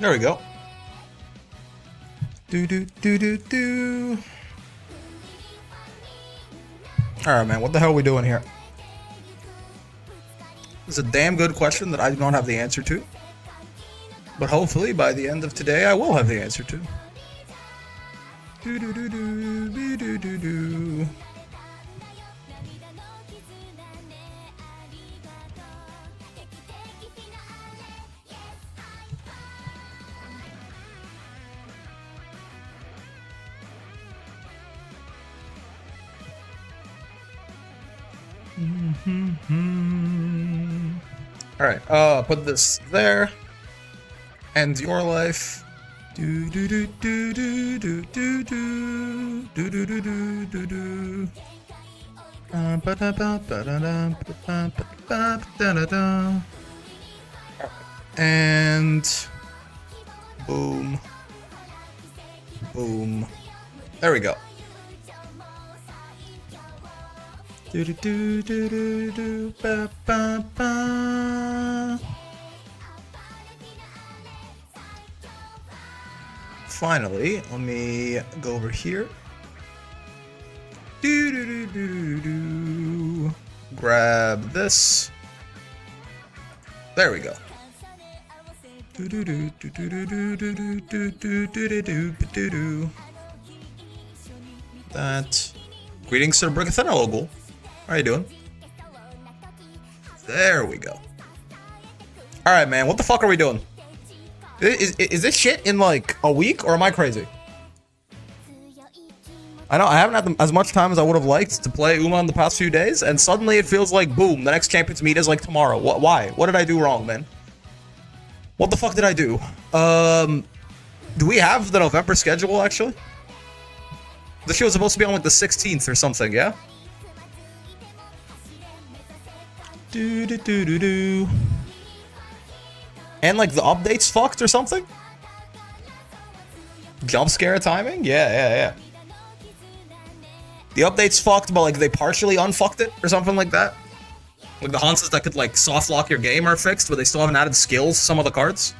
There we go. Do do do do do. Alright, man, what the hell are we doing here? It's a damn good question that I do not have the answer to. But hopefully by the end of today I will have the answer to. Do do do do do do do do. Alright, put this there. End your life. Do do do do do do do do do do do do do do. And boom. Boom. There we go. Do do do do do do ba ba ba. Finally, let me go over here. Do do do do do. Grab this. There we go. Do do do do do do do do do do do do do do. That. Greetings, Sir Brigathan Ogul. How are you doing? There we go. Alright, man, what the fuck are we doing? Is this shit in like a week, or am I crazy? I know I haven't had as much time as I would have liked to play Uma in the past few days, and suddenly it feels like, boom, the next Champions Meet is like tomorrow. Why? What did I do wrong, man? What the fuck did I do? Do we have the November schedule, actually? The show was supposed to be on like the 16th or something, yeah? Do do do do do. And like the update's fucked or something? Jump scare timing? Yeah. The update's fucked, but like they partially unfucked it or something like that. Like the Hanses that could like soft lock your game are fixed, but they still haven't added skills to some of the cards.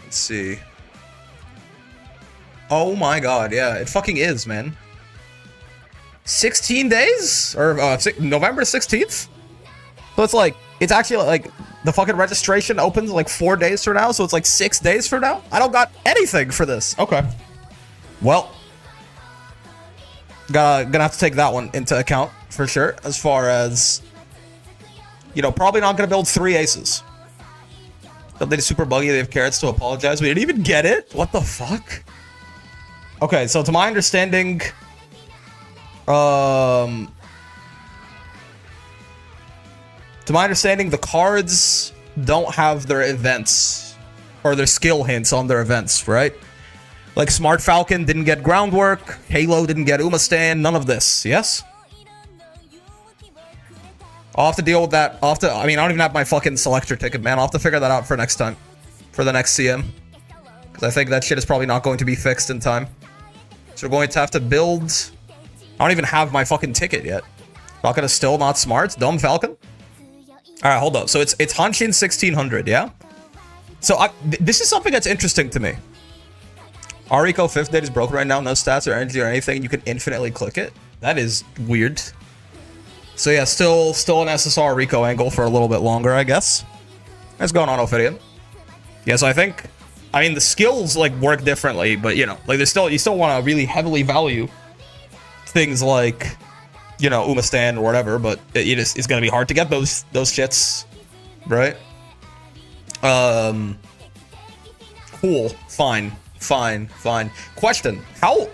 Let's see. Oh my god, yeah, it fucking is, man. 16 days? Or November 16th? So it's like, it's actually like, the fucking registration opens like 4 days from now, so it's like 6 days from now? I don't got anything for this. Okay. Well. Gonna have to take that one into account, for sure, as far as, you know, probably not gonna build 3 aces. They did super buggy, they have carrots to apologize. We didn't even get it? What the fuck? Okay, so to my understanding... To my understanding, the cards don't have their events or their skill hints on their events, right? Like Smart Falcon didn't get groundwork, Halo didn't get Uma Stand, none of this, yes? I'll have to deal with that. I mean, I don't even have my fucking selector ticket, man. I'll have to figure that out for next time. For the next CM. Because I think that shit is probably not going to be fixed in time. So we're going to have to build... I don't even have my fucking ticket yet. Falcon is still not smart. Dumb Falcon. All right, hold up. So it's Hanshin 1600, yeah? So this is something that's interesting to me. Ariko 5th date is broken right now. No stats or energy or anything. You can infinitely click it. That is weird. So yeah, still an SSR Rico angle for a little bit longer, I guess. What's going on, Ophidian? Yeah, so I mean, the skills like work differently, but you know, like you still want to really heavily value things like, you know, Uma Stand or whatever, but it's gonna be hard to get those shits, right? Cool. Fine. Question: how?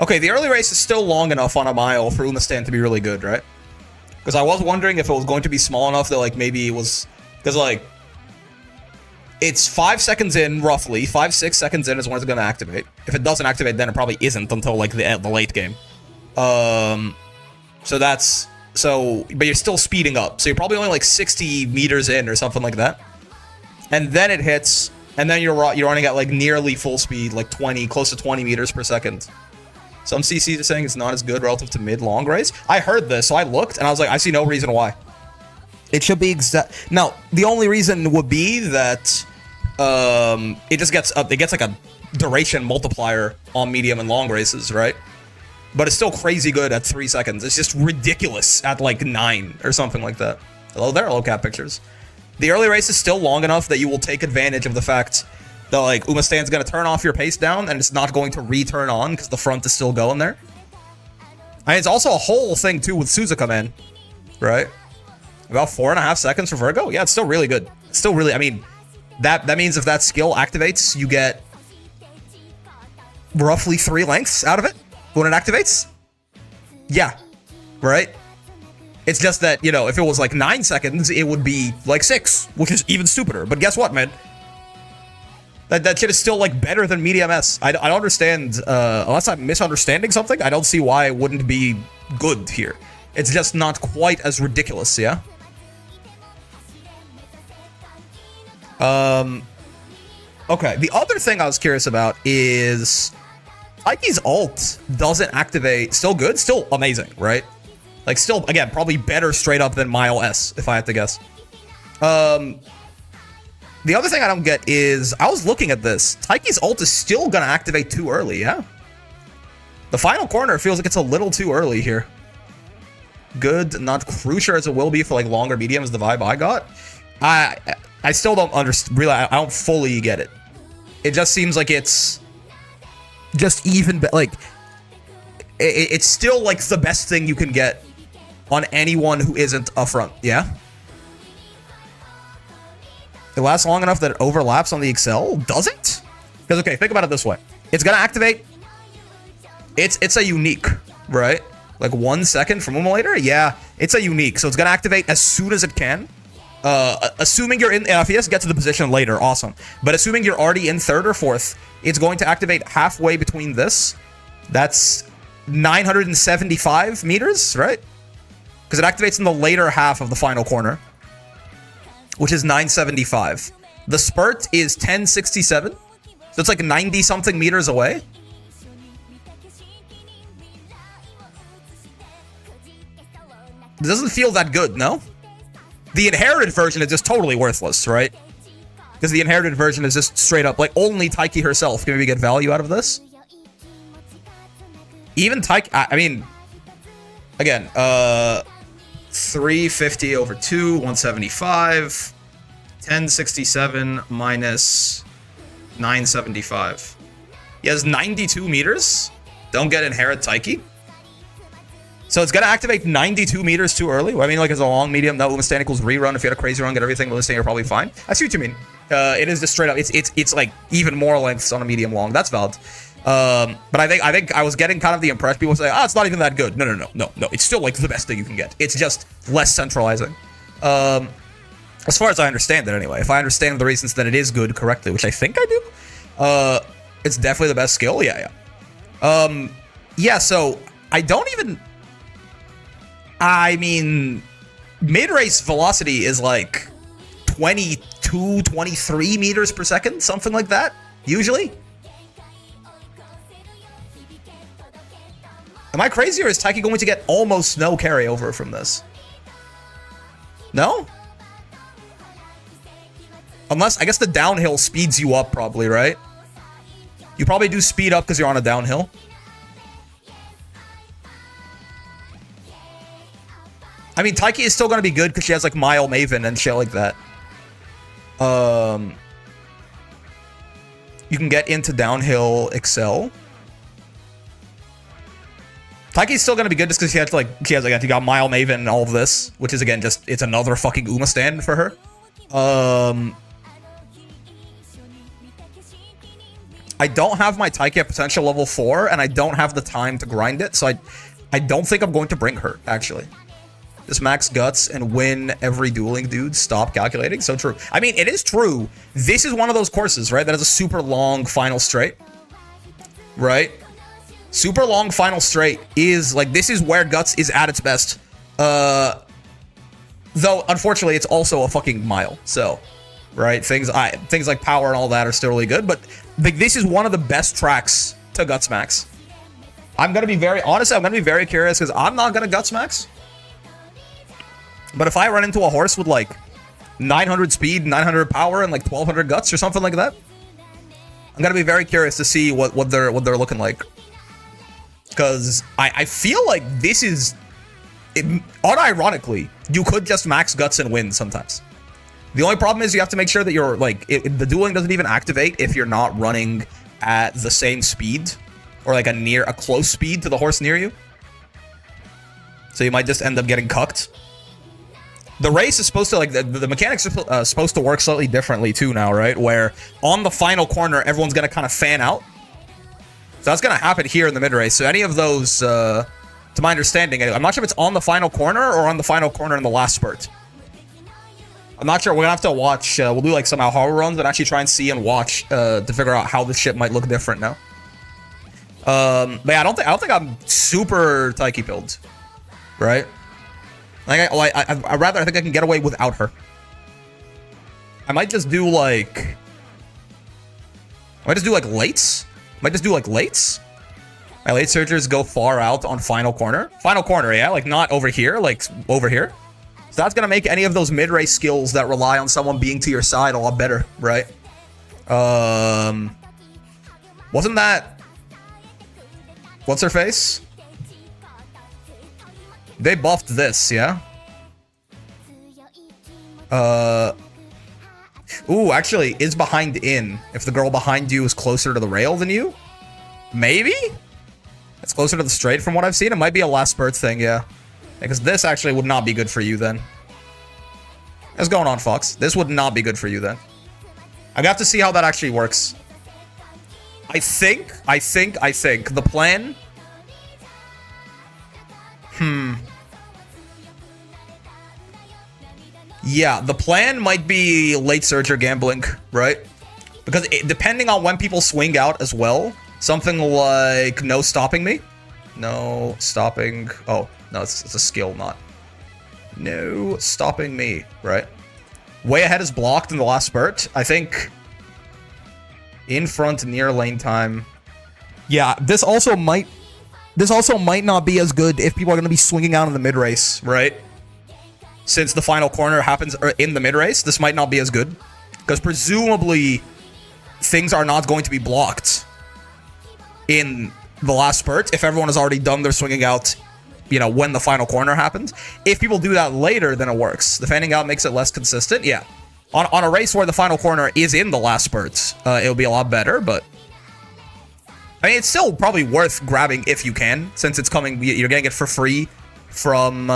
Okay, the early race is still long enough on a mile for Uma Stand to be really good, right? Because I was wondering if it was going to be small enough that like maybe it was, because like it's 5 seconds in roughly, 5-6 seconds in is when it's gonna activate. If it doesn't activate, then it probably isn't until like the late game. So that's, but you're still speeding up. So you're probably only like 60 meters in or something like that. And then it hits, and then you're running at like nearly full speed, like close to 20 meters per second. Some CCs are saying it's not as good relative to mid-long race. I heard this, so I looked, and I was like, I see no reason why. It should be exact. Now, the only reason would be that it just gets up. It gets like a duration multiplier on medium and long races, right? But it's still crazy good at 3 seconds. It's just ridiculous at like 9 or something like that. Hello there, hello cat pictures. The early race is still long enough that you will take advantage of the fact that like Uma Stand's gonna turn off your pace down and it's not going to return on because the front is still going there. And it's also a whole thing too with Suzuka, man. Right? About 4.5 seconds for Virgo? Yeah, it's still really good. It's still really, I mean, that means if that skill activates, you get roughly 3 lengths out of it when it activates. Yeah. Right? It's just that, you know, if it was like 9 seconds, it would be like 6, which is even stupider. But guess what, man? That shit is still like better than medium S. I don't understand, unless I'm misunderstanding something, I don't see why it wouldn't be good here. It's just not quite as ridiculous, yeah? Okay, the other thing I was curious about is Taiki's ult doesn't activate. Still good, still amazing, right? Like, still, again, probably better straight up than Mile S, if I had to guess. The other thing I don't get is, I was looking at this. Taiki's ult is still gonna activate too early, yeah? The final corner feels like it's a little too early here. Good, not crucial as it will be for like longer mediums, the vibe I got. I still don't understand, really, I don't fully get it. It just seems like it's just even, like, it's still like the best thing you can get on anyone who isn't a front, yeah? It lasts long enough that it overlaps on the Excel? Does it? Because, okay, think about it this way. It's gonna activate, it's a unique, right? Like 1 second from Umulator? Yeah, it's a unique, so it's gonna activate as soon as it can. Assuming you're in, if he has to get to the position later, awesome. But assuming you're already in 3rd or 4th, it's going to activate halfway between this. That's 975 meters, right? Because it activates in the later half of the final corner, which is 975. The spurt is 1067, so it's like 90-something meters away. It doesn't feel that good, no? The inherited version is just totally worthless, right? Because the inherited version is just straight up, like, only Taiki herself can maybe get value out of this. Even Taiki, I mean, again, 350 over 2, 175. 1067 minus 975. He has 92 meters. Don't get inherit Taiki. So it's gonna activate 92 meters too early. I mean, like, as a long medium, no Umastan equals rerun. If you had a crazy run, get everything, Umastan, you're probably fine. I see what you mean. It is just straight up. It's like even more lengths on a medium long. That's valid. But I think I was getting kind of the impression people say, it's not even that good. No. It's still like the best thing you can get. It's just less centralizing. As far as I understand it, anyway. If I understand the reasons that it is good correctly, which I think I do, it's definitely the best skill. Yeah. Yeah. So I don't even. I mean, mid-race velocity is like 22, 23 meters per second, something like that, usually. Am I crazy, or is Taiki going to get almost no carryover from this? No? Unless, I guess the downhill speeds you up probably, right? You probably do speed up because you're on a downhill. I mean, Taiki is still going to be good because she has, like, Mile Maven and shit like that. You can get into downhill Excel. Taiki's still going to be good just because she got Mile Maven and all of this, which is, again, just, it's another fucking Uma stand for her. I don't have my Taiki at potential level 4, and I don't have the time to grind it, so I don't think I'm going to bring her, actually. Just max guts and win every dueling, dude. Stop calculating. So true. I mean, it is true. This is one of those courses, right? That has a super long final straight. Right? Super long final straight is, like, this is where guts is at its best. Though, unfortunately, it's also a fucking mile. So, right? Things like power and all that are still really good. But, like, this is one of the best tracks to guts max. I'm going to be very, honestly, I'm going to be very curious because I'm not going to guts max. But if I run into a horse with like 900 speed, 900 power, and like 1200 guts or something like that, I'm gonna be very curious to see what they're looking like. Because I feel like this is, unironically, you could just max guts and win sometimes. The only problem is you have to make sure that you're like, the dueling doesn't even activate if you're not running at the same speed or like a close speed to the horse near you. So you might just end up getting cucked. The race is supposed to, like, the mechanics are supposed to work slightly differently too now, right? Where on the final corner, everyone's going to kind of fan out. So that's going to happen here in the mid-race. So any of those, to my understanding, I'm not sure if it's on the final corner or on the final corner in the last spurt. I'm not sure. We're going to have to watch. We'll do, like, some Alhara runs and actually try and see and watch to figure out how this shit might look different now. But yeah, I don't think I'm super Taiki build, right? I think I can get away without her. I might just do like lates. My late searchers go far out on final corner. Final corner, yeah, like not over here, like over here. So that's gonna make any of those mid-race skills that rely on someone being to your side a lot better, right? Wasn't that, what's her face? They buffed this, yeah? Ooh, actually, is behind in. If the girl behind you is closer to the rail than you? Maybe? It's closer to the straight from what I've seen. It might be a last spurt thing, yeah. Because this actually would not be good for you then. What's going on, Fox? This would not be good for you then. I got to see how that actually works. I think the plan... Yeah, the plan might be late searcher gambling, right? Because depending on when people swing out as well, something like no stopping me. No stopping. Oh, no, it's a skill, not. No stopping me, right? Way ahead is blocked in the last spurt. I think in front near lane time. Yeah, this also might not be as good if people are going to be swinging out in the mid race, right? Since the final corner happens in the mid-race, this might not be as good. Because presumably, things are not going to be blocked in the last spurt if everyone has already done their swinging out, you know, when the final corner happens. If people do that later, then it works. The fanning out makes it less consistent, yeah. On a race where the final corner is in the last spurt, it'll be a lot better, but... I mean, it's still probably worth grabbing if you can, since it's coming, you're getting it for free from...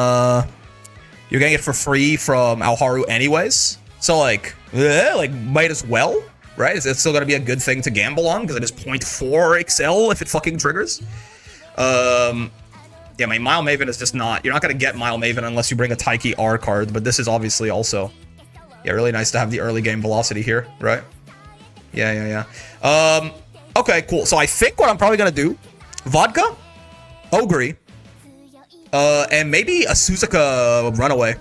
You're getting it for free from Alharu anyways. So, like, might as well, right? It's still going to be a good thing to gamble on, because it is 0.4 Excel if it fucking triggers. Yeah, I mean, Mile Maven is just not... You're not going to get Mile Maven unless you bring a Taiki R card, but this is obviously also... Yeah, really nice to have the early game velocity here, right? Yeah. Okay, cool. So I think what I'm probably going to do... Vodka? Ogre. And maybe a Suzuka runaway,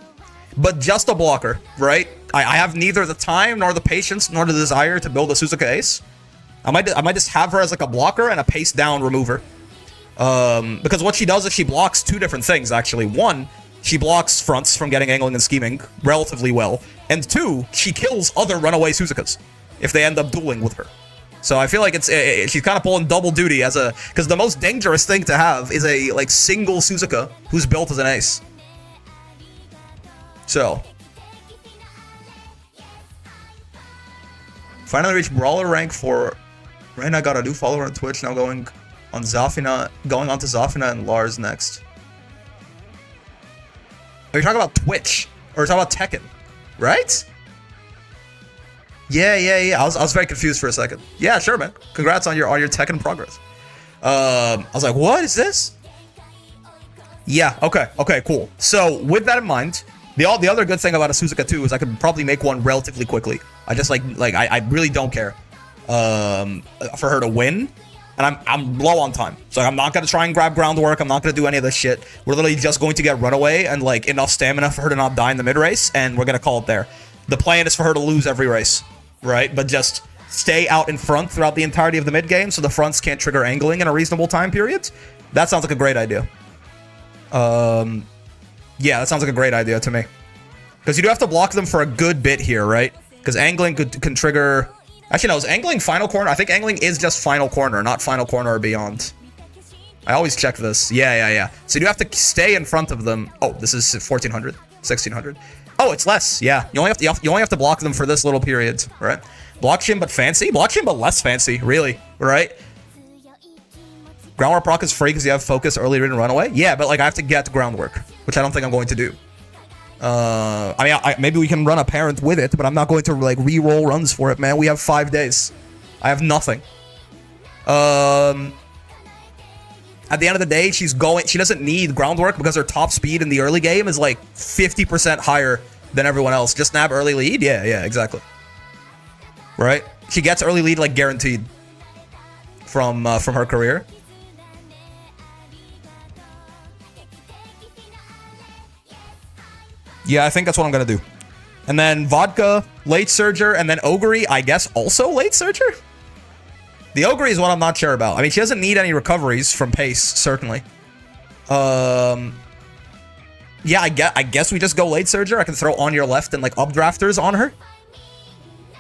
but just a blocker, right? I have neither the time nor the patience nor the desire to build a Suzuka ace. I might just have her as like a blocker and a pace down remover. Because what she does is she blocks two different things, actually. One, she blocks fronts from getting angling and scheming relatively well. And two, she kills other runaway Suzukas if they end up dueling with her. So I feel like she's kind of pulling double duty because the most dangerous thing to have is a like single Suzuka who's built as an ace. So finally reached brawler rank for Reina. Got a new follower on Twitch now, going on to Zafina and Lars next. Are you talking about Twitch or are you talking about Tekken? Right? Yeah. I was very confused for a second. Yeah, sure, man. Congrats on your Tekken progress. I was like, what is this? Yeah, okay, cool. So with that in mind, the other good thing about a Suzuka 2 is I could probably make one relatively quickly. I just I really don't care for her to win, and I'm low on time. So I'm not gonna try and grab groundwork. I'm not gonna do any of this shit. We're literally just going to get runaway and like enough stamina for her to not die in the mid race, and we're gonna call it there. The plan is for her to lose every race. Right, but just stay out in front throughout the entirety of the mid game so the fronts can't trigger angling in a reasonable time period. That sounds like a great idea. Yeah, that sounds like a great idea to me. Because you do have to block them for a good bit here, right? Because angling can trigger... Actually, no, is angling final corner? I think angling is just final corner, not final corner or beyond. I always check this. Yeah. So you do have to stay in front of them. Oh, this is 1400, 1600. Oh, it's less. Yeah, you only have to block them for this little period, right? Block Shin but fancy. Block Shin but less fancy. Really, right? Groundwork proc is free because you have focus, early read, and runaway. Yeah, but like I have to get groundwork, which I don't think I'm going to do. I mean, maybe we can run a parent with it, but I'm not going to like re-roll runs for it, man. We have 5 days. I have nothing. At the end of the day, she doesn't need groundwork because her top speed in the early game is like 50% higher than everyone else. Just nab early lead? Yeah, exactly. Right? She gets early lead like guaranteed from her career. Yeah, I think that's what I'm gonna do. And then Vodka, late Surger, and then Ogre, I guess also late Surger? The Ogre is what I'm not sure about. I mean, she doesn't need any recoveries from pace, certainly. Yeah, I guess we just go late Surger. I can throw on your left and like updrafters on her.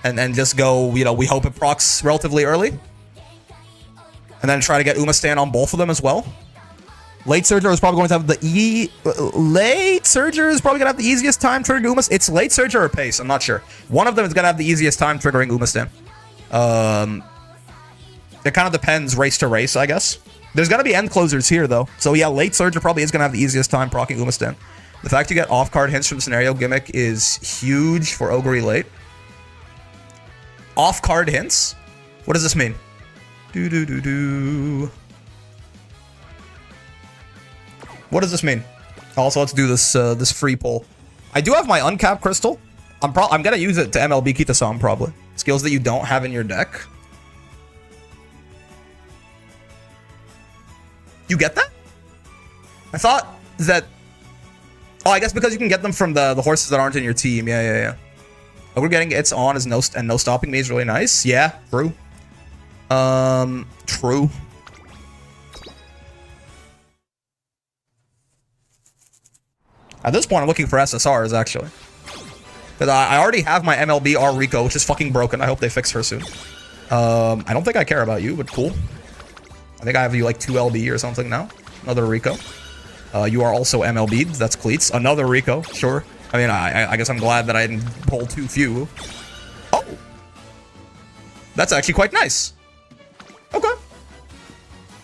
And just go, you know, we hope it procs relatively early. And then try to get Umastan on both of them as well. Late Surger is probably going to have the Late Surger is probably going to have the easiest time triggering Umastan. It's Late Surger or Pace, I'm not sure. One of them is going to have the easiest time triggering Umastan. It kind of depends race to race, I guess. There's going to be end closers here, though. So yeah, Late Surger probably is going to have the easiest time proccing Umastan. The fact you get off-card hints from Scenario Gimmick is huge for Ogre late. Off-card hints? What does this mean? What does this mean? Also, let's do this this free poll. I do have my uncapped crystal. I'm gonna use it to MLB Kita-san probably. Skills that you don't have in your deck. You get that? I thought that... Oh, I guess because you can get them from the horses that aren't in your team. Yeah. Oh, we're getting it's on as no stopping me is really nice. Yeah, true. True. At this point, I'm looking for SSRs, actually. Because I already have my MLB R Rico, which is fucking broken. I hope they fix her soon. I don't think I care about you, but cool. I think I have you like 2 LB or something now. Another Rico. You are also MLB'd. That's Cleats. Another Rico, sure. I mean, I guess I'm glad that I didn't pull too few. Oh! That's actually quite nice. Okay.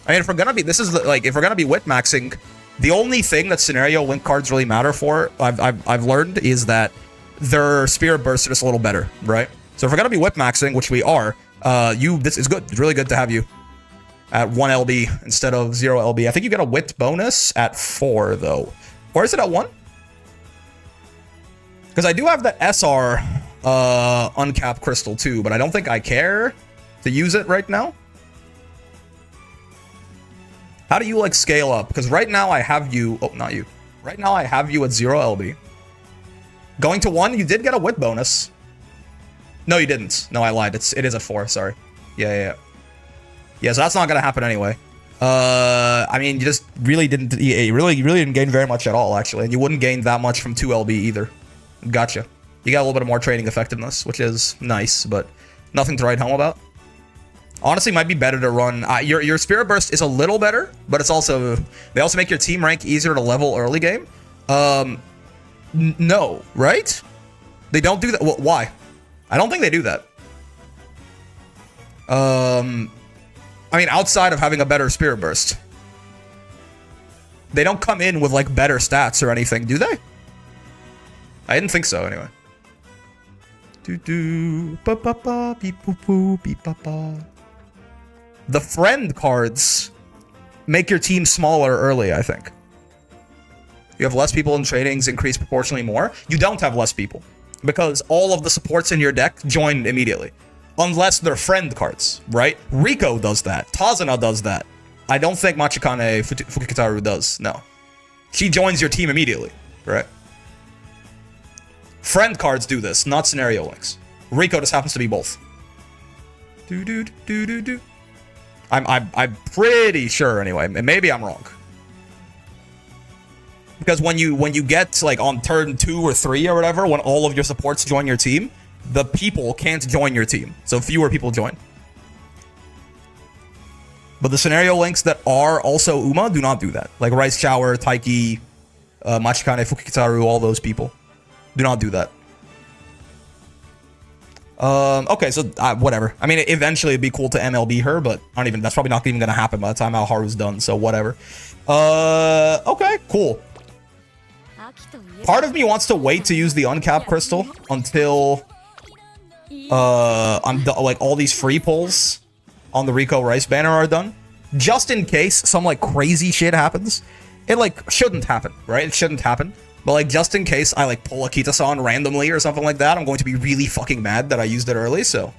I mean, if we're gonna be... This is, like, if we're gonna be wit-maxing... The only thing that scenario link cards really matter for, I've learned, is that their Spirit Burst are just a little better, right? So if we're gonna be whip maxing, which we are, this is good. It's really good to have you at 1 LB instead of 0 LB. I think you get a wit bonus at 4 though, or is it at 1? Because I do have the SR uncapped crystal too, but I don't think I care to use it right now. How do you, like, scale up? Because right now I have you... Oh, not you. Right now I have you at 0 LB. Going to 1, you did get a wit bonus. No, you didn't. No, I lied. It is a 4, sorry. Yeah, so that's not going to happen anyway. I mean, you just really didn't... You really didn't gain very much at all, actually. And you wouldn't gain that much from 2 LB either. Gotcha. You got a little bit more training effectiveness, which is nice, but nothing to write home about. Honestly, might be better to run... your Spirit Burst is a little better, but it's also... They also make your team rank easier to level early game. No, right? They don't do that. Well, why? I don't think they do that. I mean, outside of having a better Spirit Burst. They don't come in with, like, better stats or anything, do they? I didn't think so, anyway. The friend cards make your team smaller early, I think. You have less people in trainings, increase proportionally more. You don't have less people, because all of the supports in your deck join immediately. Unless they're friend cards, right? Rico does that. Tazuna does that. I don't think Machikane Fukikitaru does, no. She joins your team immediately, right? Friend cards do this, not scenario links. Rico just happens to be both. I'm pretty sure anyway. Maybe I'm wrong. Because when you get like on turn 2 or 3 or whatever, when all of your supports join your team, the people can't join your team. So fewer people join. But the scenario links that are also Uma do not do that. Like Rice Shower, Taiki, Machikane, Fukikitaru, all those people do not do that. Okay, so whatever. I mean, eventually it'd be cool to MLB her, but I don't even. That's probably not even gonna happen by the time Alharu's done. So whatever. Okay, cool. Part of me wants to wait to use the uncapped crystal until I'm like all these free pulls on the Rico Rice banner are done, just in case some like crazy shit happens. It like shouldn't happen, right? It shouldn't happen. But like just in case I like pull a Kita-san randomly or something like that, I'm going to be really fucking mad that I used it early. So,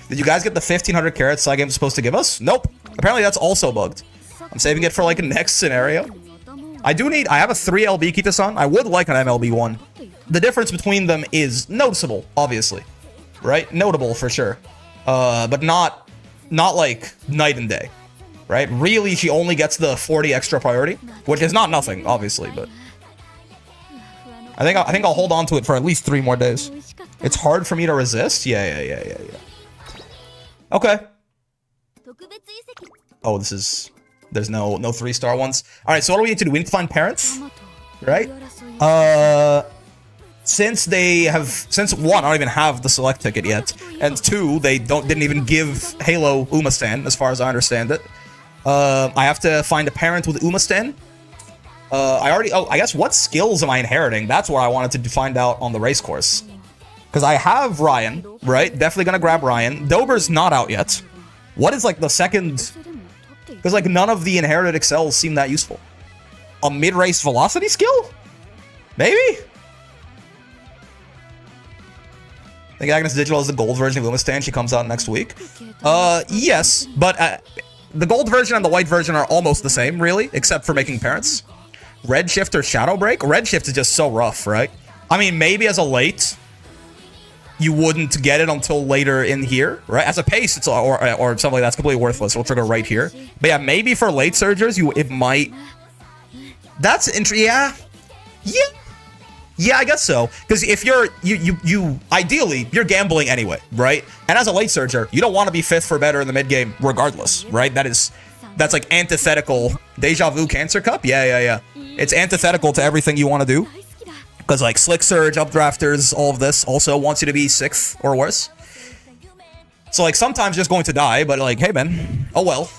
did you guys get the 1500 carats Cygame's supposed to give us? Nope. Apparently that's also bugged. I'm saving it for like a next scenario. I have a 3LB Kita-san. I would like an MLB one. The difference between them is noticeable, obviously. Right? Notable for sure. But not like night and day. Right? Really, she only gets the 40 extra priority, which is not nothing, obviously, but I think I'll hold on to it for at least 3 more days. It's hard for me to resist. Yeah. Okay. Oh, there's no 3-star ones. All right, so what do we need to do? We need to find parents, right? Since one, I don't even have the select ticket yet, and 2, they didn't even give Halo Uma-stan, as far as I understand it. I have to find a parent with Uma-stan. I guess what skills am I inheriting? That's what I wanted to find out on the race course. Because I have Ryan, right? Definitely gonna grab Ryan. Dober's not out yet. What is like the second? Because like none of the inherited excels seem that useful. A mid-race velocity skill? Maybe? I think Agnes Digital is the gold version of Uma-stan. She comes out next week. Yes, but the gold version and the white version are almost the same, really, except for making parents. Redshift or Shadow Break? Redshift is just so rough, right? I mean, maybe as a late, you wouldn't get it until later in here, right? As a pace, it's or something like that's completely worthless. It'll trigger right here. But yeah, maybe for late surgers, it might. That's interesting. Yeah, I guess so. Because if you're you ideally you're gambling anyway, right? And as a late surger, you don't want to be 5th for better in the mid game, regardless, right? That's like antithetical. Deja Vu Cancer Cup? Yeah. It's antithetical to everything you want to do. Because like Slick Surge, Updrafters, all of this also wants you to be 6th or worse. So like sometimes just going to die, but like, hey man, oh well.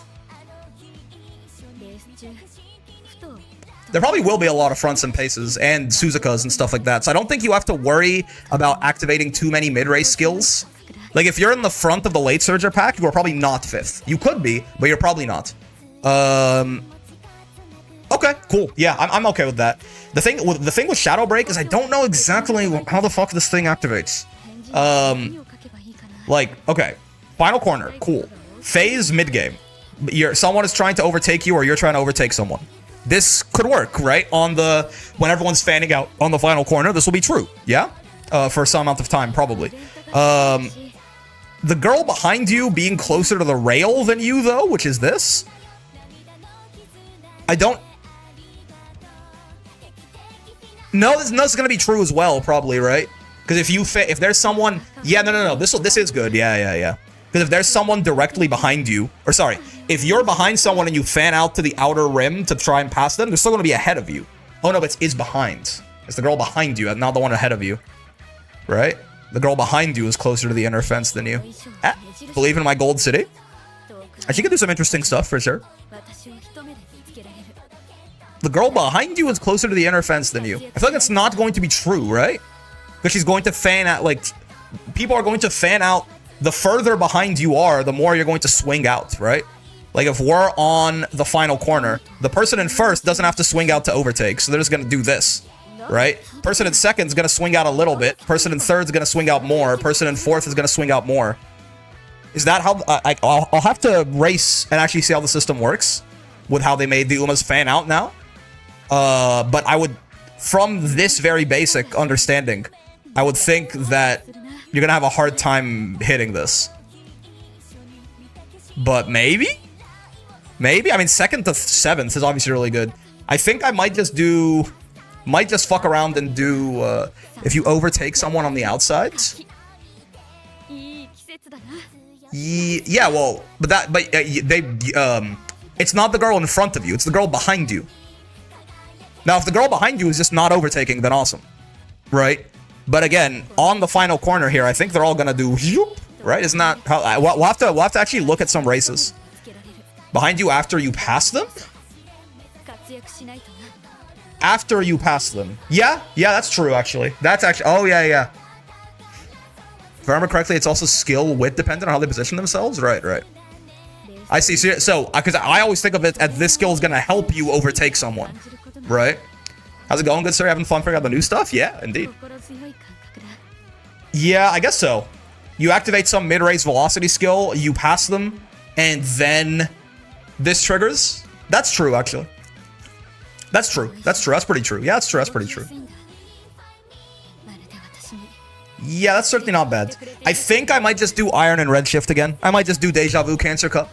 There probably will be a lot of fronts and paces and Suzukas and stuff like that. So I don't think you have to worry about activating too many mid-race skills. Like if you're in the front of the late surger pack, you are probably not 5th. You could be, but you're probably not. Okay, cool. Yeah, I'm okay with that. The thing with Shadow Break is I don't know exactly how the fuck this thing activates. Like, okay, final corner, cool. Phase mid game. Someone is trying to overtake you, or you're trying to overtake someone. This could work, right? When everyone's fanning out on the final corner, this will be true. Yeah, for some amount of time, probably. The girl behind you being closer to the rail than you, though, which is this. No, this is gonna be true as well, probably, right? Because if there's someone, yeah, no, this is good, yeah. Because if there's someone directly behind you, or sorry, if you're behind someone and you fan out to the outer rim to try and pass them, they're still gonna be ahead of you. Oh no, it's behind. It's the girl behind you, not the one ahead of you, right? The girl behind you is closer to the inner fence than you. Believe in my gold city. She can do some interesting stuff for sure. The girl behind you is closer to the inner fence than you. I feel like it's not going to be true, right? Because she's going to fan out, like, people are going to fan out. The further behind you are, the more you're going to swing out, right? Like, if we're on the final corner, the person in first doesn't have to swing out to overtake, so they're just going to do this, right? Person in second is going to swing out a little bit. Person in third is going to swing out more. Person in fourth is going to swing out more. Is that how... I'll have to race and actually see how the system works with how they made the Umas fan out now. But I would, from this very basic understanding, I would think that you're gonna have a hard time hitting this. But maybe? I mean, 2nd to 7th is obviously really good. I think I might just do Might just fuck around and do, if you overtake someone on the outside. Yeah, well, but it's not the girl in front of you, it's the girl behind you. Now, if the girl behind you is just not overtaking, then awesome, right? But again, on the final corner here, I think they're all gonna do, right? Isn't that how, we'll have to actually look at some races. Behind you after you pass them? After you pass them. Yeah, that's true, actually. That's actually, oh, yeah. If I remember correctly, it's also skill width dependent on how they position themselves. Right. I see. So, because I always think of it as this skill is going to help you overtake someone. Right? How's it going, good sir? Having fun figuring out the new stuff? Yeah, indeed. Yeah, I guess so. You activate some mid-race velocity skill, you pass them, and then this triggers. That's true, actually. That's true. That's pretty true. Yeah, that's true. That's pretty true. Yeah, that's certainly not bad. I think I might just do Iron and Redshift again. I might just do Deja Vu Cancer Cup.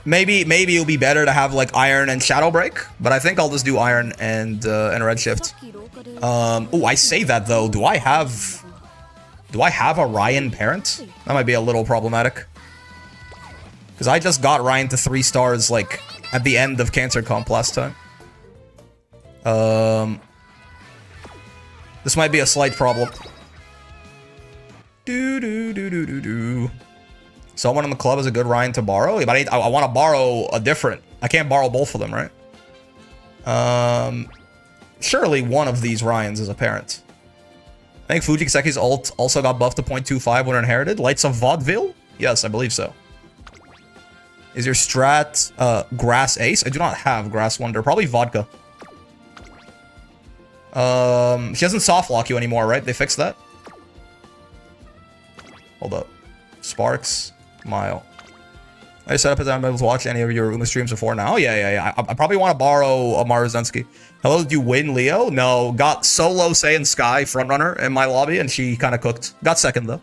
Maybe it'll be better to have like Iron and Shadow Break, but I think I'll just do Iron and Redshift. Oh, I say that though. Do I have a Ryan parent? That might be a little problematic. Because I just got Ryan to 3 stars, like, at the end of Cancer Comp last time. This might be a slight problem. Someone in the club is a good Ryan to borrow? Yeah, but I want to borrow a different. I can't borrow both of them, right? Surely one of these Ryans is a parent. I think Fujikiseki's ult also got buffed to 0.25 when inherited. Lights of Vaudeville? Yes, I believe so. Is your strat Grass Ace? I do not have Grass Wonder. Probably Vodka. She doesn't soft lock you anymore, right? They fixed that? Hold up. Sparks. Mile. I set up as I'm able to watch any of your Uma streams before now. Yeah. I probably want to borrow a Maruzensky. Hello, did you win, Leo? No. Got solo Saiyan Sky frontrunner in my lobby, and she kind of cooked. Got second, though.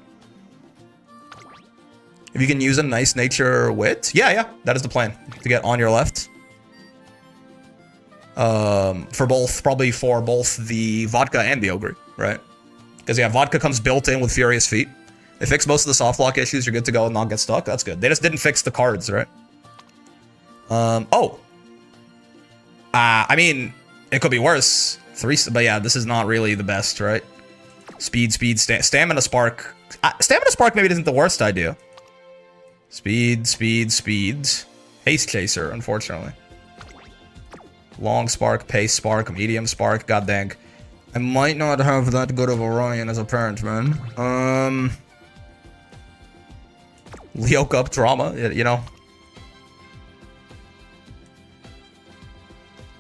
If you can use a nice nature wit. Yeah. That is the plan. To get on your left. Probably for both the Vodka and the Ogre, right? Because, yeah, Vodka comes built in with Furious Feet. They fixed most of the soft lock issues. You're good to go and not get stuck. That's good. They just didn't fix the cards, right? I mean, it could be worse. But yeah, this is not really the best, right? Speed, Stamina Spark. Stamina Spark maybe isn't the worst idea. Speed. Haste Chaser, unfortunately. Long Spark, Pace Spark, Medium Spark. God dang. I might not have that good of a Ryan as a parent, man. Leo Cup drama, you know.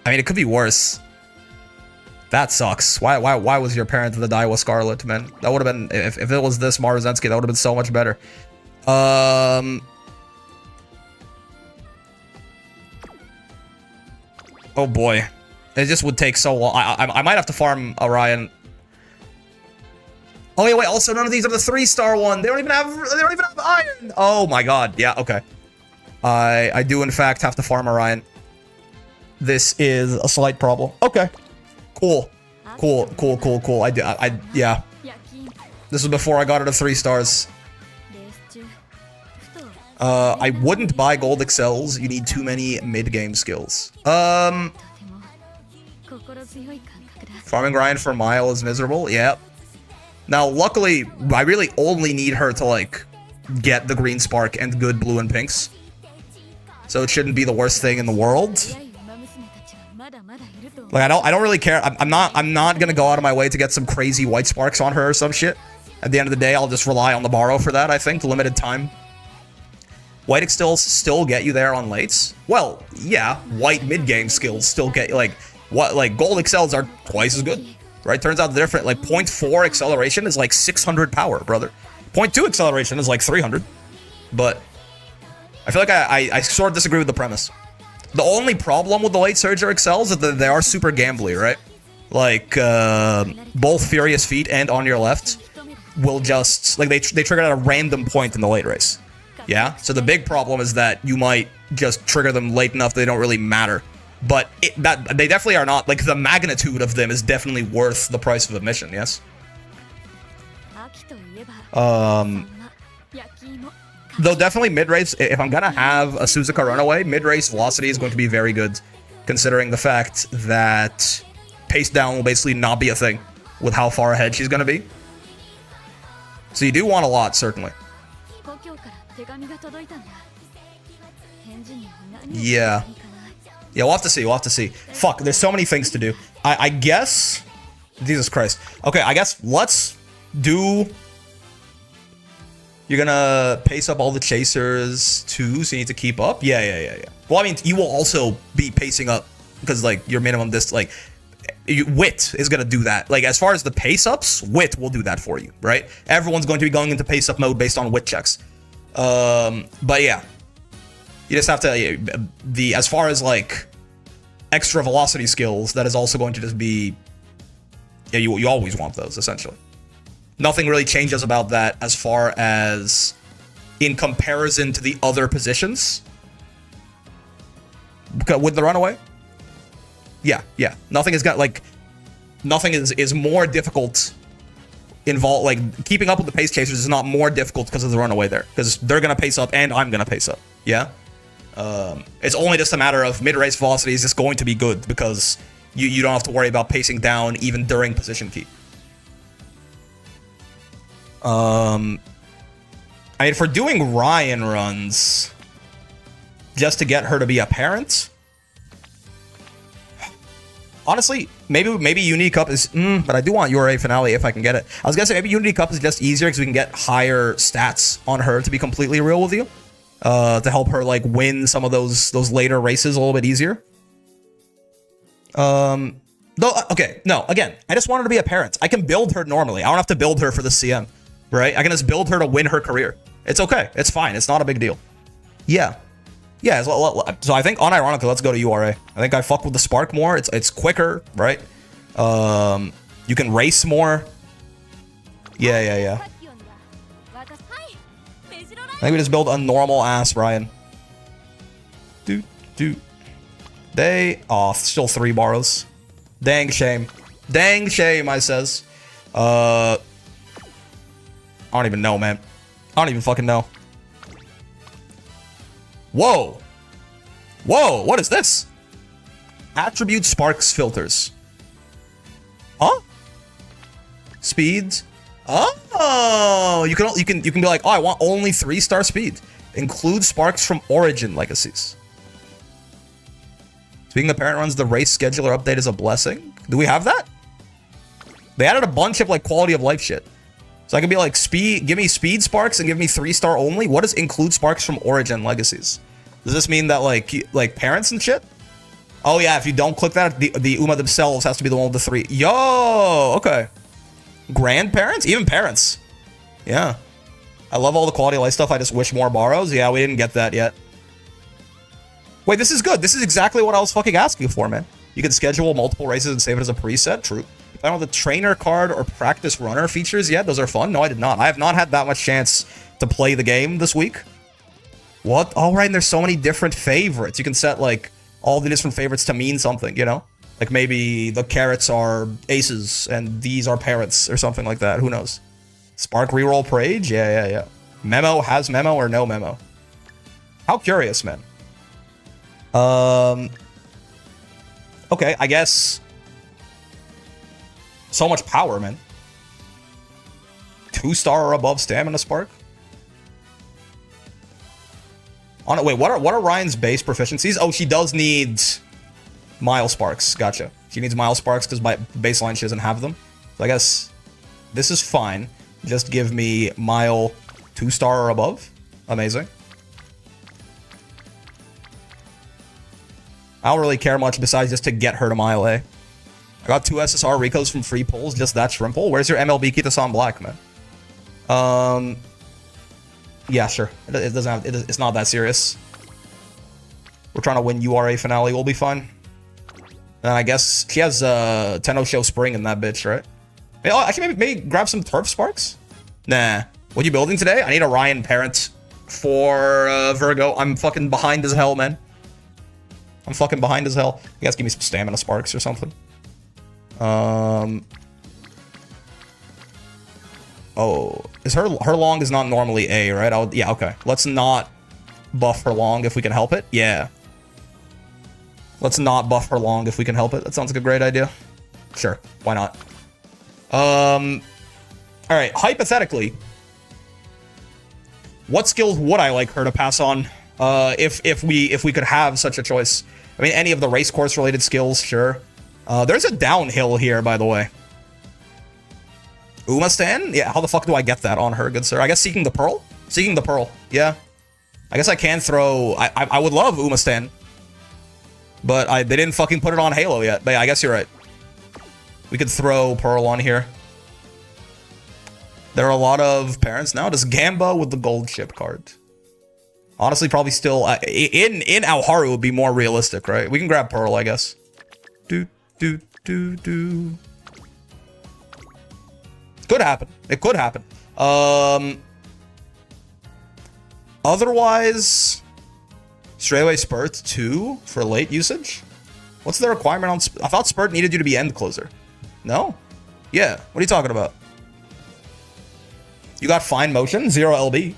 I mean, it could be worse. That sucks. Why was your parent the Daiwa Scarlet, man? That would have been, if it was this Maruzensky, that would have been so much better. Oh boy. It just would take so long. I might have to farm Orion. Oh wait, also none of these are the 3-star one. They don't even have iron. Oh my god. Yeah, okay. I do in fact have to farm Orion. This is a slight problem. Okay. Cool. Yeah. This was before I got it to 3 stars. I wouldn't buy gold excels. You need too many mid-game skills. Farming grind for Mile is miserable. Yep. Now, luckily, I really only need her to, like, get the green spark and good blue and pinks. So it shouldn't be the worst thing in the world. Like, I don't really care. I'm not gonna go out of my way to get some crazy white sparks on her or some shit. At the end of the day, I'll just rely on the borrow for that, I think. Limited time. White excels still get you there on lates? Well, yeah, white mid-game skills still get you, like gold excels are twice as good, right? Turns out the different, like 0.4 acceleration is like 600 power, brother. 0.2 acceleration is like 300. But I feel like I sort of disagree with the premise. The only problem with the late surger excels is that they are super gambly, right? Like, both Furious Feet and On Your Left will just, like, they trigger at a random point in the late race. Yeah? So the big problem is that you might just trigger them late enough they don't really matter. But that they definitely are not, like, the magnitude of them is definitely worth the price of admission, yes? Though definitely mid-race, if I'm gonna have a Suzuka runaway, mid-race velocity is going to be very good, considering the fact that pace down will basically not be a thing with how far ahead she's gonna be. So you do want a lot, certainly. Yeah. Yeah, we'll have to see, we'll have to see. Fuck, there's so many things to do. I guess... Jesus Christ. Okay, I guess let's do... You're gonna pace up all the chasers too, so you need to keep up? Yeah. Well, I mean, you will also be pacing up, because, like, your minimum like... Wit is gonna do that. Like, as far as the pace ups, Wit will do that for you, right? Everyone's going to be going into pace up mode based on Wit checks. But yeah. You just have to... as far as, like, extra velocity skills, that is also going to just be... Yeah, you always want those, essentially. Nothing really changes about that as far as in comparison to the other positions. With the runaway? Yeah. Nothing is got, like... Nothing is more difficult involved. Like, keeping up with the pace chasers is not more difficult because of the runaway there. Because they're going to pace up and I'm going to pace up. Yeah? It's only just a matter of mid-race velocity is just going to be good because you don't have to worry about pacing down even during position keep. I mean, for doing Ryan runs, just to get her to be a parent, honestly, maybe Unity Cup is, but I do want URA Finale if I can get it. I was gonna say maybe Unity Cup is just easier because we can get higher stats on her, to be completely real with you, to help her, like, win some of those later races a little bit easier. Though, okay, no, again, I just want her to be a parent. I can build her normally. I don't have to build her for the CM. Right? I can just build her to win her career. It's okay. It's fine. It's not a big deal. Yeah. Yeah. So I think, unironically, let's go to URA. I think I fuck with the Spark more. It's quicker, right? You can race more. Yeah. I think we just build a normal ass Ryan. Oh, still 3 borrows. Dang shame. Dang shame, I says. I don't even know, man. I don't even fucking know. Whoa. What is this? Attribute Sparks filters. Huh? Speeds. Oh, you can be like, oh, I want only 3-star speed. Include sparks from Origin legacies. Speaking of parent runs, the race scheduler update is a blessing. Do we have that? They added a bunch of, like, quality of life shit. So I can be like, give me speed sparks and give me 3-star only. What does include sparks from Origin legacies? Does this mean that, like parents and shit? Oh yeah, if you don't click that, the Uma themselves has to be the one with the 3. Yo, okay. Grandparents? Even parents. Yeah. I love all the quality of life stuff. I just wish more borrows. Yeah, we didn't get that yet. Wait, this is good. This is exactly what I was fucking asking for, man. You can schedule multiple races and save it as a preset. True. I don't know the trainer card or practice runner features yet. Those are fun. No, I did not. I have not had that much chance to play the game this week. What? All right, and there's so many different favorites. You can set, like, all the different favorites to mean something, you know? Like, maybe the carrots are aces and these are parents or something like that. Who knows? Spark reroll Parade? Yeah. Memo has memo or no memo? How curious, man. Okay, I guess... So much power, man. 2-star or above stamina spark? Wait, what are Ryan's base proficiencies? Oh, she does need mile sparks. Gotcha. She needs mile sparks because by baseline she doesn't have them. So I guess this is fine. Just give me mile 2-star or above. Amazing. I don't really care much besides just to get her to mile A. I got 2 SSR Ricos from free pulls, just that shrimp pull. Where's your MLB Kita-san Black, man? Yeah, sure. It doesn't have. It's not that serious. We're trying to win URA finale. We'll be fine. And I guess she has Tenno Show Spring in that bitch, right? Oh, actually, maybe grab some Turf Sparks. Nah. What are you building today? I need a Ryan parent for Virgo. I'm fucking behind as hell, man. I'm fucking behind as hell. You guys give me some stamina sparks or something. Oh, is her long is not normally A, right? Yeah, okay. Let's not buff her long if we can help it. Yeah. Let's not buff her long if we can help it. That sounds like a great idea. Sure, why not? All right, hypothetically, what skills would I like her to pass on if we could have such a choice? I mean, any of the race course related skills, sure. There's a downhill here, by the way. Umastan? Yeah, how the fuck do I get that on her, good sir? I guess Seeking the Pearl? Seeking the Pearl, yeah. I guess I can throw... I would love Umastan. But they didn't fucking put it on Halo yet. But yeah, I guess you're right. We could throw Pearl on here. There are a lot of parents now. Does Gamba with the gold ship card? Honestly, probably still... in Aoharu would be more realistic, right? We can grab Pearl, I guess. Do. Could happen. It could happen. Otherwise, straightaway Spurt 2 for late usage? What's the requirement on... I thought Spurt needed you to be end closer. No? Yeah. What are you talking about? You got fine motion? 0 LB.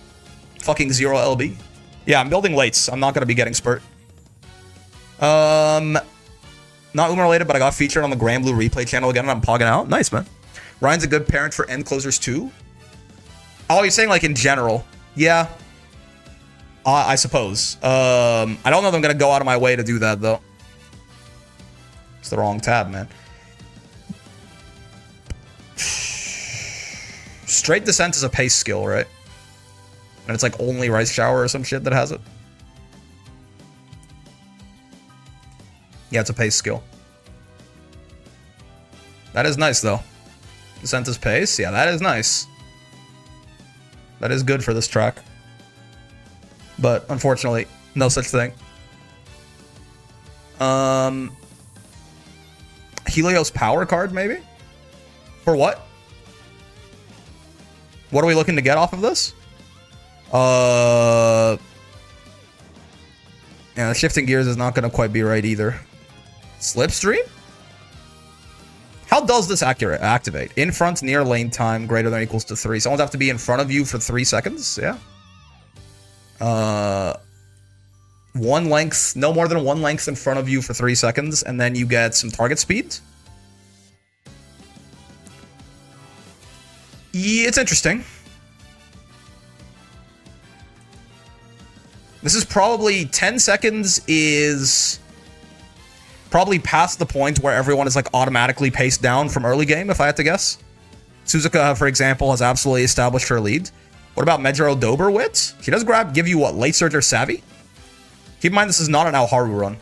Fucking 0 LB. Yeah, I'm building lates. I'm not going to be getting Spurt. Not Uma related, but I got featured on the Grand Blue replay channel again and I'm pogging out. Nice, man. Ryan's a good parent for end closers too. Oh, you're saying like in general? Yeah. I suppose. I don't know if I'm going to go out of my way to do that though. It's the wrong tab, man. Straight Descent is a pace skill, right? And it's like only Rice Shower or some shit that has it. Yeah, it's a pace skill. That is nice, though. Descent is pace. Yeah, that is nice. That is good for this track. But, unfortunately, no such thing. Helios power card, maybe? For what? What are we looking to get off of this? Yeah, shifting gears is not going to quite be right either. Slipstream? How does this activate? In front, near lane time, greater than or equals to 3. Someone have to be in front of you for 3 seconds? Yeah. 1 length, no more than 1 length in front of you for 3 seconds, and then you get some target speed. Yeah, it's interesting. This is probably 10 seconds is probably past the point where everyone is like automatically paced down from early game, if I had to guess. Suzuka, for example, has absolutely established her lead. What about Medjaro Doberwit? She does give you what, late surge or savvy? Keep in mind this is not an Aoharu run.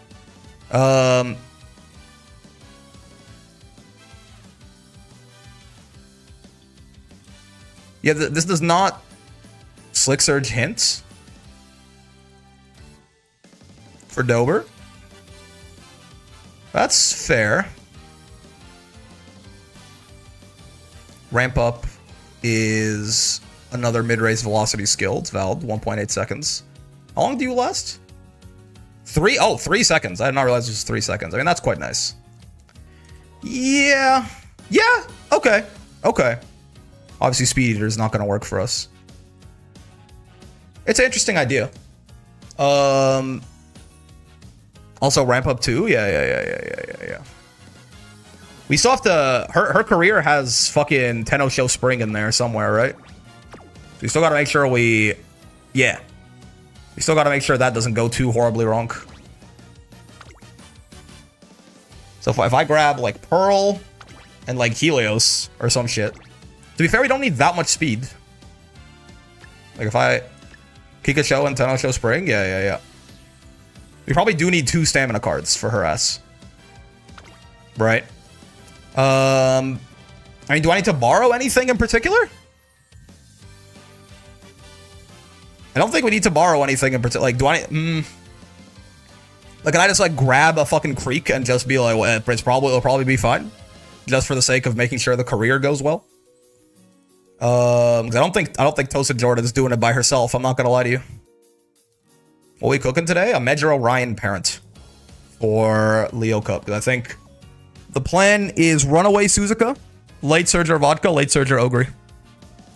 Yeah, this does not Slick Surge hints for Dober. That's fair. Ramp Up is another mid-race velocity skill. It's valid, 1.8 seconds. How long do you last? 3? Oh, 3 seconds. I did not realize it was 3 seconds. I mean, that's quite nice. Yeah. Yeah. Okay. Okay. Obviously, Speed Eater is not going to work for us. It's an interesting idea. Also, Ramp Up too? Yeah. We still have to... Her career has fucking Tenno Show Spring in there somewhere, right? So we still got to make sure we... Yeah. We still got to make sure that doesn't go too horribly wrong. So if I grab, like, Pearl and, like, Helios or some shit... To be fair, we don't need that much speed. Like, if I... Kikasho and Tenno Show Spring? Yeah. We probably do need 2 stamina cards for her ass. Right? I mean, do I need to borrow anything in particular? I don't think we need to borrow anything in particular. Like, do I... Like, can I just, like, grab a fucking creek and just be like, well, it'll probably be fine? Just for the sake of making sure the career goes well? 'Cause I don't think Tosa Jordan's doing it by herself. I'm not gonna lie to you. What are we cooking today? A Medjaro Ryan parent. for Leo Cup. Because I think the plan is Runaway Suzuka, Late Surger Vodka, Late Surger Ogre.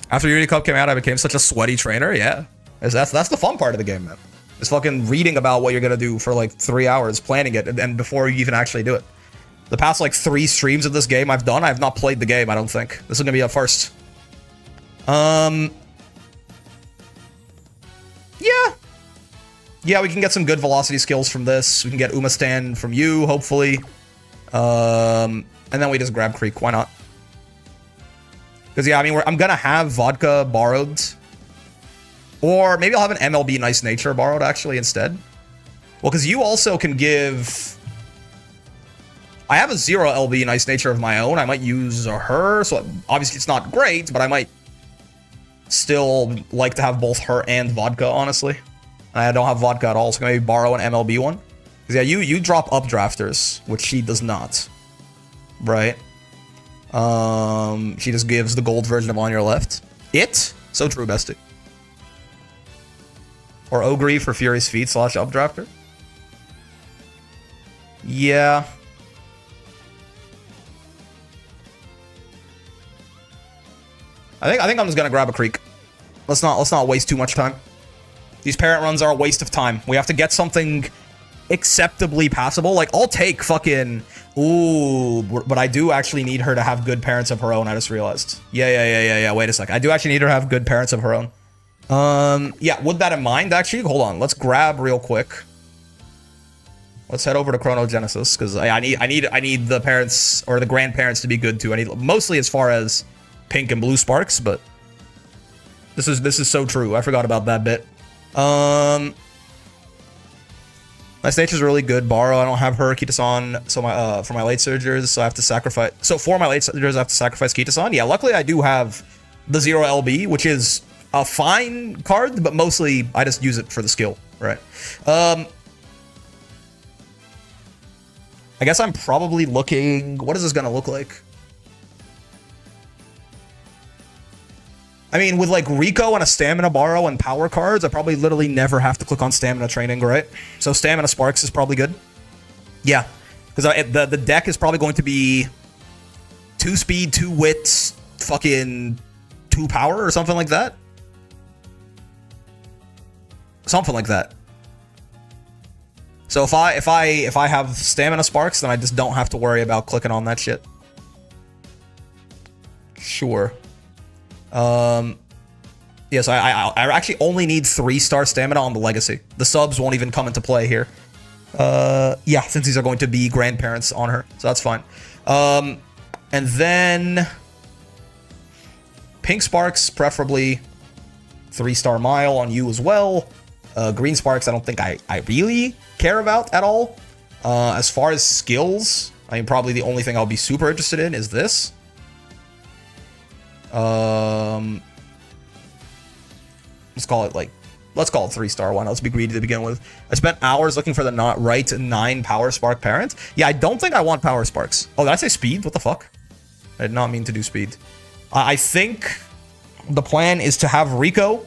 After Unity Cup came out, I became such a sweaty trainer. Yeah. That's the fun part of the game, man. Is fucking reading about what you're gonna do for like 3 hours, planning it, and before you even actually do it. The past like 3 streams of this game I've done, I've not played the game, I don't think. This is gonna be a first. Yeah. Yeah, we can get some good velocity skills from this. We can get Umastan from you, hopefully. And then we just grab Creek, why not? Because yeah, I mean, I'm gonna have Vodka borrowed. Or maybe I'll have an MLB Nice Nature borrowed, actually, instead. Well, because you also can give... I have a 0 LB Nice Nature of my own. I might use her, so obviously it's not great, but I might still like to have both her and Vodka, honestly. And I don't have Vodka at all, so maybe borrow an MLB one. Because yeah, you drop Updrafters, which she does not. Right? She just gives the gold version of On Your Left. It? So true, bestie. Or Ogre for Furious Feet / Updrafter. Yeah. I think I'm just gonna grab a Creek. Let's not waste too much time. These parent runs are a waste of time. We have to get something acceptably passable. Like, I'll take fucking... Ooh, but I do actually need her to have good parents of her own, I just realized. Yeah, wait a sec. I do actually need her to have good parents of her own. Yeah, with that in mind, actually, hold on. Let's grab real quick. Let's head over to Chronogenesis, because I need the parents, or the grandparents to be good too. I need, mostly as far as pink and blue sparks, but... This is so true. I forgot about that bit. Nice Nature's really good. Borrow. I don't have her. Kitasan. So my for my late surgers, so I have to sacrifice. So for my late surgers, I have to sacrifice Kitasan. Yeah, luckily I do have the 0 LB, which is a fine card, but mostly I just use it for the skill, right? I guess I'm probably looking. What is this gonna look like? I mean, with like Rico and a Stamina Borrow and Power cards, I probably literally never have to click on Stamina Training, right? So Stamina Sparks is probably good. Yeah, because the deck is probably going to be 2 speed, 2 wit, fucking 2 power or something like that. Something like that. So if I have Stamina Sparks, then I just don't have to worry about clicking on that shit. Sure. Yes, I actually only need 3-star stamina on the Legacy. The subs won't even come into play here. Yeah, since these are going to be grandparents on her, so that's fine. And then pink sparks, preferably 3-star mile on you as well. Green sparks, I don't think I really care about at all. As far as skills, I mean, probably the only thing I'll be super interested in is this. Let's call it 3-star. Why not? Let's be greedy to begin with. I spent hours looking for the right 9 power spark parent. Yeah, I don't think I want power sparks. Oh, did I say speed? What the fuck? I did not mean to do speed. I think the plan is to have Rico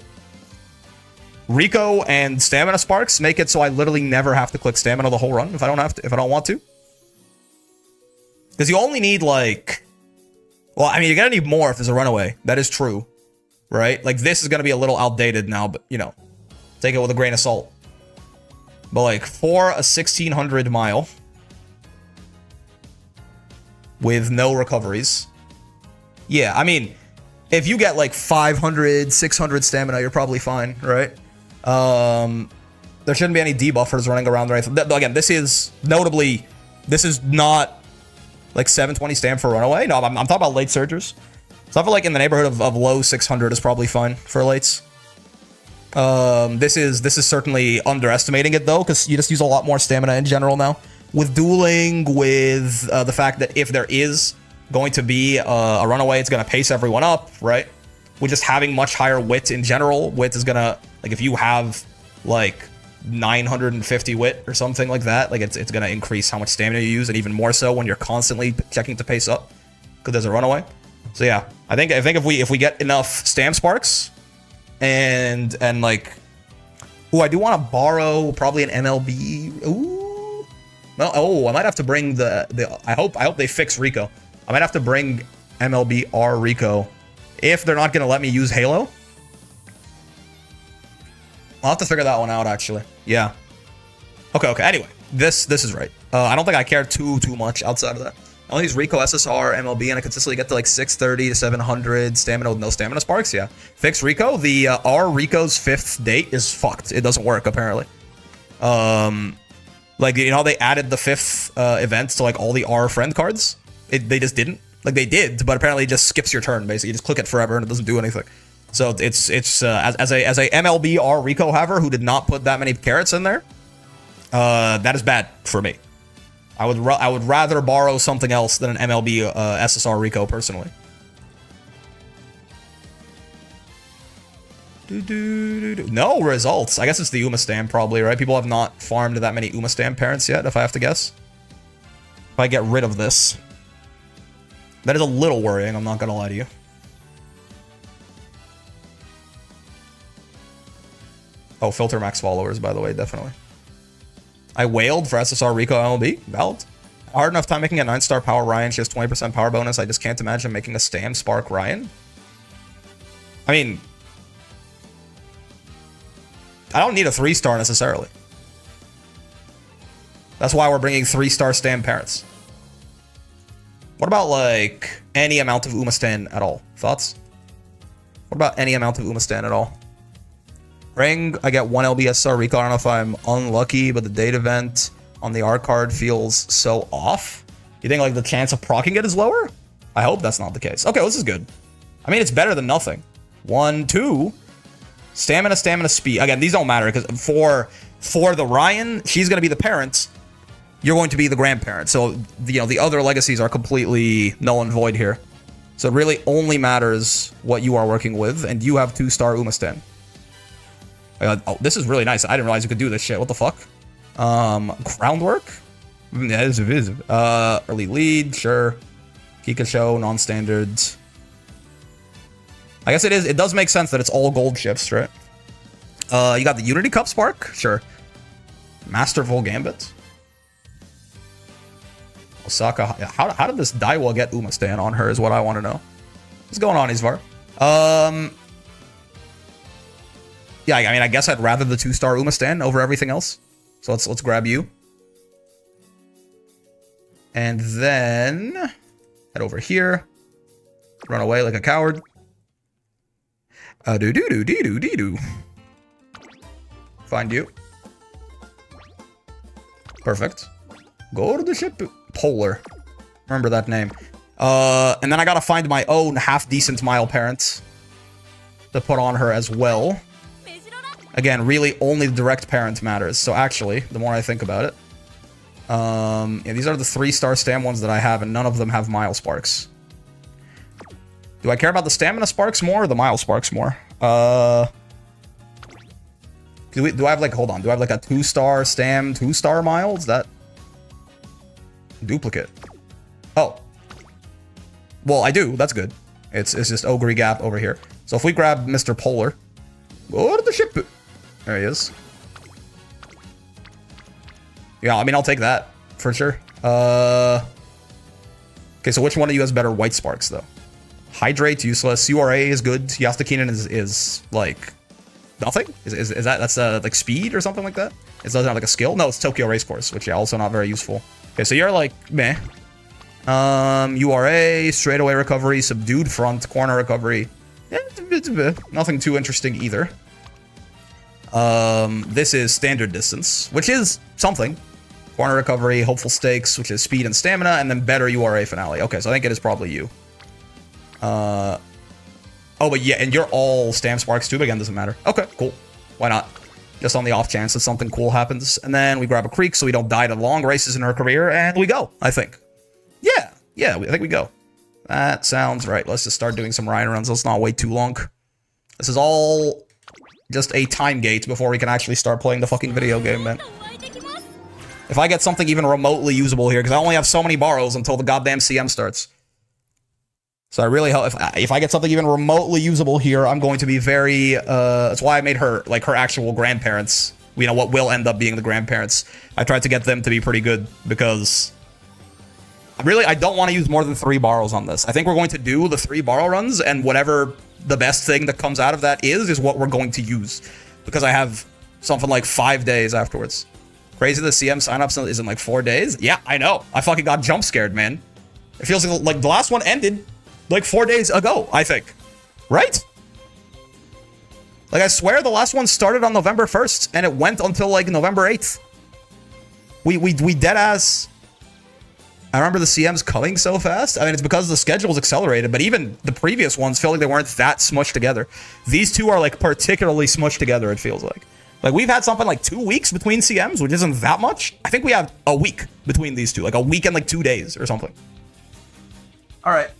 and stamina sparks make it so I literally never have to click stamina the whole run if I don't want to. Because you only need like... Well, I mean, you're gonna need more if there's a runaway. That is true. Right? Like, this is gonna be a little outdated now, but, you know, take it with a grain of salt. But, like, for a 1600 mile with no recoveries, yeah, I mean, if you get, like, 500, 600 stamina, you're probably fine, right? There shouldn't be any debuffers running around or anything. Again, this is, notably, this is not, like, 720 stam for runaway. No, I'm talking about late surgers. So I feel like in the neighborhood of low 600 is probably fine for lates. This is certainly underestimating it though, because you just use a lot more stamina in general now. With dueling, with the fact that if there is going to be a runaway, it's going to pace everyone up, right? With just having much higher wit in general, wit is going to, like, if you have like 950 wit or something like that, like it's going to increase how much stamina you use, and even more so when you're constantly checking to pace up because there's a runaway. So yeah, I think if we get enough stam sparks and like, ooh, I do want to borrow probably an MLB. Ooh, Well, oh, I might have to bring the I hope they fix Rico. I might have to bring MLBR Rico if they're not gonna let me use Halo. I'll have to figure that one out, actually. Yeah. Okay. Anyway, this is right. I don't think I care too much outside of that. I only use Rico, SSR, MLB, and I consistently get to like 630 to 700 stamina with no stamina sparks. Yeah. Fix Rico. The R Rico's 5th date is fucked. It doesn't work, apparently. Like, you know, they added the 5th events to like all the R friend cards. They just didn't. Like, they did, but apparently it just skips your turn, basically. You just click it forever and it doesn't do anything. So it's as a MLB R Rico haver who did not put that many carrots in there, that is bad for me. I would rather borrow something else than an MLB SSR Rico personally. No results. I guess it's the Uma Stam probably, right? People have not farmed that many Uma Stam parents yet, if I have to guess. If I get rid of this. That is a little worrying, I'm not gonna lie to you. Oh, filter max followers, by the way, definitely. I wailed for SSR Rico MLB. Valid. Hard enough time making a 9-star power Ryan. She has 20% power bonus. I just can't imagine making a Stam Spark Ryan. I mean, I don't need a 3-star necessarily. That's why we're bringing 3-star Stam parents. What about, like, any amount of Umastan at all? Thoughts? What about any amount of Umastan at all? Ring, I get 1 LBSR Rico. I don't know if I'm unlucky, but the date event on the R card feels so off. You think, like, the chance of proccing it is lower? I hope that's not the case. Okay, this is good. I mean, it's better than nothing. 1, 2. Stamina, speed. Again, these don't matter, because for the Ryan, she's going to be the parent. You're going to be the grandparent. So, you know, the other legacies are completely null and void here. So it really only matters what you are working with, and you have 2-star Umastan. Oh, this is really nice. I didn't realize you could do this shit. What the fuck? Groundwork? Early lead, sure. Kika show, non-standards. I guess it does make sense that it's all gold ships, right? You got the Unity Cup Spark? Sure. Masterful Gambit? Osaka. How did this Daiwa get Umastan on her is what I want to know. What's going on, Isvar? Yeah, I mean, I guess I'd rather the 2-star Umastan over everything else. So let's grab you. And then head over here. Run away like a coward. Do. Find you. Perfect. Go to the ship. Polar. Remember that name. And then I gotta find my own half-decent Mile parents to put on her as well. Again, really only the direct parent matters. So actually, the more I think about it, yeah, these are the 3-star Stam ones that I have, and none of them have Mile Sparks. Do I care about the Stamina Sparks more or the Mile Sparks more? Do I have, like, hold on, do I have, like, a 2-star Stam, 2-star Mile? Is that duplicate? Oh. Well, I do. That's good. It's just Ogre Gap over here. So if we grab Mr. Polar, go to the ship. There he is. Yeah, I mean, I'll take that for sure. Okay, so which one of you has better white sparks, though? Hydrate, useless. URA is good. Yastakinen is like nothing. Is that's like speed or something like that? It doesn't have like a skill. No, it's Tokyo Racecourse, which yeah, also not very useful. Okay, so you're like meh. URA, straightaway recovery, subdued front, corner recovery. Yeah, nothing too interesting either. This is standard distance, which is something. Corner recovery, hopeful stakes, which is speed and stamina, and then better URA finale. Okay, so I think it is probably you. Oh, but yeah, and you're all Stam Sparks too, but again, doesn't matter. Okay, cool. Why not? Just on the off chance that something cool happens. And then we grab a Creek so we don't die to long races in her career, and we go, I think. Yeah, I think we go. That sounds right. Let's just start doing some Ryan runs. Let's not wait too long. This is all just a time gate before we can actually start playing the fucking video game, man. If I get something even remotely usable here, because I only have so many borrows until the goddamn CM starts. So I really hope, if I get something even remotely usable here, I'm going to be very, that's why I made her, like, her actual grandparents you know, what will end up being the grandparents. I tried to get them to be pretty good because really, I don't want to use more than 3 borrows on this. I think we're going to do the 3 borrow runs, and whatever the best thing that comes out of that is what we're going to use. Because I have something like 5 days afterwards. Crazy the CM signups is in like 4 days? Yeah, I know. I fucking got jump scared, man. It feels like the last one ended like 4 days ago, I think. Right? Like, I swear the last one started on November 1st, and it went until like November 8th. We dead ass... I remember the CMs coming so fast. I mean, it's because the schedule's accelerated, but even the previous ones feel like they weren't that smushed together. These two are like particularly smushed together, it feels like. Like, we've had something like 2 weeks between CMs, which isn't that much. I think we have a week between these two, like a week and like 2 days or something. All right.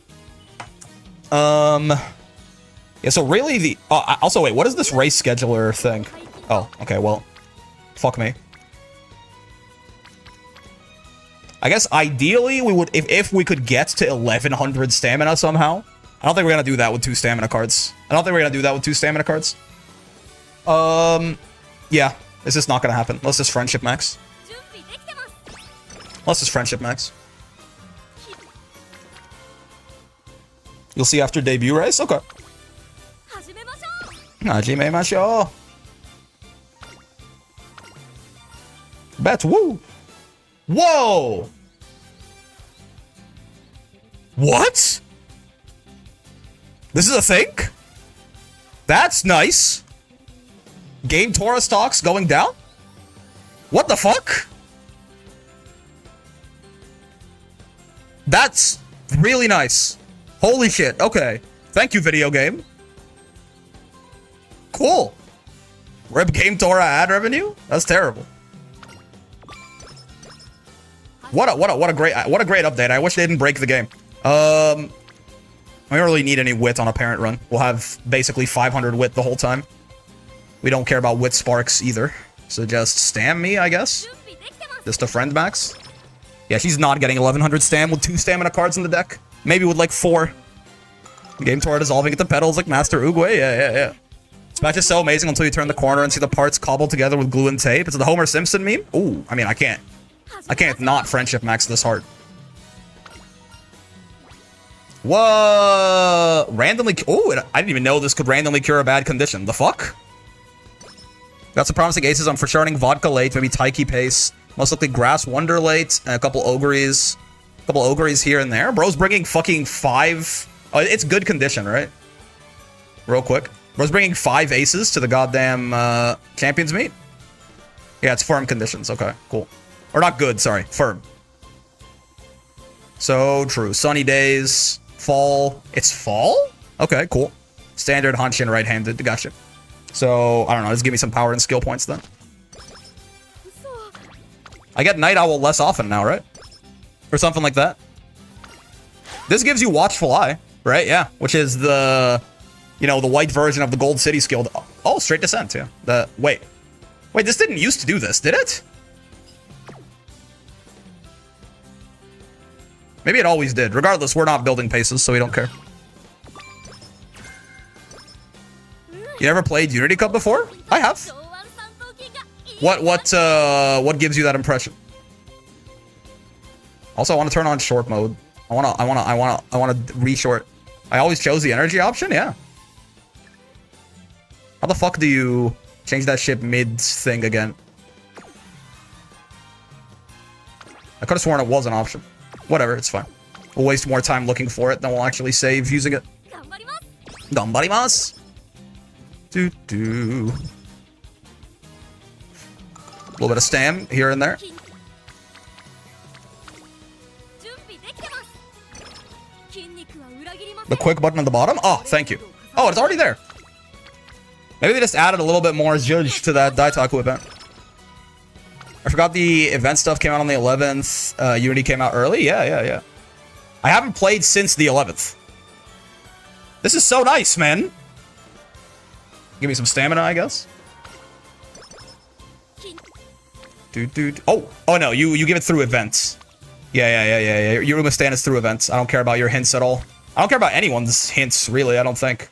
Yeah, so really the... also, wait, what is this race scheduler thing? Oh, okay, well, fuck me. I guess ideally we would, if we could get to 1100 stamina somehow. I don't think we're gonna do that with 2 stamina cards. Yeah, it's just not gonna happen. Unless it's friendship max. You'll see after debut race? Okay. Hajimemashou. Bet, woo! Whoa! What? This is a thing? That's nice. Game Torah stocks going down? What the fuck? That's really nice. Holy shit. Okay. Thank you, video game. Cool. Rip Game Torah ad revenue? That's terrible. What a great update. I wish they didn't break the game. I don't really need any wit on a parent run. We'll have basically 500 wit the whole time. We don't care about wit sparks either. So just stam me, I guess. Just a friend max. Yeah, she's not getting 1100 stam with 2 stamina cards in the deck. Maybe with like 4. Game Torah dissolving at the pedals like Master Oogway. Yeah. This match is so amazing until you turn the corner and see the parts cobbled together with glue and tape. It's the Homer Simpson meme. Ooh, I mean, I can't not friendship max this hard. Whoa! Randomly... Oh, I didn't even know this could randomly cure a bad condition. The fuck? Got some promising aces on for sharding vodka late, maybe Taiki pace. Most likely Grass Wonder late, and a couple Ogres. A couple Ogres here and there. Bro's bringing fucking 5... Oh, it's good condition, right? Real quick. Bro's bringing 5 aces to the goddamn Champions meet. Yeah, it's firm conditions. Okay, cool. Or not good, sorry. Firm. So true. Sunny days. Fall. It's fall? Okay, cool. Standard Hanshin right-handed. Gotcha. So, I don't know. Just give me some power and skill points then. I get Night Owl less often now, right? Or something like that. This gives you Watchful Eye, right? Yeah. Which is the, you know, the white version of the Gold City skill. Oh, Straight Descent, yeah. Wait, this didn't used to do this, did it? Maybe it always did. Regardless, we're not building paces, so we don't care. You never played Unity Cup before? I have. What gives you that impression? Also, I want to turn on short mode. I want to re-short. I always chose the energy option, yeah. How the fuck do you change that ship mid-thing again? I could have sworn it was an option. Whatever, it's fine. We'll waste more time looking for it than we'll actually save using it. Ganbarimasu! A little bit of stam here and there. The quick button at the bottom? Oh, thank you. Oh, it's already there. Maybe they just added a little bit more judge to that Daitaku event. I forgot the event stuff came out on the 11th. Unity came out early? Yeah. I haven't played since the 11th. This is so nice, man. Give me some stamina, I guess. Oh no, you give it through events. Yeah. Your room of stand is through events. I don't care about your hints at all. I don't care about anyone's hints, really, I don't think.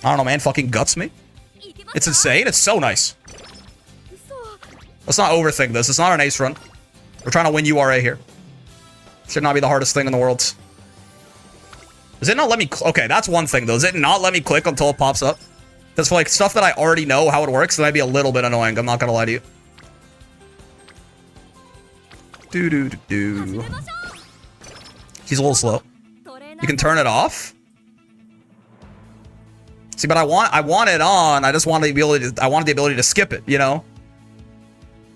I don't know, man. Fucking guts me. It's insane. It's so nice. Let's not overthink this. It's not an ace run. We're trying to win URA here. Should not be the hardest thing in the world. Does it not let me... Okay, that's one thing, though. Does it not let me click until it pops up? Because for, like, stuff that I already know how it works, it might be a little bit annoying. I'm not gonna lie to you. Do-do-do-do. She's a little slow. You can turn it off? See, but I want it on. I just want the ability to... I wanted the ability to skip it, you know?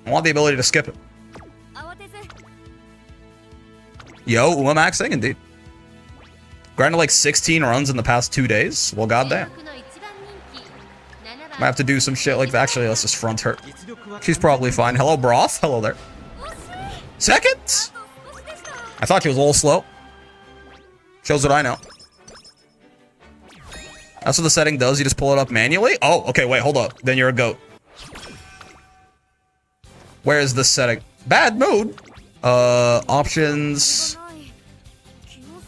I want the ability to skip it. Yo, Uma maxing, indeed. Granted, like 16 runs in the past 2 days. Well, goddamn. Might have to do some shit like that. Actually, let's just front her. She's probably fine. Hello, Broth. Hello there. Second? I thought she was a little slow. Shows what I know. That's what the setting does. You just pull it up manually. Oh, okay. Wait, hold up. Then you're a goat. Where is this setting? Bad mood. Options.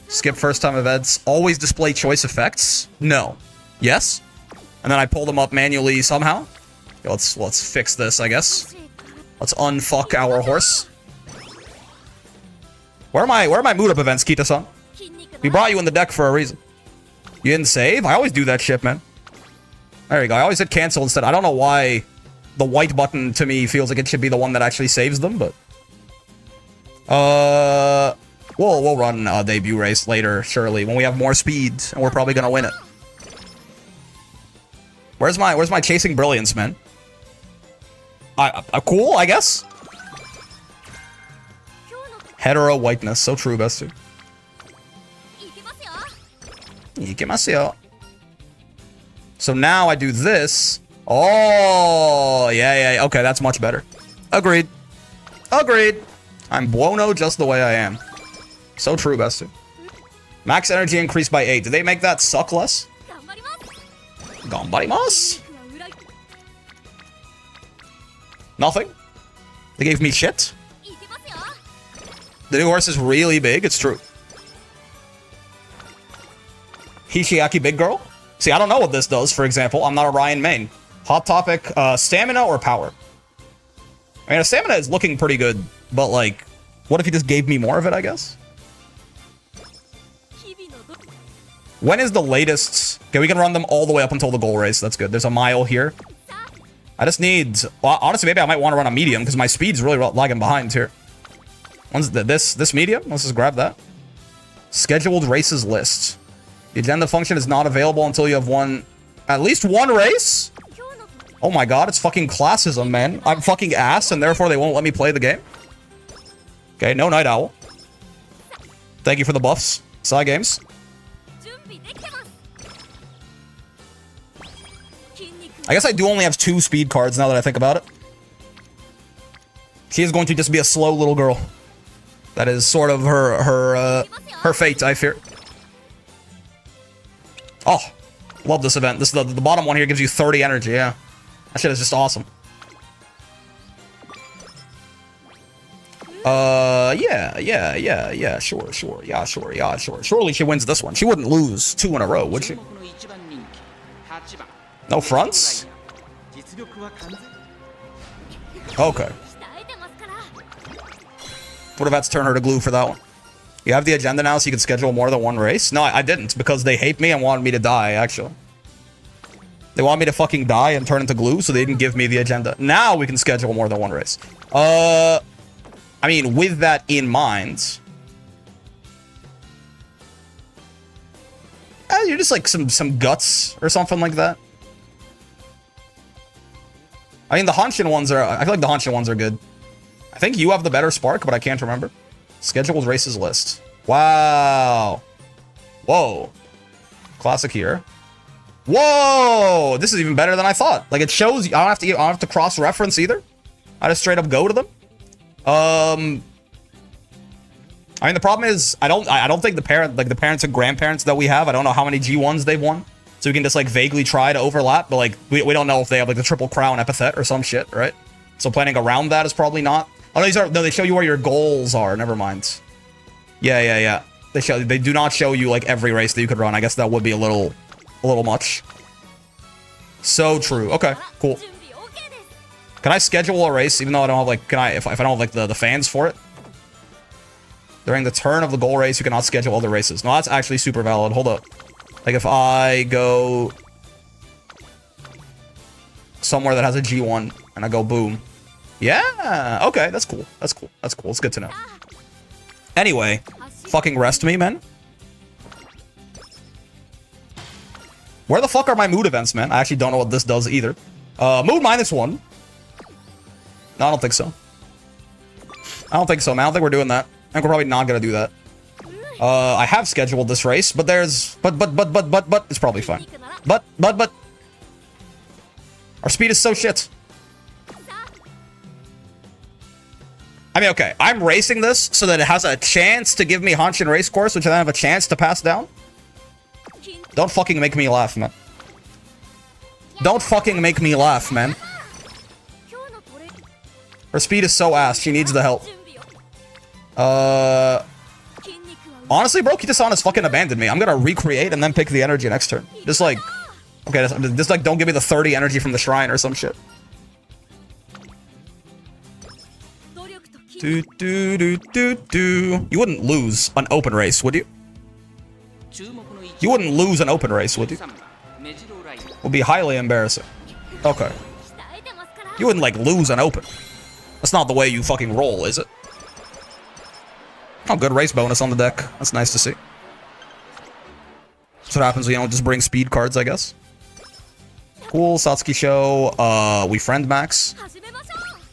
Skip first time events. Always display choice effects. No. Yes. And then I pull them up manually somehow. Okay, let's fix this, I guess. Let's unfuck our horse. Where are my mood up events, Kita-san? We brought you in the deck for a reason. You didn't save? I always do that shit, man. There you go. I always hit cancel instead. I don't know why the white button to me feels like it should be the one that actually saves them, but we'll run a debut race later, surely, when we have more speed, and we're probably gonna win it. Where's my chasing brilliance, man? Cool, I guess. Hetero whiteness, so true, Bestu. Ikimasu. So now I do this. Oh, yeah. Okay, that's much better. Agreed. I'm buono just the way I am. So true, Bestu. Max energy increased by 8. Did they make that suck less? Ganbarimasu. Nothing. They gave me shit. The new horse is really big. It's true. Hishiaki big girl? See, I don't know what this does, for example. I'm not a Ryan main. Hot topic, stamina or power? I mean, stamina is looking pretty good, but like, what if he just gave me more of it, I guess? When is the latest? Okay, we can run them all the way up until the goal race. That's good. There's a mile here. I just need... Well, honestly, maybe I might want to run a medium because my speed's really lagging behind here. When's this medium? Let's just grab that. Scheduled races list. The agenda function is not available until you have won at least one race? Oh my god, it's fucking classism, man. I'm fucking ass, and therefore they won't let me play the game. Okay, no Night Owl. Thank you for the buffs. Side games. I guess I do only have 2 speed cards now that I think about it. She is going to just be a slow little girl. That is sort of her fate, I fear. Oh, love this event. This the bottom one here gives you 30 energy, yeah. That shit is just awesome. Yeah, sure. Surely she wins this one. She wouldn't lose 2 in a row, would she? No fronts? Okay. Would have had to turn her to glue for that one. You have the agenda now so you can schedule more than one race? No, I didn't, because they hate me and wanted me to die, actually. They want me to fucking die and turn into glue, so they didn't give me the agenda. Now we can schedule more than one race. I mean, with that in mind... you're just like some guts or something like that. I mean, the Hanshin ones are... I feel like the Hanshin ones are good. I think you have the better spark, but I can't remember. Scheduled races list. Wow. Whoa. Classic here. Whoa! This is even better than I thought. Like, it shows... I don't have to cross-reference either. I just straight up go to them. I mean, the problem is... I don't think the parents and grandparents that we have... I don't know how many G1s they've won. So we can just, like, vaguely try to overlap. But, like, we don't know if they have, like, the Triple Crown epithet or some shit, right? So planning around that is probably not... Oh, no, they show you where your goals are. Never mind. Yeah. They do not show you, like, every race that you could run. I guess that would be a little much. So true. Okay, cool. Can I schedule a race even though I don't have like, can I, if I don't have like the fans for it? During the turn of the goal race, you cannot schedule other races. No, that's actually super valid. Hold up. Like if I go somewhere that has a G1 and I go boom. Yeah, okay, that's cool. That's cool. That's cool. It's good to know. Anyway, fucking rest me, man. Where the fuck are my mood events, man? I actually don't know what this does either. Mood -1. No, I don't think so. I don't think so, man. I don't think we're doing that. I think we're probably not gonna do that. I have scheduled this race, but there's... But, it's probably fine. But... Our speed is so shit. I mean, okay, I'm racing this so that it has a chance to give me Hanshin race course, which I then have a chance to pass down. Don't fucking make me laugh, man. Don't fucking make me laugh, man. Her speed is so ass. She needs the help. Honestly, bro, Kita-san has fucking abandoned me. I'm gonna recreate and then pick the energy next turn. Just like... Okay, just like don't give me the 30 energy from the shrine or some shit. You wouldn't lose an open race, would you? You wouldn't lose an open race, would you? Would be highly embarrassing. Okay. You wouldn't, like, lose an open. That's not the way you fucking roll, is it? Oh, good race bonus on the deck. That's nice to see. That's what happens when you don't just bring speed cards, I guess. Cool, Satsuki show. We friend max.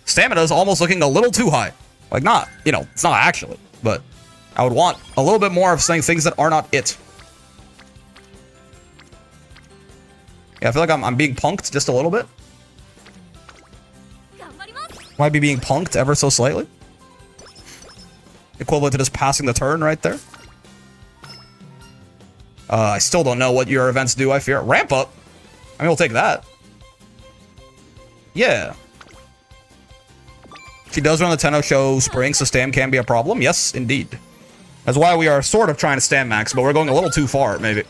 Stamina is almost looking a little too high. Like, not, you know, it's not actually, but I would want a little bit more of saying things that are not it. Yeah, I feel like I'm being punked just a little bit. Might be being punked ever so slightly. Equivalent to just passing the turn right there. I still don't know what your events do, I fear. Ramp up? I mean, we'll take that. Yeah. She does run the Tenno show spring, so stam can be a problem. Yes, indeed. That's why we are sort of trying to stam max, but we're going a little too far, maybe.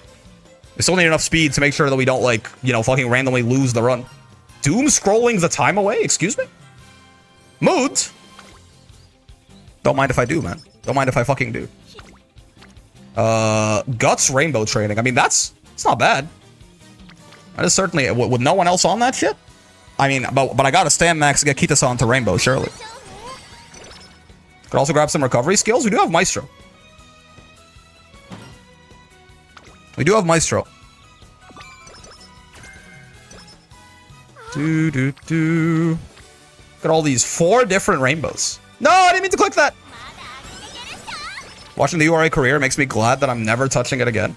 We still need enough speed to make sure that we don't, like, you know, fucking randomly lose the run. Doom scrolling the time away? Excuse me? Moods? Don't mind if I do, man. Don't mind if I fucking do. Guts rainbow training. I mean, it's not bad. That is certainly, with no one else on that shit? I mean, but I gotta stand max to get Kita-san to rainbow, surely. Could also grab some recovery skills. We do have Maestro. We do have Maestro. Look at all these 4 different rainbows. No, I didn't mean to click that. Watching the URA career makes me glad that I'm never touching it again.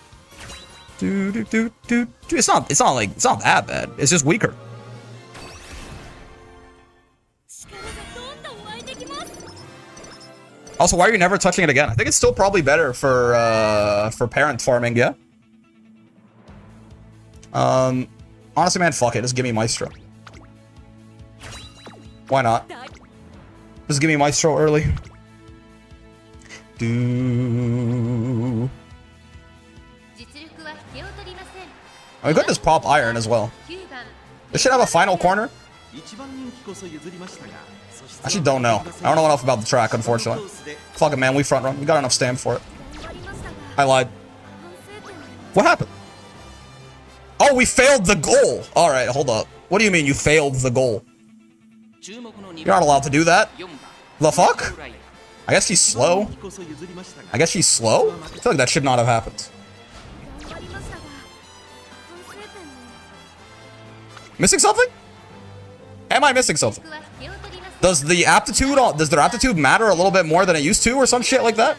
It's not that bad. It's just weaker. Also, why are you never touching it again? I think it's still probably better for parent farming, yeah? Honestly, man, fuck it. Just give me Maestro. Why not? Just give me Maestro early. I could just pop Iron as well. This should have a final corner. I actually don't know. I don't know enough about the track, unfortunately. Fuck it, man. We front run. We got enough stamp for it. I lied. What happened? Oh, we failed the goal. All right, hold up. What do you mean you failed the goal? You're not allowed to do that. The fuck? I guess she's slow. I guess she's slow? I feel like that should not have happened. Missing something? Am I missing something? Does their aptitude matter a little bit more than it used to or some shit like that?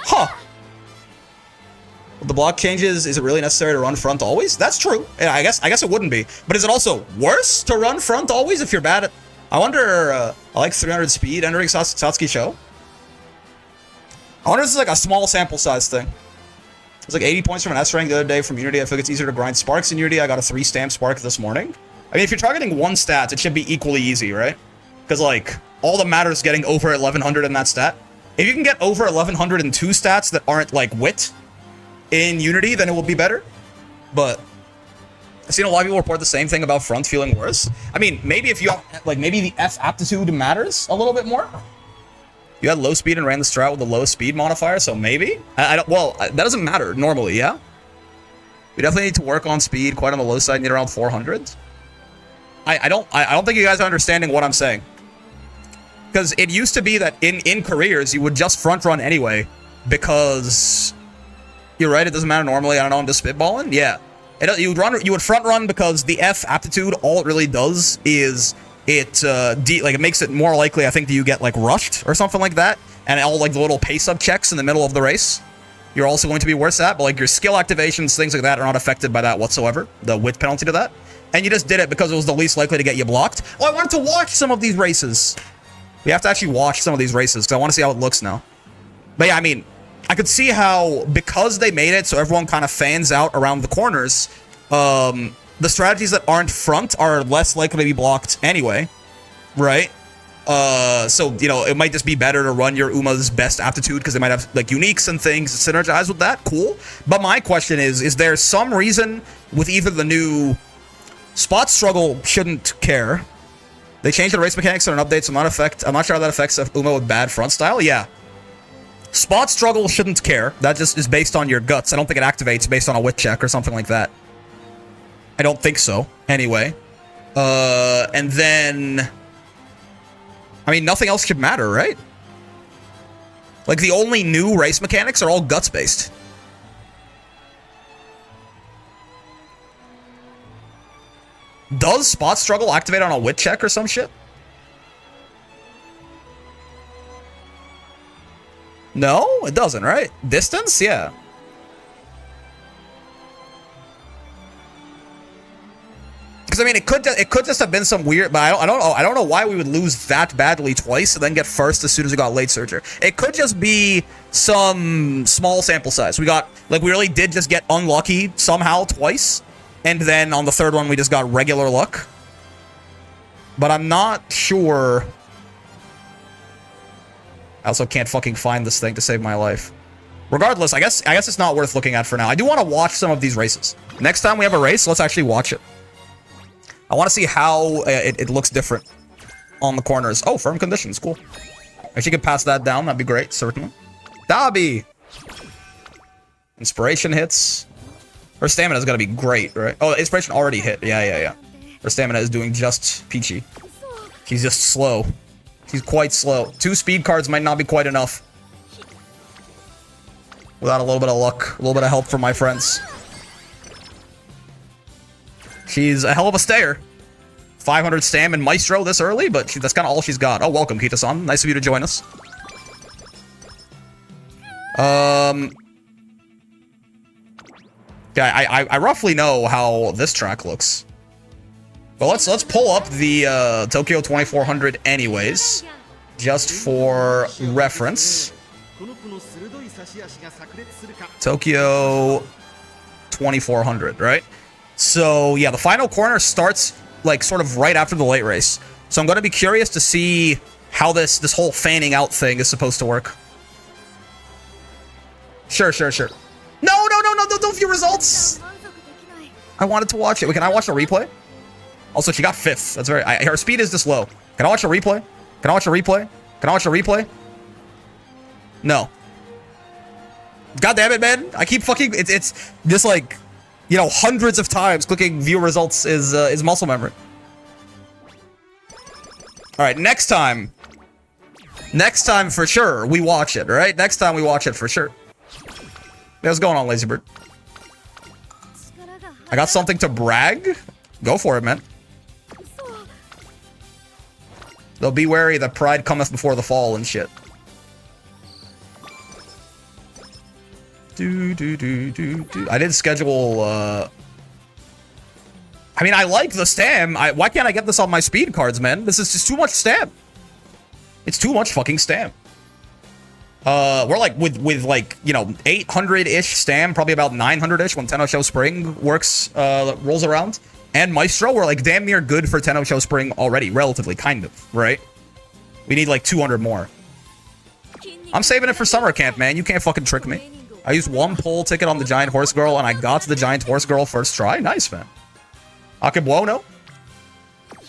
Huh. With the block changes, is it really necessary to run front always? That's true. Yeah, I guess it wouldn't be. But is it also worse to run front always if you're bad at... I wonder, I like 300 speed entering Satsuki show. I wonder if this is like a small sample size thing. It's like 80 points from an S rank the other day from Unity. I feel like it's easier to grind sparks in Unity. I got a 3 stamp spark this morning. I mean, if you're targeting 1 stat, it should be equally easy, right? Because, like, all that matters is getting over 1100 in that stat. If you can get over 1100 in 2 stats that aren't, like, wit in Unity, then it will be better. But I've seen a lot of people report the same thing about front feeling worse. I mean, maybe if you have, like, maybe the F aptitude matters a little bit more. You had low speed and ran the strat with the lowest speed modifier, so maybe? I don't, well, that doesn't matter normally, yeah? We definitely need to work on speed, quite on the low side, need around 400. I don't think you guys are understanding what I'm saying. Because it used to be that in careers, you would just front run anyway, because you're right, it doesn't matter normally. I don't know, I'm just spitballing. Yeah. You would front run because the F aptitude, all it really does is it it makes it more likely, I think, that you get like rushed or something like that, and all like the little pace up checks in the middle of the race, you're also going to be worse at. But like your skill activations, things like that, are not affected by that whatsoever. The width penalty to that, and you just did it because it was the least likely to get you blocked. Oh, I wanted to watch some of these races. We have to actually watch some of these races because I want to see how it looks now. But yeah, I mean, I could see how, because they made it so everyone kind of fans out around the corners, the strategies that aren't front are less likely to be blocked anyway, right? So, you know, it might just be better to run your Uma's best aptitude because they might have, like, uniques and things that synergize with that. Cool. But my question is there some reason with either the new Spot Struggle shouldn't care? They changed the race mechanics on an update, so I'm not sure how that affects Uma with bad front style. Yeah. Spot Struggle shouldn't care. That just is based on your guts. I don't think it activates based on a wit check or something like that. I don't think so. Anyway. And then... I mean, nothing else should matter, right? Like, the only new race mechanics are all guts-based. Does Spot Struggle activate on a wit check or some shit? No, it doesn't, right? Distance? Yeah. Because I mean, it could just have been some weird, but I don't know why we would lose that badly twice and then get first as soon as we got late surger. It could just be some small sample size. We really did just get unlucky somehow twice, and then on the third one we just got regular luck. But I'm not sure. I also can't fucking find this thing to save my life. Regardless, I guess it's not worth looking at for now. I do want to watch some of these races. Next time we have a race, let's actually watch it. I want to see how it looks different on the corners. Oh, firm conditions. Cool. If you could pass that down, that'd be great, certainly. Dabi! Inspiration hits. Her stamina is going to be great, right? Oh, inspiration already hit. Yeah. Her stamina is doing just peachy. She's just slow. She's quite slow. 2 speed cards might not be quite enough. Without a little bit of luck. A little bit of help from my friends. She's a hell of a stayer. 500 stam and Maestro this early, but that's kind of all she's got. Oh, welcome, Kita-san. Nice of you to join us. Yeah, I roughly know how this track looks. But let's pull up the Tokyo 2400 anyways, just for reference. Tokyo 2400, right? So yeah, the final corner starts like sort of right after the late race. So I'm going to be curious to see how this whole fanning out thing is supposed to work. Sure. No, don't view results. I wanted to watch it. Can I watch a replay? Also, she got 5th. That's very... her speed is this low. Can I watch a replay? Can I watch a replay? Can I watch a replay? No. God damn it, man. I keep fucking... It's just like, you know, hundreds of times clicking view results is muscle memory. Alright, next time. Next time for sure, we watch it, right? Next time we watch it for sure. What's going on, Lazybird? I got something to brag? Go for it, man. Though be wary that pride cometh before the fall and shit. I did schedule, I mean, I like the stam. Why can't I get this on my speed cards, man? This is just too much stam. It's too much fucking stam. We're like, with like, you know, 800-ish stam, probably about 900-ish when Tenno Show Spring rolls around. And Maestro, we're like damn near good for Tenno Show Spring already, relatively, kind of, right? We need like 200 more. I'm saving it for summer camp, man. You can't fucking trick me. I used one pull ticket on the giant horse girl, and I got to the giant horse girl first try. Nice, man. Akebono.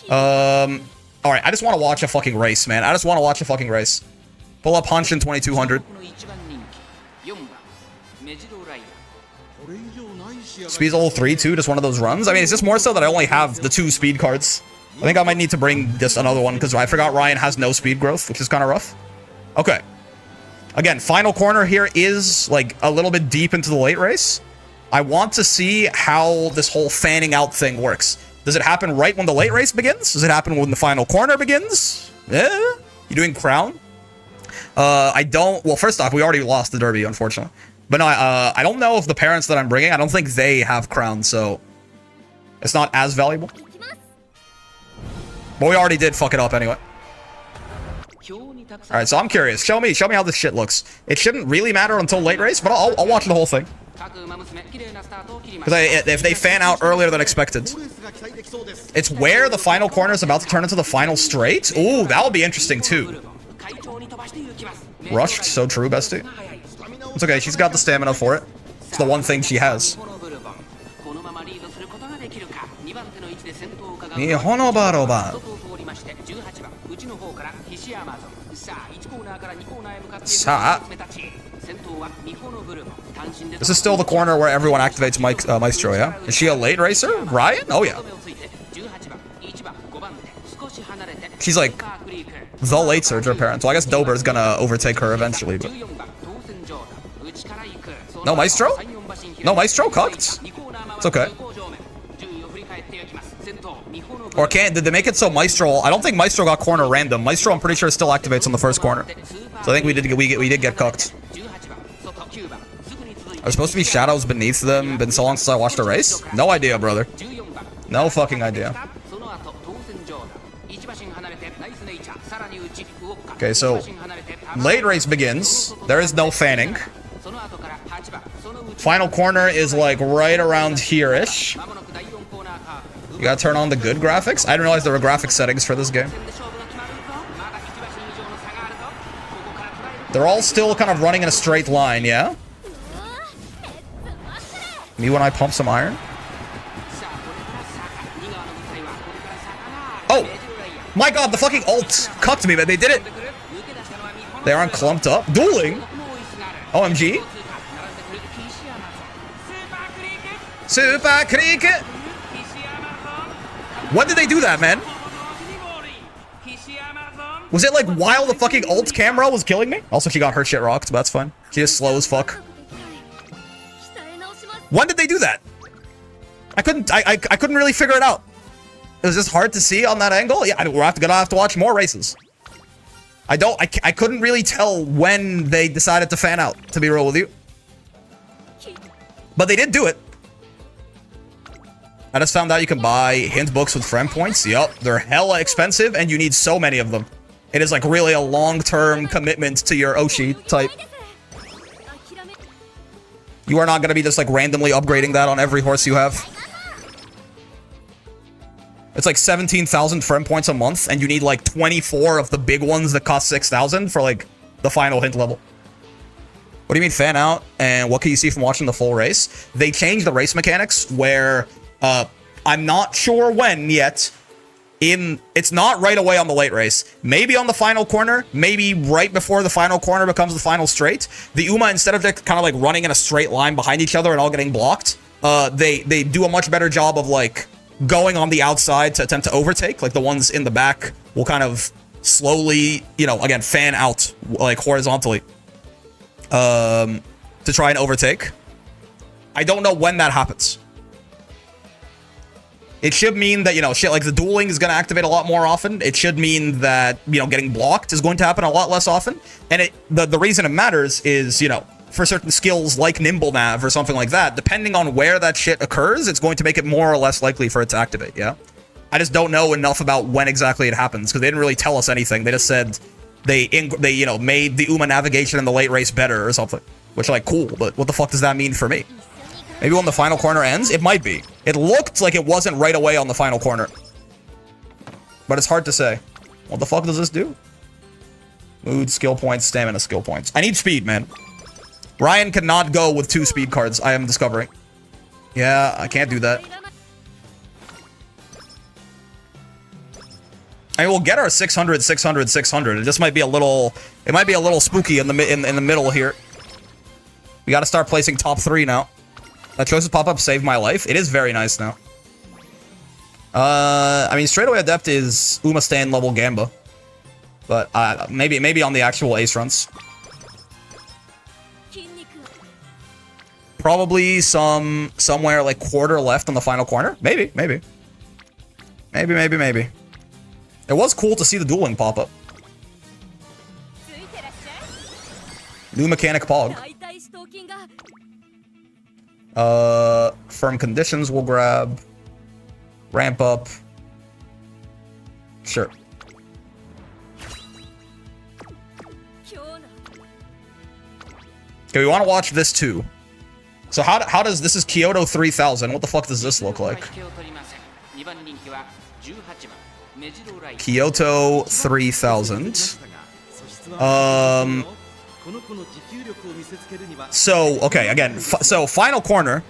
All right, I just want to watch a fucking race, man. I just want to watch a fucking race. Pull up Hunch in 2200. Speed's level 3 too, just one of those runs. I mean, it's just more so that I only have the 2 speed cards. I think I might need to bring just another one because I forgot Ryan has no speed growth, which is kind of rough. Okay. Again, final corner here is like a little bit deep into the late race. I want to see how this whole fanning out thing works. Does it happen right when the late race begins? Does it happen when the final corner begins? Yeah. You doing crown? I don't. Well, first off, we already lost the derby, unfortunately. But no, I don't know if the parents that I'm bringing, I don't think they have crowns, so it's not as valuable. But we already did fuck it up anyway. Alright, so I'm curious. Show me how this shit looks. It shouldn't really matter until late race, but I'll watch the whole thing. Because if they fan out earlier than expected. It's where the final corner is about to turn into the final straight? Ooh, that would be interesting too. Rushed, so true, bestie. It's okay, she's got the stamina for it. It's the one thing she has. This is still the corner where everyone activates Maestro, yeah? Is she a late racer? Ryan? Oh, yeah. She's like the late surger apparent. So I guess Dober's gonna overtake her eventually, but... No Maestro? No Maestro? Cocked? It's okay. Or did they make it so Maestro... I don't think Maestro got corner random. Maestro, I'm pretty sure, still activates on the first corner. So I think we did get cooked. Are supposed to be shadows beneath them? Been so long since I watched a race? No idea, brother. No fucking idea. Okay, so late race begins. There is no fanning. Final corner is like right around here-ish. You gotta turn on the good graphics. I didn't realize there were graphics settings for this game. They're all still kind of running in a straight line, yeah? Me when I pump some iron? Oh! My god, the fucking ult cucked me, but they did it! They aren't clumped up. Dueling? OMG. Super cricket! When did they do that, man? Was it like while the fucking ult camera was killing me? Also, she got her shit rocked, but that's fine. She is slow as fuck. When did they do that? I couldn't really figure it out. It was just hard to see on that angle. Yeah, we're gonna have to watch more races. I couldn't really tell when they decided to fan out, to be real with you. But they did do it. I just found out you can buy hint books with friend points. Yup, they're hella expensive and you need so many of them. It is like really a long-term commitment to your Oshi type. You are not going to be just like randomly upgrading that on every horse you have. It's like 17,000 friend points a month and you need like 24 of the big ones that cost 6,000 for like the final hint level. What do you mean fan out? And what can you see from watching the full race? They changed the race mechanics where I'm not sure when yet. It's not right away on the late race. Maybe on the final corner, maybe right before the final corner becomes the final straight. The Uma, instead of kind of like running in a straight line behind each other and all getting blocked, they do a much better job of like going on the outside to attempt to overtake. Like the ones in the back will kind of slowly, you know, again, fan out like horizontally to try and overtake. I don't know when that happens. It should mean that, you know, shit like the dueling is going to activate a lot more often. It should mean that, you know, getting blocked is going to happen a lot less often. And the reason it matters is, you know, for certain skills like Nimble Nav or something like that, depending on where that shit occurs, it's going to make it more or less likely for it to activate, yeah? I just don't know enough about when exactly it happens, because they didn't really tell us anything. They just said they you know, made the Uma navigation in the late race better or something. Which, like, cool, but what the fuck does that mean for me? Maybe when the final corner ends? It might be. It looked like it wasn't right away on the final corner. But it's hard to say. What the fuck does this do? Mood, skill points, stamina, skill points. I need speed, man. Ryan cannot go with 2 speed cards, I am discovering. Yeah, I can't do that. I mean, we'll get our 600, 600, 600. It just might be a little... It might be a little spooky in the middle here. We got to start placing top 3 now. That choices pop-up saved my life. It is very nice now. I mean, straightaway Adept is Uma Stan level Gamba. But maybe on the actual ace runs. Probably somewhere like quarter left on the final corner. Maybe. It was cool to see the dueling pop up. New mechanic Pog. Firm conditions will grab. Ramp up. Sure. Okay, we want to watch this too. So how does this is Kyoto 3000? What the fuck does this look like? Kyoto 3000. So okay, again, so final corner.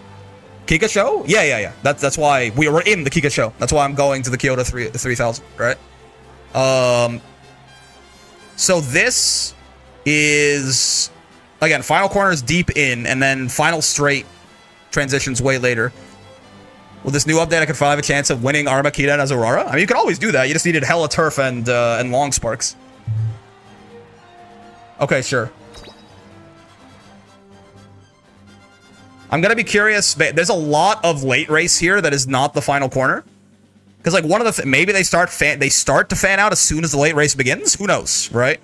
Kika show? Yeah. That's why we were in the Kika show. That's why I'm going to the Kyoto 3000, right? So this is again, final corner is deep in, and then final straight transitions way later. With this new update, I could finally have a chance of winning Armakita as Aurora. I mean, you can always do that. You just needed hella turf and long sparks. Okay, sure. I'm gonna be curious. There's a lot of late race here that is not the final corner. Because like one of the maybe they start to fan out as soon as the late race begins. Who knows, right?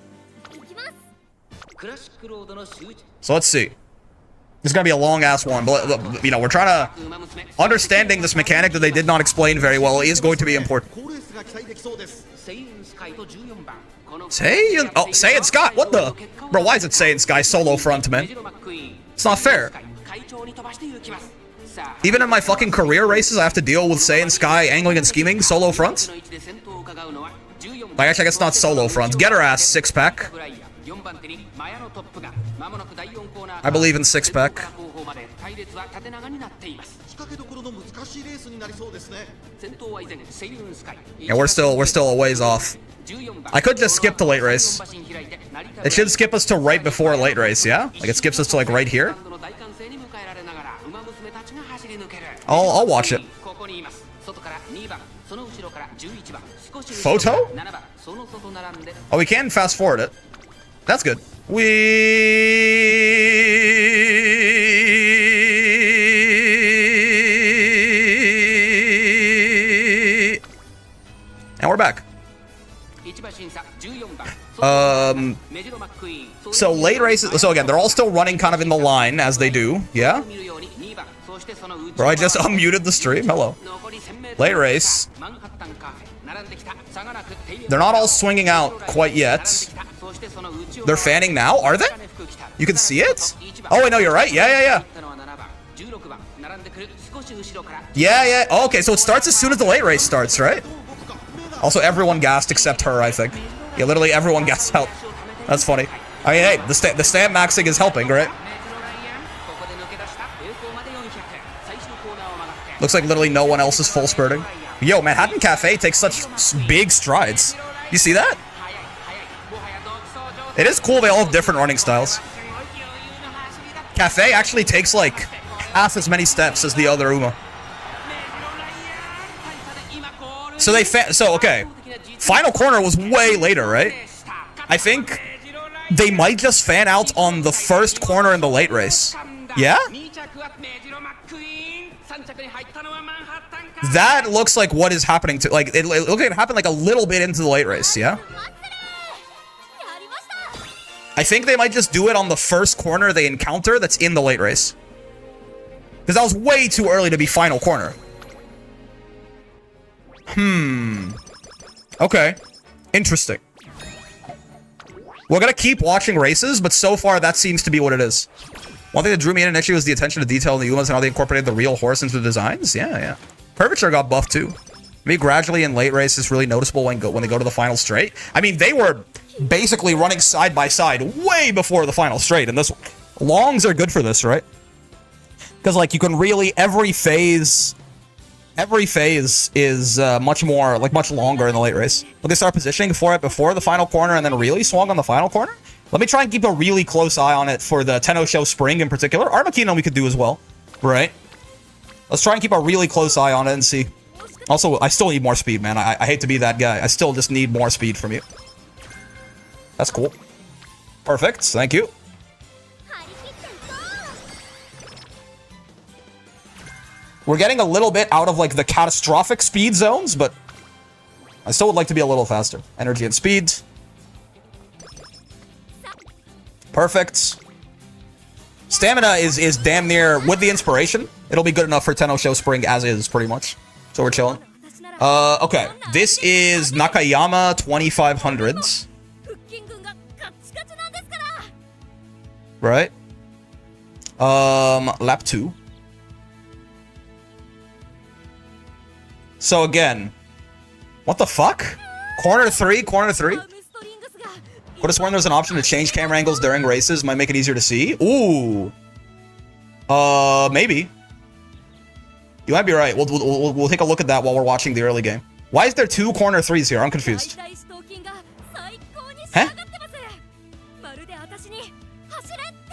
So let's see. This is gonna be a long ass one, but you know we're trying to understanding this mechanic that they did not explain very well is going to be important. Saiyan Scott, what the? Bro, why is it Saiyan Sky solo front, man? It's not fair. Even in my fucking career races, I have to deal with Saiyan Sky angling and scheming solo front. Like, actually, I guess not solo front. Get her ass, 6-pack. I believe in 6-pack. Yeah, we're still a ways off. I could just skip the late race. It should skip us to right before late race, yeah? Like it skips us to like right here. I'll watch it. Photo? Oh, we can fast forward it. That's good. And we're back. So late races, so again, they're all still running kind of in the line as they do, yeah? Bro, I just unmuted the stream, hello. Late race. They're not all swinging out quite yet. They're fanning now, are they? You can see it? Oh, wait, no, you're right, yeah. Yeah, oh, okay, so it starts as soon as the late race starts, right? Also, everyone gassed except her, I think. Yeah, literally everyone gassed out. That's funny. I mean, hey, the stamp maxing is helping, right? Looks like literally no one else is full spurting. Yo, Manhattan Cafe takes such big strides. You see that? It is cool they all have different running styles. Cafe actually takes like half as many steps as the other Uma. So okay. Final corner was way later, right? I think they might just fan out on the first corner in the late race. Yeah? That looks like what is happening to, like, it looks like it happened like a little bit into the late race, yeah? I think they might just do it on the first corner they encounter that's in the late race. Because that was way too early to be final corner. Okay. Interesting. We're gonna keep watching races, but so far that seems to be what it is. One thing that drew me in initially was the attention to detail in the Umas and how they incorporated the real horse into the designs. Yeah. Curvature got buffed too. Maybe gradually in late race is really noticeable when they go to the final straight. I mean, they were basically running side by side way before the final straight in this one. Longs are good for this, right? Because, like, you can really, every phase is much more, like, much longer in the late race. Look at start positioning for it before the final corner and then really swung on the final corner. Let me try and keep a really close eye on it for the Tenno Show Spring in particular. Armakino we could do as well, right? Let's try and keep a really close eye on it and see. Also, I still need more speed, man. I hate to be that guy. I still just need more speed from you. That's cool. Perfect. Thank you. We're getting a little bit out of, like, the catastrophic speed zones, but I still would like to be a little faster. Energy and speed. Perfect. Stamina is damn near, with the inspiration, it'll be good enough for Tenno Show Spring as is, pretty much. So we're chilling. Okay. This is Nakayama 2500s. Right? Lap 2. So again, what the fuck? Corner 3, corner 3? Could have sworn there's an option to change camera angles during races. Might make it easier to see. Ooh. Maybe. You might be right. We'll take a look at that while we're watching the early game. Why is there 2 corner 3s here? I'm confused. Huh?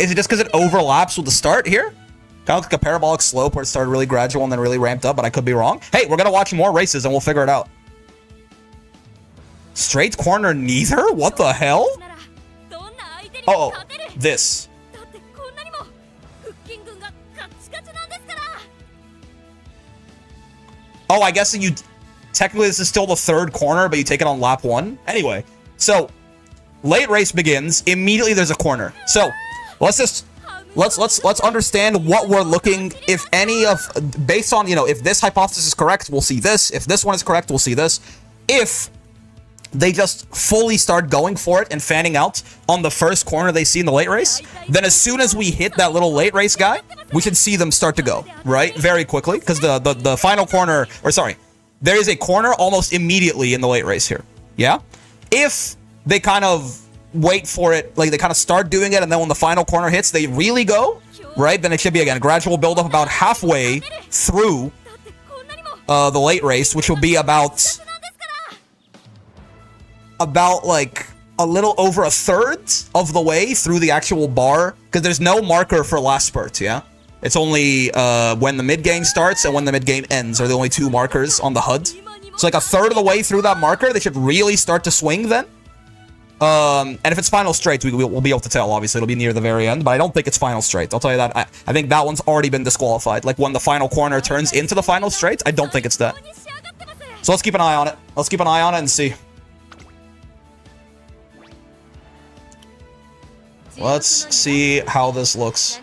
Is it just because it overlaps with the start here? Kind of like a parabolic slope where it started really gradual and then really ramped up, but I could be wrong. Hey, we're gonna watch more races and we'll figure it out. Straight corner neither? What the hell? Oh, this. Oh, I guess you... Technically, this is still the 3rd corner, but you take it on lap 1. Anyway, so... Late race begins. Immediately, there's a corner. So, let's just... Let's understand what we're looking... If any of... Based on, you know, if this hypothesis is correct, we'll see this. If this one is correct, we'll see this. If they just fully start going for it and fanning out on the first corner they see in the late race, then as soon as we hit that little late race guy, we should see them start to go, right? Very quickly, because the final corner... Or, sorry. There is a corner almost immediately in the late race here. Yeah? If they kind of wait for it, like they kind of start doing it, and then when the final corner hits, they really go, right? Then it should be, again, a gradual build-up about halfway through the late race, which will be about like a little over a third of the way through the actual bar, because there's no marker for last spurt, yeah? It's only when the mid-game starts and when the mid-game ends are the only 2 markers on the HUD. So like a third of the way through that marker, they should really start to swing then. And if it's final straight, we'll be able to tell, obviously. It'll be near the very end, but I don't think it's final straight. I'll tell you that. I think that one's already been disqualified. Like, when the final corner turns into the final straight, I don't think it's that. So let's keep an eye on it. Let's keep an eye on it and see. Let's see how this looks.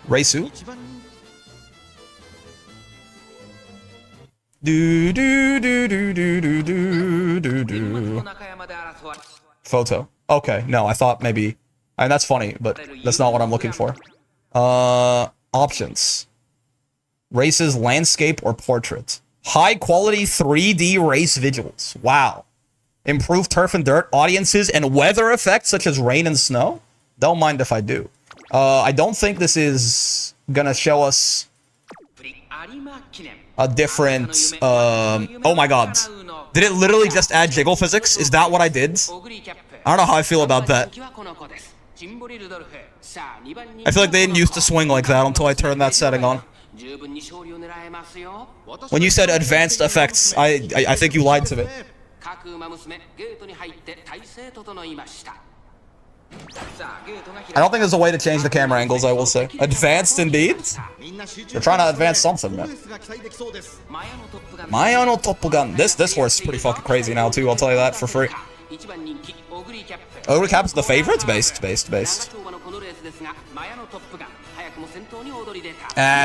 Reisu. Photo. Okay, no, I thought maybe... I mean, that's funny, but that's not what I'm looking for. Options. Races, landscape, or portrait. High quality 3D race visuals. Wow. Improved turf and dirt, audiences, and weather effects such as rain and snow. Don't mind if I do. I don't think this is gonna show us a different... oh my god. Did it literally just add jiggle physics? Is that what I did? I don't know how I feel about that. I feel like they didn't used to swing like that until I turned that setting on. When you said advanced effects, I think you lied to me. I don't think there's a way to change the camera angles, I will say. Advanced indeed? They're trying to advance something, man. Maya no Top Gun. This horse is pretty fucking crazy now, too. I'll tell you that for free. Ogre Cap's the favorite? Based. It's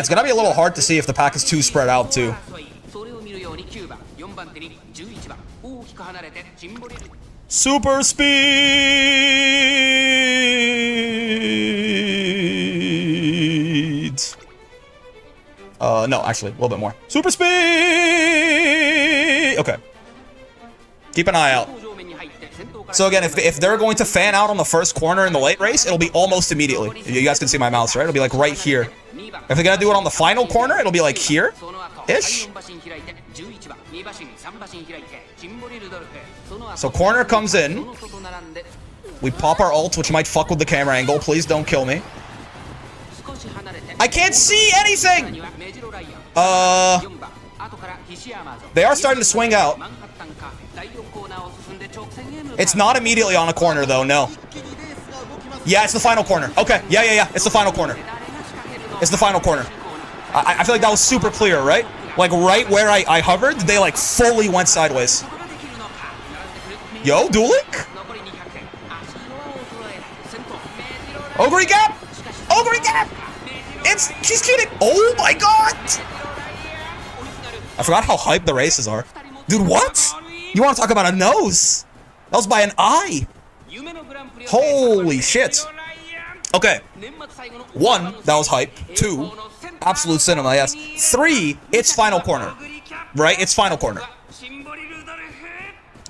gonna be a little hard to see if the pack is too spread out, too. Super speed! No, actually, a little bit more. Super speed! Okay. Keep an eye out. So again, if they're going to fan out on the first corner in the late race, it'll be almost immediately. You guys can see my mouse, right? It'll be like right here. If they're gonna do it on the final corner, it'll be like here-ish. So corner comes in. We pop our ult, which might fuck with the camera angle. Please don't kill me. I can't see anything! They are starting to swing out. It's not immediately on a corner, though, no. Yeah, it's the final corner. Okay, yeah. It's the final corner. It's the final corner. I feel like that was super clear, right? Like, right where I hovered, they, like, fully went sideways. Yo, dual link? Ogre gap! Ogre gap! She's cheating! Oh my god! I forgot how hyped the races are. Dude, what? You want to talk about a nose? That was by an eye. Holy shit. Okay. 1, that was hype. 2, absolute cinema, yes. 3, it's final corner. Right? It's final corner.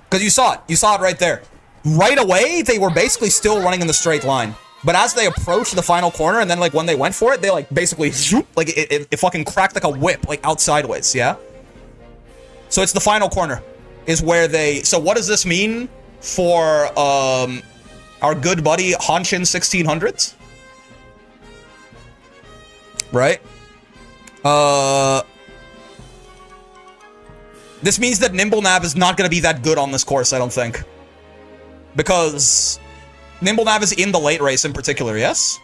Because you saw it. You saw it right there. Right away, they were basically still running in the straight line. But as they approached the final corner, and then, like, when they went for it, they, like, basically, like, it fucking cracked like a whip, like, out sideways, yeah? So it's the final corner is where they... So what does this mean for, our good buddy Hanshin 1600s? Right? This means that Nimble Nav is not going to be that good on this course, I don't think. Because... Nimble Nav is in the late race in particular, yes?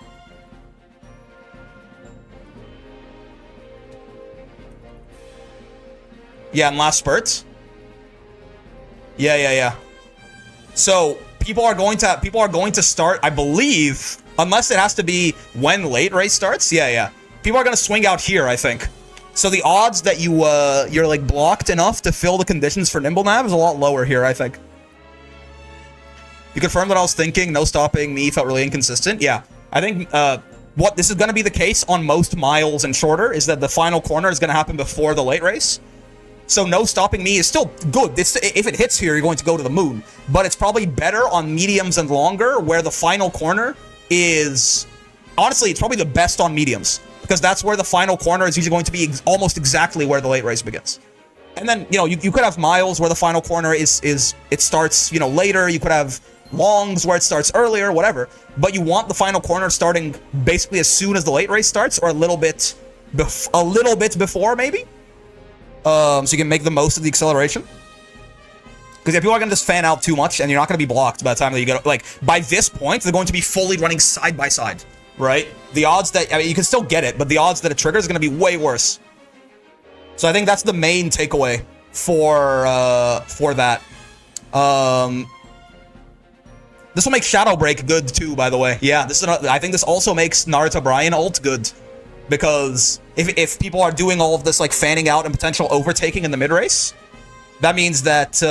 Yeah, in last spurts. Yeah. So people are going to start, I believe, unless it has to be when late race starts. Yeah. People are gonna swing out here, I think. So the odds that you're like blocked enough to fill the conditions for Nimble Nav is a lot lower here, I think. You confirmed what I was thinking. No stopping me felt really inconsistent. Yeah, I think what this is going to be the case on most miles and shorter is that the final corner is going to happen before the late race. So no stopping me is still good. If it hits here, you're going to go to the moon. But it's probably better on mediums and longer, where the final corner is... Honestly, it's probably the best on mediums, because that's where the final corner is usually going to be almost exactly where the late race begins. And then, you know, you could have miles where the final corner it starts, you know, later. You could have longs where it starts earlier, whatever. But you want the final corner starting basically as soon as the late race starts, or a little bit before, maybe. So you can make the most of the acceleration. Because if people are going to just fan out too much, and you're not going to be blocked by the time that you get... Like, by this point, they're going to be fully running side by side, right? The odds that... I mean, you can still get it, but the odds that it triggers is going to be way worse. So I think that's the main takeaway for that. This will make Shadow Break good too, by the way. Yeah, I think this also makes Naruto Brian ult good. Because if people are doing all of this, like, fanning out and potential overtaking in the mid-race, that means that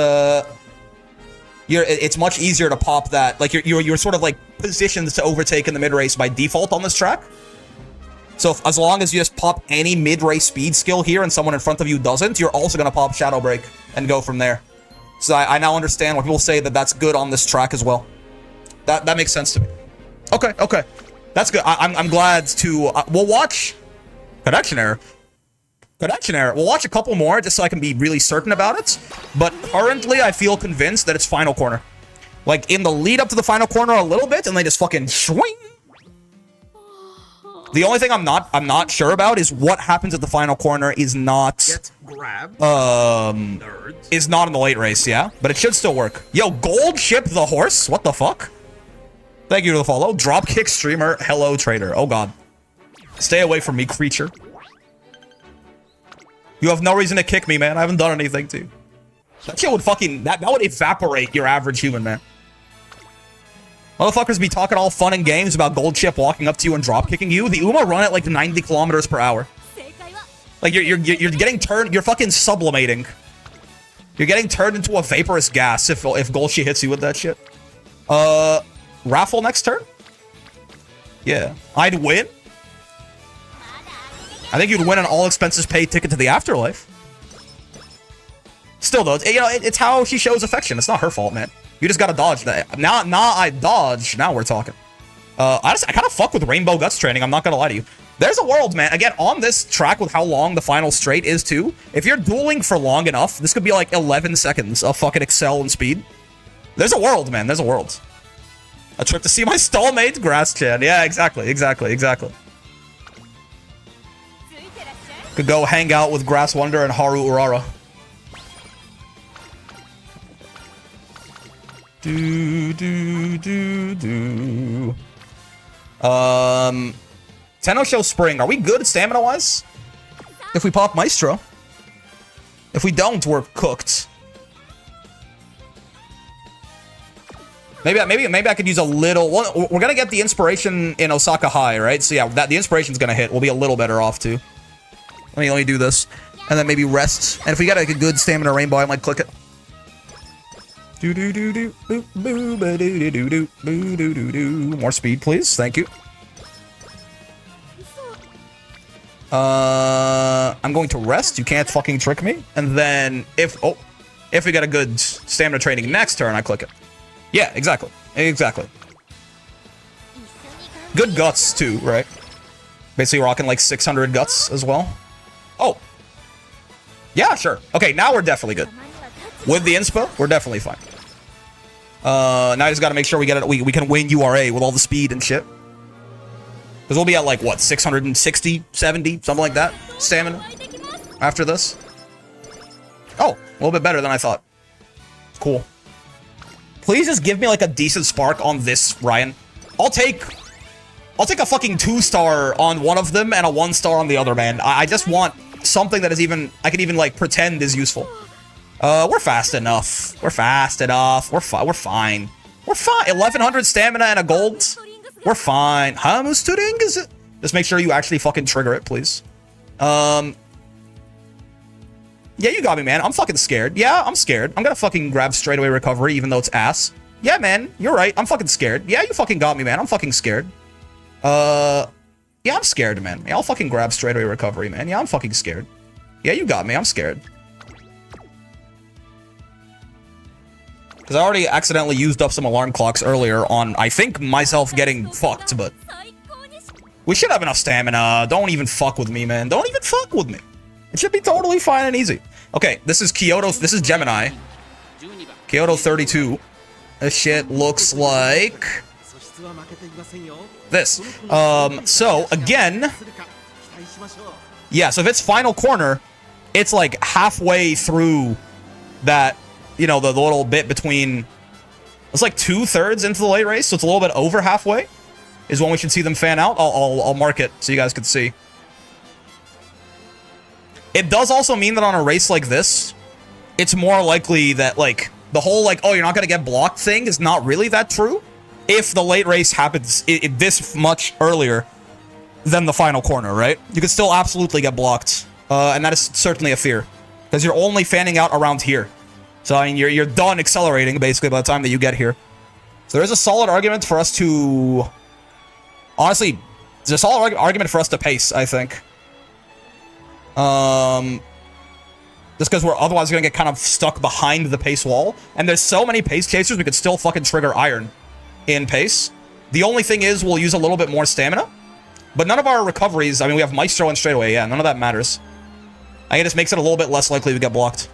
it's much easier to pop that. Like, you're sort of, like, positioned to overtake in the mid-race by default on this track. So as long as you just pop any mid-race speed skill here and someone in front of you doesn't, you're also going to pop Shadow Break and go from there. So I now understand why people say that that's good on this track as well. That makes sense to me. Okay. That's good. I'm glad to... we'll watch... Connection error. We'll watch a couple more just so I can be really certain about it. But currently, I feel convinced that it's final corner. Like, in the lead up to the final corner a little bit, and they just fucking swing. The only thing I'm not sure about is what happens at the final corner is not... Get grabbed. Nerds. Is not in the late race, yeah? But it should still work. Yo, gold ship the horse? What the fuck? Thank you for the follow. Dropkick streamer, hello trader. Oh god. Stay away from me, creature. You have no reason to kick me, man. I haven't done anything to you. That shit would fucking... That would evaporate your average human, man. Motherfuckers be talking all fun and games about gold ship walking up to you and dropkicking you. The Uma run at like 90 kilometers per hour. Like, you're getting turned... You're fucking sublimating. You're getting turned into a vaporous gas if Golshi hits you with that shit. Raffle next turn? Yeah. I'd win? I think you'd win an all-expenses-paid ticket to the afterlife. Still, though, you know, it's how she shows affection. It's not her fault, man. You just gotta dodge that. Now I dodge. Now we're talking. I kind of fuck with Rainbow Guts training. I'm not gonna lie to you. There's a world, man. Again, on this track with how long the final straight is too, if you're dueling for long enough, this could be like 11 seconds of fucking excel and speed. There's a world, man. There's a world. A trip to see my stallmate, Grass Chan. Yeah, exactly. Could go hang out with Grass Wonder and Haru Urara. Tenno Show Spring. Are we good stamina-wise? If we pop Maestro. If we don't, we're cooked. Maybe I could use a little... Well, we're gonna get the inspiration in Osaka High, right? So yeah, the inspiration's gonna hit. We'll be a little better off, too. Let me do this. And then maybe rest. And if we got like a good stamina rainbow, I might click it. More speed, please. Thank you. I'm going to rest. You can't fucking trick me. And then if we got a good stamina training next turn, I click it. Yeah, exactly. Good guts too, right? Basically rocking like 600 guts as well. Oh. Yeah, sure. Okay, now we're definitely good. With the inspo, we're definitely fine. Now I just gotta make sure we get it. We can win URA with all the speed and shit. Because we'll be at like, what, 660, 70, something like that? Stamina after this. Oh, a little bit better than I thought. Cool. Please just give me like a decent spark on this, Ryan. I'll take a fucking 2-star on one of them and a 1-star on the other, man. I just want something that is even, I can even like pretend is useful. We're fast enough. We're fine. 1100 stamina and a gold. We're fine. How much tuning is it? Just make sure you actually fucking trigger it, please. Yeah, you got me, man. I'm fucking scared. Yeah, I'm scared. I'm gonna fucking grab straightaway recovery, even though it's ass. Yeah, man. You're right. I'm fucking scared. Yeah, you fucking got me, man. I'm fucking scared. Yeah, I'm scared, man. Yeah, I'll fucking grab straightaway recovery, man. Yeah, I'm fucking scared. Yeah, you got me. I'm scared. Because I already accidentally used up some alarm clocks earlier on, I think, myself getting fucked, but... We should have enough stamina. Don't even fuck with me, man. Don't even fuck with me. It should be totally fine and easy. Okay, this is Kyoto. This is Gemini. Kyoto 32. This shit looks like... this. So, again... Yeah, so if it's final corner, it's like halfway through that... You know, the little bit between... It's like 2/3 into the late race, so it's a little bit over halfway. Is when we should see them fan out. I'll mark it so you guys can see. It does also mean that on a race like this, it's more likely that, like, the whole, like, oh, you're not gonna get blocked thing is not really that true. If the late race happens this much earlier than the final corner, right? You could still absolutely get blocked. And that is certainly a fear. Because you're only fanning out around here. So, I mean, you're done accelerating, basically, by the time that you get here. So there is a solid argument for us to... Honestly, there's a solid argument for us to pace, I think. Just because we're otherwise going to get kind of stuck behind the pace wall. And there's so many pace chasers, we could still fucking trigger iron in pace. The only thing is, we'll use a little bit more stamina. But none of our recoveries... I mean, we have Maestro and straightaway, yeah, none of that matters. I guess it makes it a little bit less likely to get blocked.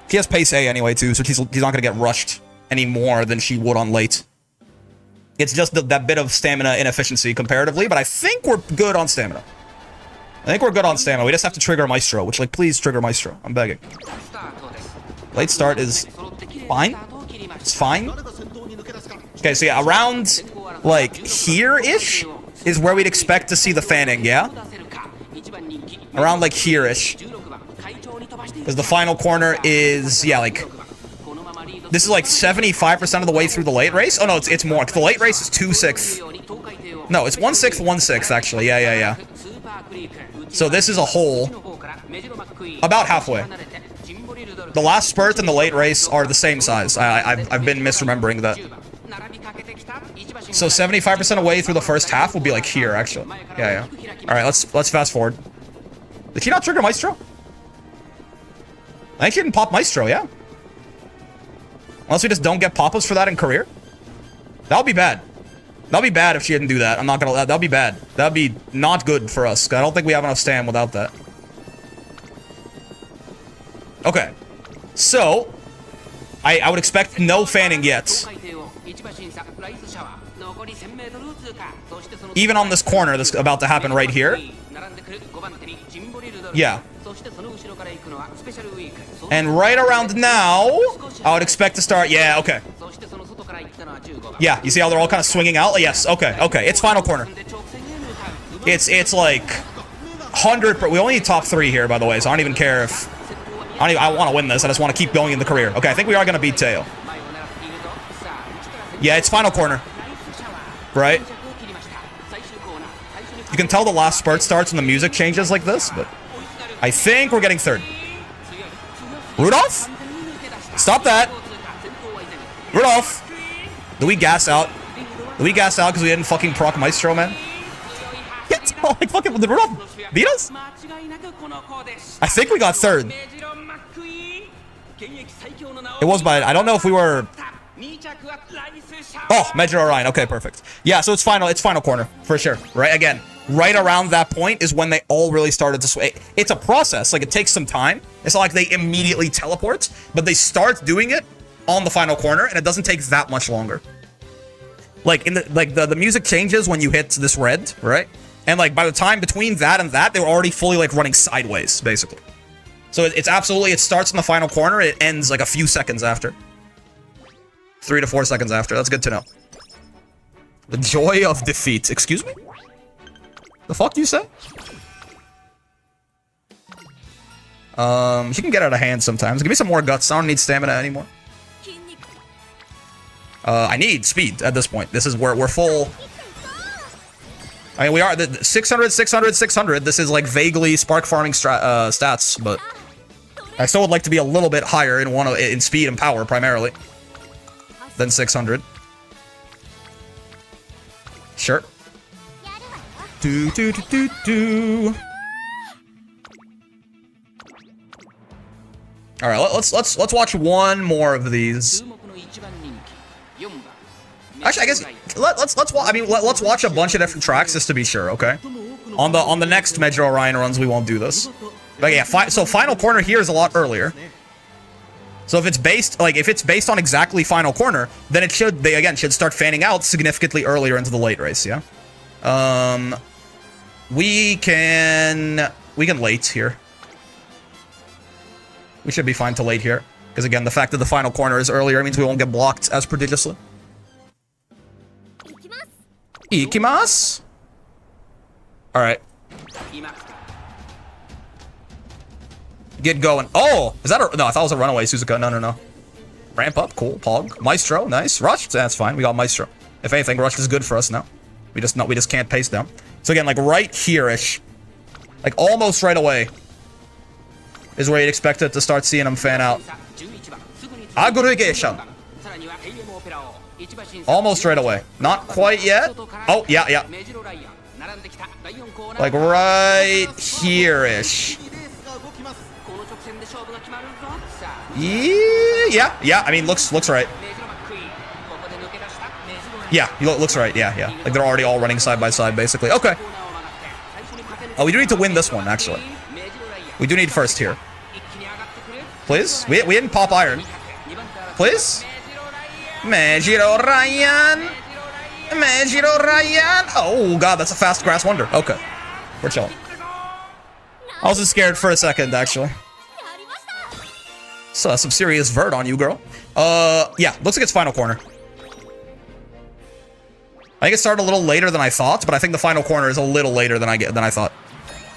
He has pace A anyway, too, so he's not going to get rushed any more than she would on late. It's just that bit of stamina inefficiency comparatively, but I think we're good on stamina. We just have to trigger Maestro, which, like, please trigger Maestro. I'm begging. Late start is fine. It's fine. Okay, so yeah, around, like, here-ish is where we'd expect to see the fanning, yeah? Around, like, here-ish. Because the final corner is, yeah, like... This is like 75% of the way through the late race? Oh, no, it's more. The late race is 2/6. No, it's 1/6, 1/6, actually. Yeah. So this is a hole. About halfway. The last spurt and the late race are the same size. I've been misremembering that. So 75% away through the first half will be like here, actually. Yeah. Alright, let's fast forward. Did she not trigger Maestro? I think she didn't pop Maestro, yeah. Unless we just don't get pop-ups for that in career. That would be bad. That would be bad if she didn't do that. I'm not gonna... That would be bad. That would be not good for us. I don't think we have enough stam without that. Okay. So, I would expect no fanning yet. Even on this corner that's about to happen right here. Yeah. And right around now, I would expect to start... Yeah, okay. Yeah, you see how they're all kind of swinging out? Yes, okay, okay. It's final corner. It's like 100... We only need top 3 here, by the way, so I don't even care if... I want to win this. I just want to keep going in the career. Okay, I think we are going to beat Teo. Yeah, it's final corner. Right? You can tell the last spurt starts when the music changes like this, but... I think we're getting 3rd. Rudolph? Stop that. Rudolph. Do we gas out? Do we gas out because we didn't fucking proc Maestro, man? Get like fucking... Did Rudolph beat us? I think we got 3rd. It was by... I don't know if we were... Oh, Major Orion. Okay, perfect. Yeah, so it's final corner, for sure. Right, again, right around that point is when they all really started to sway. It's a process. Like, it takes some time. It's not like they immediately teleport, but they start doing it on the final corner, and it doesn't take that much longer. Like, the music changes when you hit this red, right? And, like, by the time between that and that, they were already fully, like, running sideways, basically. So it's absolutely... It starts in the final corner. It ends, like, a few seconds after. 3 to 4 seconds after. That's good to know. The joy of defeat. Excuse me? The fuck do you say? She can get out of hand sometimes. Give me some more guts. I don't need stamina anymore. I need speed at this point. This is where we're full. I mean, we are... 600, 600, 600. This is, like, vaguely spark farming stats, but... I still would like to be a little bit higher in speed and power, primarily. Than 600. Sure. Alright, let's watch one more of these. Actually, I guess let's watch a bunch of different tracks just to be sure, okay? On the next Major Orion runs, we won't do this. But yeah, so final corner here is a lot earlier. So if it's based on exactly final corner, then they again should start fanning out significantly earlier into the late race, yeah? We can late here. We should be fine to late here. Because again, the fact that the final corner is earlier means we won't get blocked as prodigiously. Ikimasu! Alright. Get going. Oh! Is that a... No, I thought it was a runaway Suzuka. No. Ramp up. Cool. Pog. Maestro. Nice. Rush. That's fine. We got Maestro. If anything, Rush is good for us now. We just can't pace down. So again, like right here-ish. Like almost right away. Is where you'd expect it to start seeing him fan out. Aggregation. Almost right away. Not quite yet. Oh, yeah. Like right here-ish. Yeah. I mean, looks right. Yeah, looks right. Yeah. Like they're already all running side by side, basically. Okay. Oh, we do need to win this one, actually. We do need first here. Please? We didn't pop iron. Please? Majiro Ryan. Oh, God, that's a fast grass wonder. Okay. We're chilling. I was just scared for a second, actually. So, some serious vert on you, girl. Yeah, looks like it's final corner. I think it started a little later than I thought, but I think the final corner is a little later than I thought.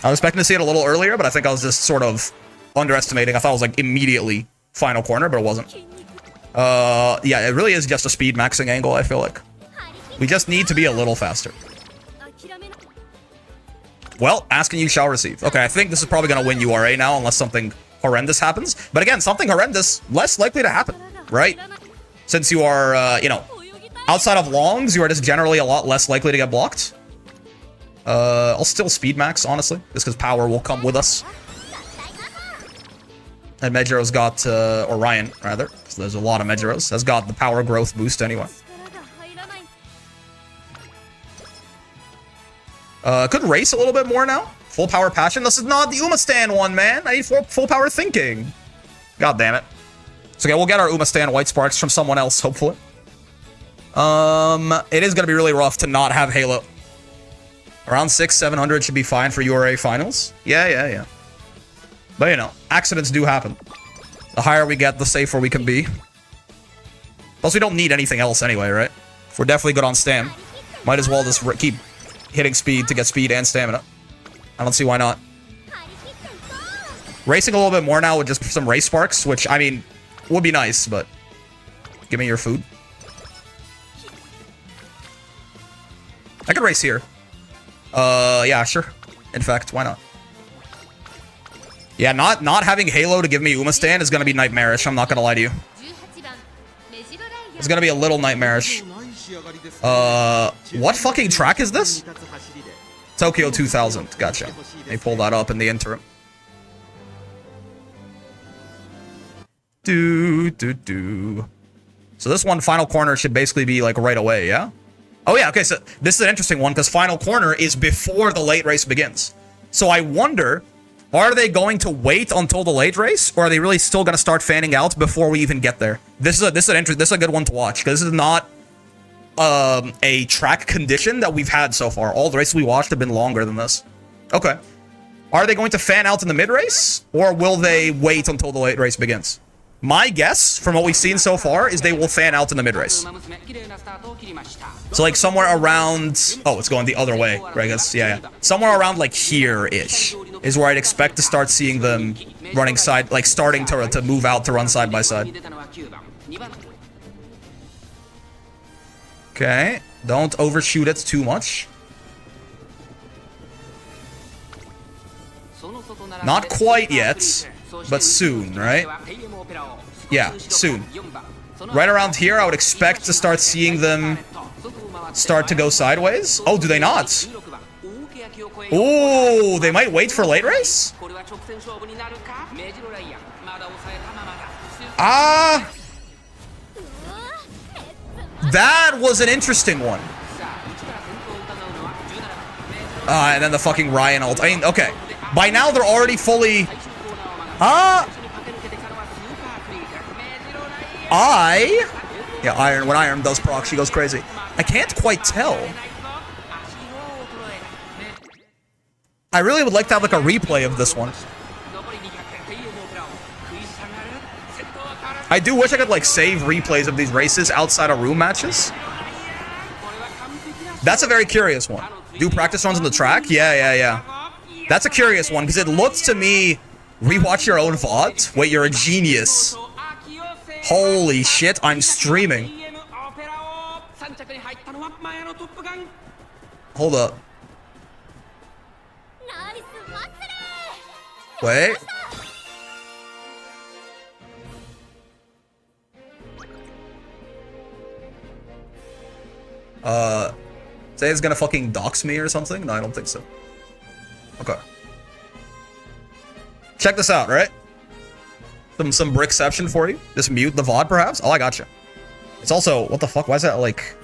I was expecting to see it a little earlier, but I think I was just sort of underestimating. I thought it was like immediately final corner, but it wasn't. Yeah, it really is just a speed maxing angle, I feel like. We just need to be a little faster. Well, asking you shall receive. Okay, I think this is probably going to win URA now, unless something horrendous happens. But again, something horrendous, less likely to happen, right? Since you are, you know, outside of longs, you are just generally a lot less likely to get blocked. I'll still speed max, honestly, just because power will come with us. And Mejiro's got, Orion, rather. So there's a lot of Mejiros. That's got the power growth boost anyway. Could race a little bit more now. Full power passion. This is not the Uma Stan one, man. I need full power thinking. God damn it. So okay, we'll get our Uma Stan White Sparks from someone else, hopefully. It is gonna be really rough to not have Halo. Around 600-700 should be fine for URA finals. Yeah. But you know, accidents do happen. The higher we get, the safer we can be. Plus, we don't need anything else anyway, right? If we're definitely good on stam, might as well just keep hitting speed to get speed and stamina. I don't see why not. Racing a little bit more now with just some race sparks, which, I mean, would be nice, but give me your food. I could race here. Yeah, sure. In fact, why not? Yeah, not having Halo to give me Uma Stan is gonna be nightmarish, I'm not gonna lie to you. It's gonna be a little nightmarish. What fucking track is this? Tokyo 2000, gotcha. They pull that up in the interim. So this one, final corner, should basically be like right away, yeah? Oh yeah, okay, so this is an interesting one because final corner is before the late race begins. So I wonder, are they going to wait until the late race, or are they really still going to start fanning out before we even get there? This is a good one to watch because this is not a track condition that we've had so far. All the races we watched have been longer than this. Okay. Are they going to fan out in the mid race, or will they wait until the late race begins? My guess, from what we've seen so far, is they will fan out in the mid-race. So, like, somewhere around... Oh, it's going the other way, right, I guess? Yeah. Somewhere around, like, here-ish is where I'd expect to start seeing them running side... Like, starting to move out to run side by side. Okay. Don't overshoot it too much. Not quite yet, but soon, right? Yeah, soon. Right around here, I would expect to start seeing them start to go sideways. Oh, do they not? Oh, they might wait for late race? That was an interesting one. And then the fucking Ryan ult. I mean, okay. By now, they're already fully... Yeah, Iron. When Iron does proc, she goes crazy. I can't quite tell. I really would like to have, like, a replay of this one. I do wish I could, like, save replays of these races outside of room matches. That's a very curious one. Do practice runs on the track? Yeah. That's a curious one, because it looks to me... Rewatch your own VOD? Wait, you're a genius. Holy shit, I'm streaming. Hold up. Wait. Say it's gonna fucking dox me or something? No, I don't think so. Okay. Check this out, right? Some brickception for you. Just mute the VOD, perhaps? Oh, I gotcha. It's also... What the fuck? Why is that, like...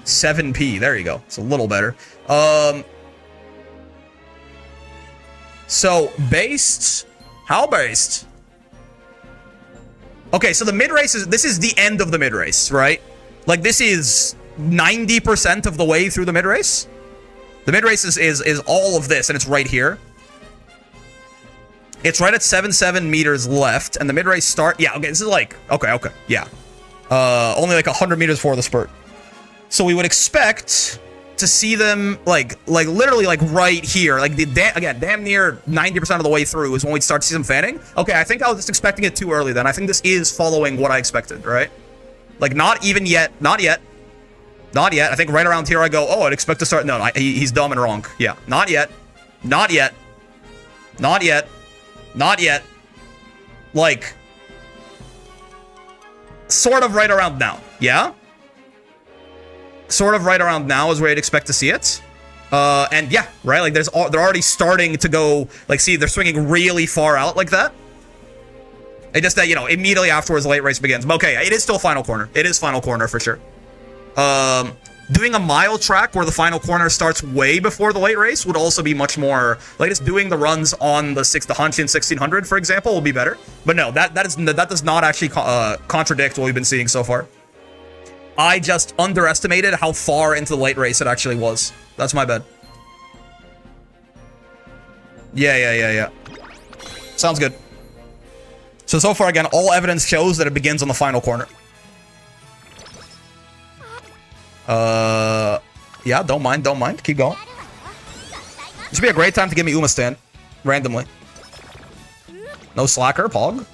7p? There you go. It's a little better. So, based... How based? Okay, so the mid-race is... This is the end of the mid-race, right? Like, this is 90% of the way through the mid-race. The mid-race is all of this, and it's right here. It's right at 7 meters left, and the mid-race start... Yeah, okay, this is like... Okay, yeah. Only like 100 meters before the spurt. So we would expect to see them, like literally, like, right here. Like, again, damn near 90% of the way through is when we'd start to see them fanning. Okay, I think I was just expecting it too early then. I think this is following what I expected, right? Like, not even yet. Not yet. I think right around here I go, oh, I'd expect to start... No, he's dumb and wrong. Yeah, not yet. Like, sort of right around now, yeah? Sort of right around now is where I'd expect to see it. And yeah, right? Like, they're already starting to go, like, see, they're swinging really far out like that. It just that, you know, immediately afterwards the late race begins. But okay, it is still final corner. It is final corner for sure. Doing a mile track where the final corner starts way before the late race would also be much more, like, just doing the runs on the Hanshin 1600, for example, will be better. But no, that does not actually contradict what we've been seeing so far. I just underestimated how far into the late race it actually was. That's my bad. Yeah. Sounds good. So far, again, all evidence shows that it begins on the final corner. Yeah, don't mind. Keep going. This would be a great time to give me Uma stand. Randomly. No slacker, Pog.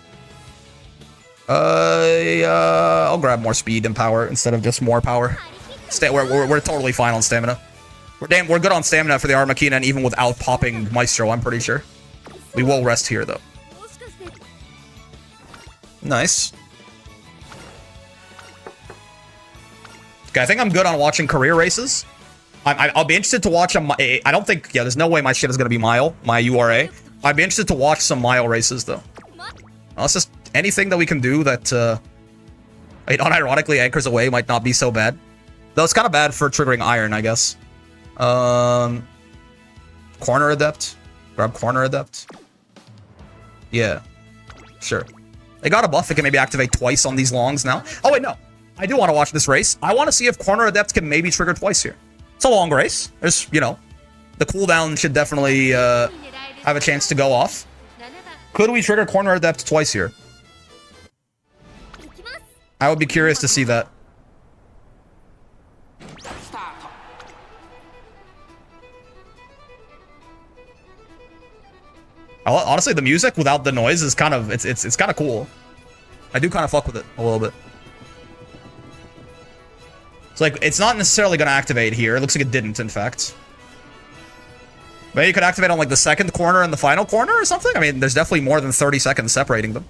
I'll grab more speed and power instead of just more power. We're totally fine on stamina. We're good on stamina for the Armakina, and even without popping Maestro, I'm pretty sure. We will rest here, though. Nice. Okay, I think I'm good on watching career races. I'll be interested to watch them. I don't think... Yeah, there's no way my shit is going to be mile, my URA. I'd be interested to watch some mile races, though. It's just anything that we can do that, unironically anchors away might not be so bad. Though it's kind of bad for triggering iron, I guess. Corner Adept. Grab Corner Adept. Yeah. Sure. They got a buff that can maybe activate twice on these longs now. Oh, wait, no. I do want to watch this race. I want to see if Corner Adept can maybe trigger twice here. It's a long race. There's, you know, the cooldown should definitely have a chance to go off. Could we trigger Corner Adept twice here? I would be curious to see that. Honestly, the music without the noise is kind of it's kind of cool. I do kind of fuck with it a little bit. It's like it's not necessarily going to activate here. It looks like it didn't, in fact. Maybe you could activate on like the second corner and the final corner or something. I mean, there's definitely more than 30 seconds separating them.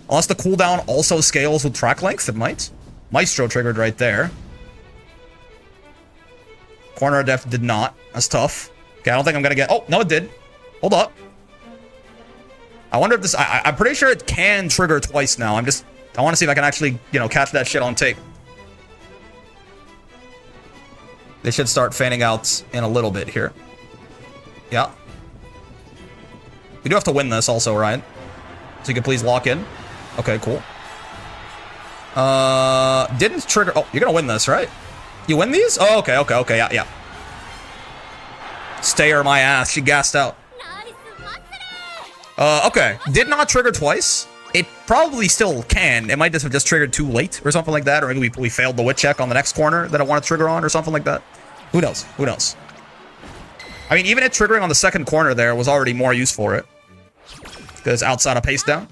Unless the cooldown also scales with track length, it might. Maestro triggered right there. Corner Adept did not. That's tough. Okay, I don't think I'm gonna get... Oh, no, it did. Hold up. I wonder if this... I'm pretty sure it can trigger twice now. I want to see if I can actually, you know, catch that shit on tape. They should start fanning out in a little bit here. Yeah. We do have to win this also, Ryan. So you can please lock in. Okay, cool. Didn't trigger... Oh, you're gonna win this, right? You win these? Oh, okay, yeah. Stayer my ass. She gassed out. Okay. Did not trigger twice. It probably still can. It might just have just triggered too late or something like that. Or maybe we failed the wit check on the next corner that I want to trigger on or something like that. Who knows? Who knows? I mean, even it triggering on the second corner there was already more use for it. Because it's outside of pace down.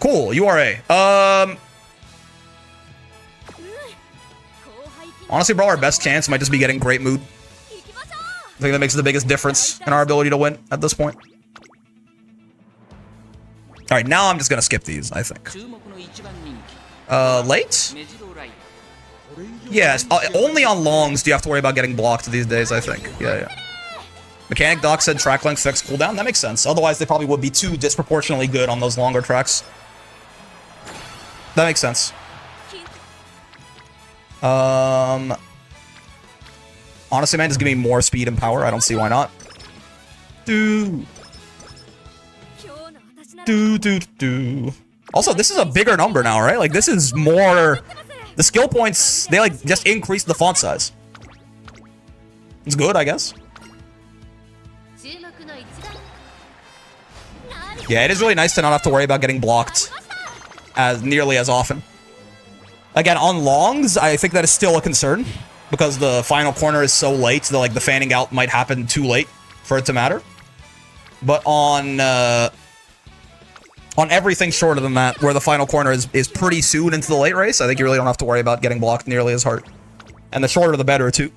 Cool. URA. Honestly, bro, our best chance might just be getting Great Mood. I think that makes the biggest difference in our ability to win at this point. Alright, now I'm just gonna skip these, I think. Late? Yes, only on longs do you have to worry about getting blocked these days, I think. Yeah. Mechanic Doc said track length fixed cooldown. That makes sense. Otherwise, they probably would be too disproportionately good on those longer tracks. That makes sense. Honestly, man, just give me more speed and power. I don't see why not. Also, this is a bigger number now, right? Like, this is more... The skill points, they, like, just increased the font size. It's good, I guess. Yeah, it is really nice to not have to worry about getting blocked nearly as often. Again, on longs, I think that is still a concern. Because the final corner is so late that, like, the fanning out might happen too late for it to matter. But on everything shorter than that, where the final corner is pretty soon into the late race, I think you really don't have to worry about getting blocked nearly as hard. And the shorter the better, too.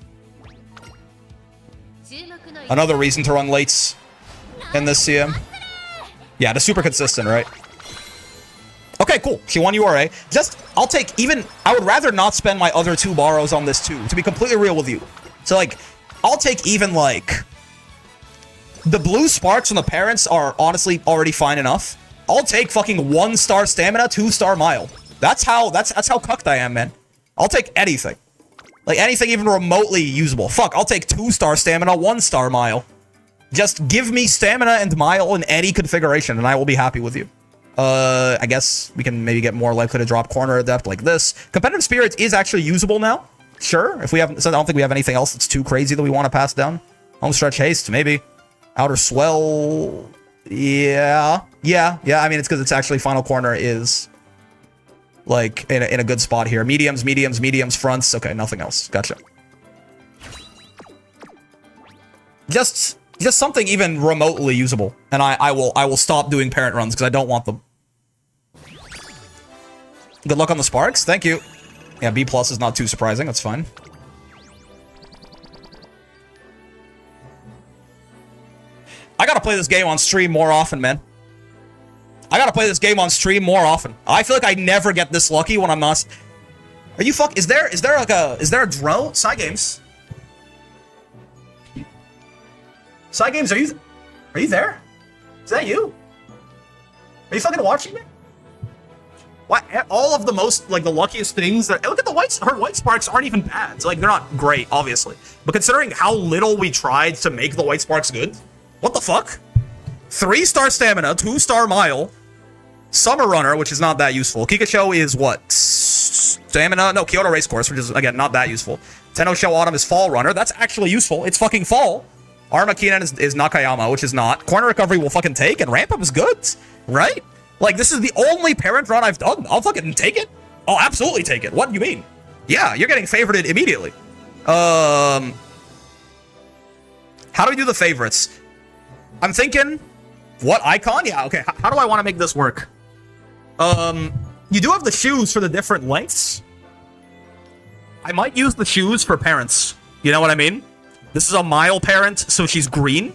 Another reason to run lates in this CM. Yeah, they're super consistent, right? Okay, cool. She won URA. I would rather not spend my other 2 borrows on this too, to be completely real with you. So, like, I'll take even, like... The blue sparks from the parents are honestly already fine enough. I'll take fucking 1-star stamina, 2-star mile. That's how cucked I am, man. I'll take anything. Like anything even remotely usable. Fuck, I'll take 2-star stamina, 1-star mile. Just give me stamina and mile in any configuration and I will be happy with you. I guess we can maybe get more likely to drop corner adept like this. Competitive spirit is actually usable now. Sure, if we haven't, so I don't think we have anything else that's too crazy that we want to pass down. Home stretch haste, maybe. Outer swell, yeah. I mean, it's because it's actually final corner is like in a good spot here. Mediums, fronts. Okay, nothing else. Gotcha. Just something even remotely usable, and I will stop doing parent runs because I don't want them. Good luck on the sparks. Thank you. Yeah, B+ is not too surprising. That's fine. I gotta play this game on stream more often, man. I gotta play this game on stream more often. I feel like I never get this lucky when I'm not. Are you fuck? Is there a drone? Side games. Side games, are you there? Is that you? Are you fucking watching me? What? All of the most, like, the luckiest things that... Look at the her white sparks aren't even bad. So, like, they're not great, obviously. But considering how little we tried to make the white sparks good, what the fuck? 3-star stamina, 2-star mile, summer runner, which is not that useful. Kikacho is what? Stamina? No, Kyoto Racecourse, which is, again, not that useful. Tenno Shell Autumn is fall runner. That's actually useful. It's fucking fall. Armakinen is Nakayama, which is not. Corner recovery will fucking take, and ramp up is good, right? Like, this is the only parent run I've done. I'll fucking take it. I'll absolutely take it. What do you mean? Yeah, you're getting favorited immediately. How do we do the favorites? I'm thinking, what icon? Yeah, okay. How do I want to make this work? You do have the shoes for the different lengths. I might use the shoes for parents. You know what I mean? This is a mile parent, so she's green.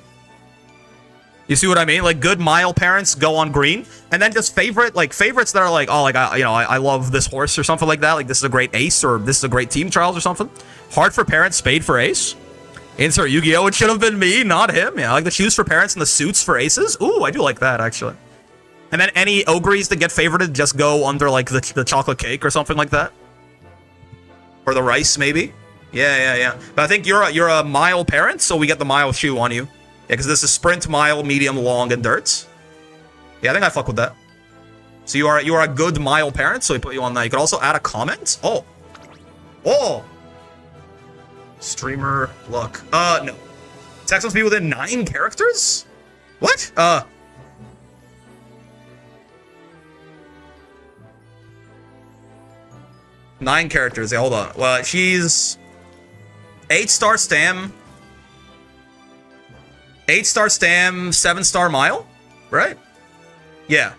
You see what I mean? Like, good mile parents go on green. And then just favorites that are like, oh, like, I love this horse or something like that. Like, this is a great ace, or this is a great team trials or something. Hard for parents, spade for ace. Insert Yu-Gi-Oh! It should have been me, not him. Yeah, like the shoes for parents and the suits for aces. Ooh, I do like that, actually. And then any ogres that get favorited just go under, like, the chocolate cake or something like that. Or the rice, maybe. Yeah. But I think you're a mile parent, so we get the mile shoe on you. Yeah, because this is sprint, mile, medium, long, and dirt. Yeah, I think I fuck with that. So you are a good mile parent, so we put you on that. You could also add a comment. Oh. Streamer luck. No. Text must be within 9 characters? What? 9 characters. Yeah, hold on. Well, she's 8-star stam. 8-star stam, 7-star mile, right? Yeah.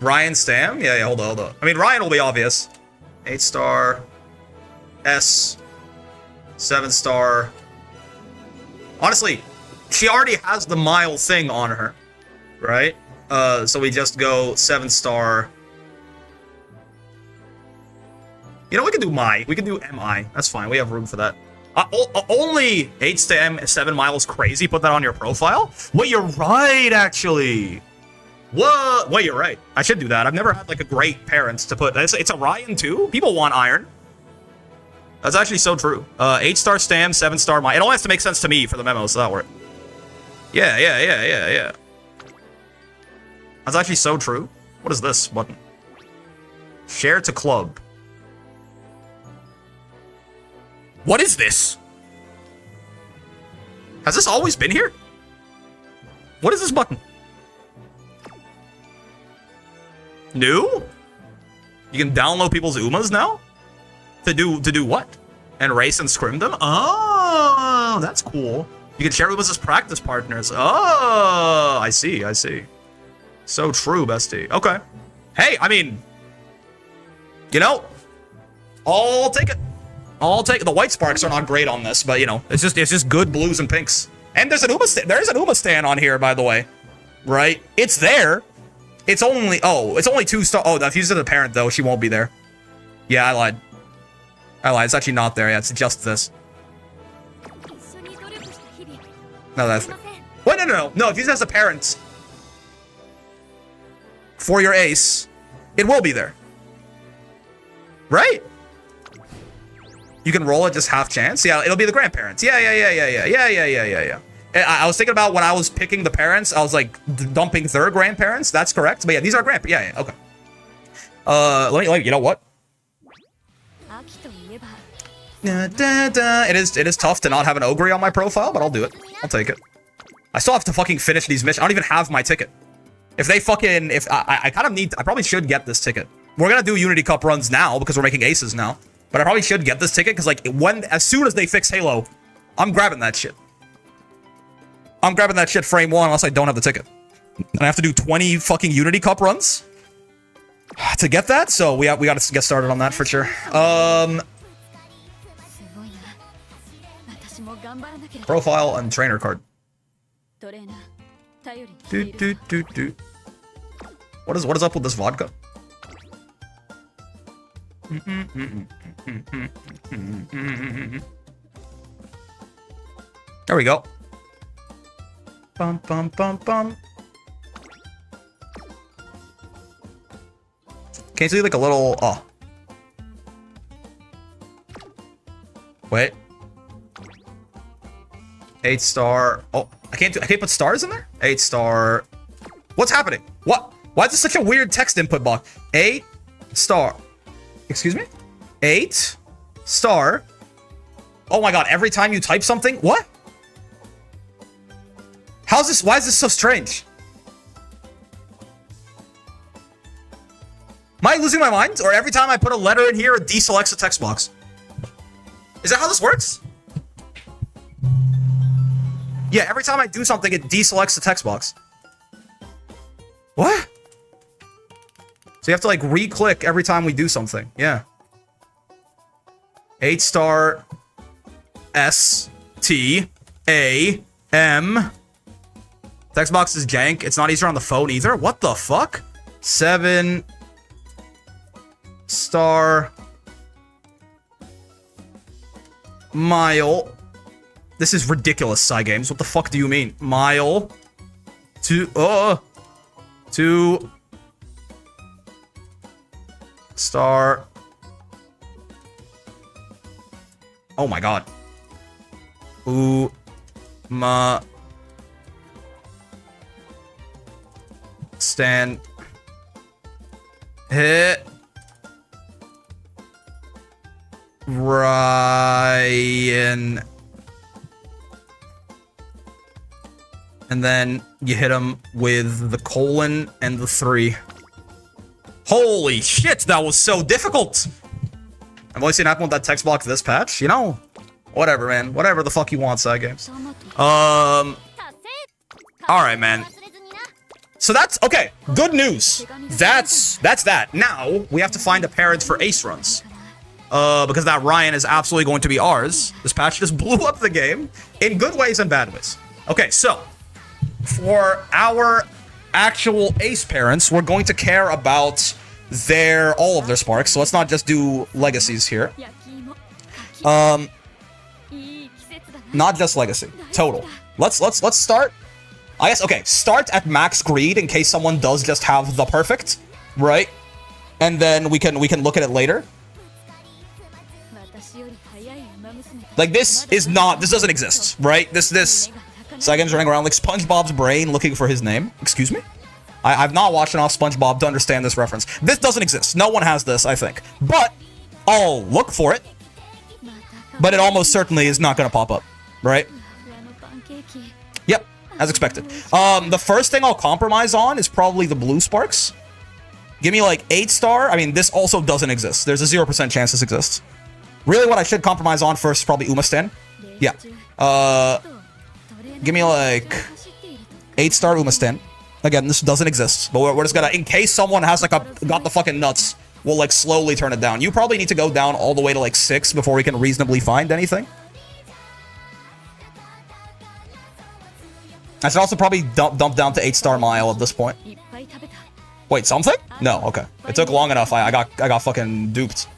Ryan stam? Yeah, hold on. I mean, Ryan will be obvious. 8-star S, 7-star. Honestly, she already has the mile thing on her, right? So we just go 7-star. You know, we can do we can do MI. That's fine. We have room for that. Only 8 stam, 7 miles crazy. Put that on your profile. Wait, you're right, actually. What? Wait, you're right. I should do that. I've never had like a great parents to put. It's a Ryan too. People want iron. That's actually so true. 8-star stam, 7-star mile. It all has to make sense to me for the memo, so that works. Yeah. That's actually so true. What is this button? Share to club. What is this? Has this always been here? What is this button? New? You can download people's Umas now? To do what? And race and scrim them? Oh, that's cool. You can share Umas as practice partners. Oh, I see. So true, bestie. Okay. Hey, I mean, you know, I'll take it. The white sparks are not great on this, but you know, it's just good blues and pinks. And there's an Uma stand on here, by the way. Right? It's there. It's only 2-star. Oh, if she's a parent though, she won't be there. Yeah, I lied. It's actually not there. Yeah, it's just this. No, that's... Wait, no. No, if she's as a parent. for your ace, it will be there. Right? You can roll it just half chance. Yeah, it'll be the grandparents. Yeah. I was thinking about when I was picking the parents, I was like dumping their grandparents. That's correct. But yeah, these are grandparents. Yeah, okay. Let me, you know what? It is tough to not have an Ogre on my profile, but I'll do it. I'll take it. I still have to fucking finish these missions. I don't even have my ticket. If they fucking, if I kind of need, I probably should get this ticket. We're gonna do Unity Cup runs now because we're making aces now. But I probably should get this ticket because like as soon as they fix Halo, I'm grabbing that shit. I'm grabbing that shit frame one unless I don't have the ticket. And I have to do 20 fucking Unity Cup runs to get that. So we got to get started on that for sure. Profile and trainer card. What is up with this vodka? There we go. Bum bum bum bum. Can you see like a little? Oh, wait. 8-star. Oh, I can't put stars in there. 8-star. What's happening? What? Why is this such a weird text input box? 8-star. Excuse me? 8-star. Oh my god, every time you type something? What? How's this? Why is this so strange? Am I losing my mind? Or every time I put a letter in here, it deselects the text box? Is that how this works? Yeah, every time I do something, it deselects the text box. What? So you have to like re-click every time we do something. Yeah. 8-star S-T-A-M. Text box is jank. It's not easier on the phone either. What the fuck? 7-star mile. This is ridiculous, Psy Games. What the fuck do you mean? Mile to 2-star. Oh my god. Stand. Hit. Ryan. And then you hit him with the colon and the 3. Holy shit, that was so difficult. I've only seen it happen with that text box this patch. You know, whatever, man. Whatever the fuck you want, Side Games. All right, man. So that's okay. Good news. That's that. Now we have to find a parent for ace runs. Because that Ryan is absolutely going to be ours. This patch just blew up the game in good ways and bad ways. Okay, so for our actual ace parents, we're going to care about all of their sparks. So let's not just do legacies here. Not just legacy. Total. Let's start. I guess okay. Start at max greed in case someone does just have the perfect, right? And then we can look at it later. Like this doesn't exist, right? This Sagan's running around like SpongeBob's brain looking for his name. Excuse me? I've not watched enough SpongeBob to understand this reference. This doesn't exist. No one has this, I think. But I'll look for it. But it almost certainly is not going to pop up, right? Yep, as expected. The first thing I'll compromise on is probably the blue sparks. Give me like 8-star. I mean, this also doesn't exist. There's a 0% chance this exists. Really, what I should compromise on first is probably Umastan. Yeah. Give me like 8-star Umastan. Again, this doesn't exist, but we're just gonna, in case someone has like got the fucking nuts, we'll like slowly turn it down. You probably need to go down all the way to like 6 before we can reasonably find anything. I should also probably dump down to 8-star mile at this point. Wait, something? No, okay. It took long enough. I got fucking duped.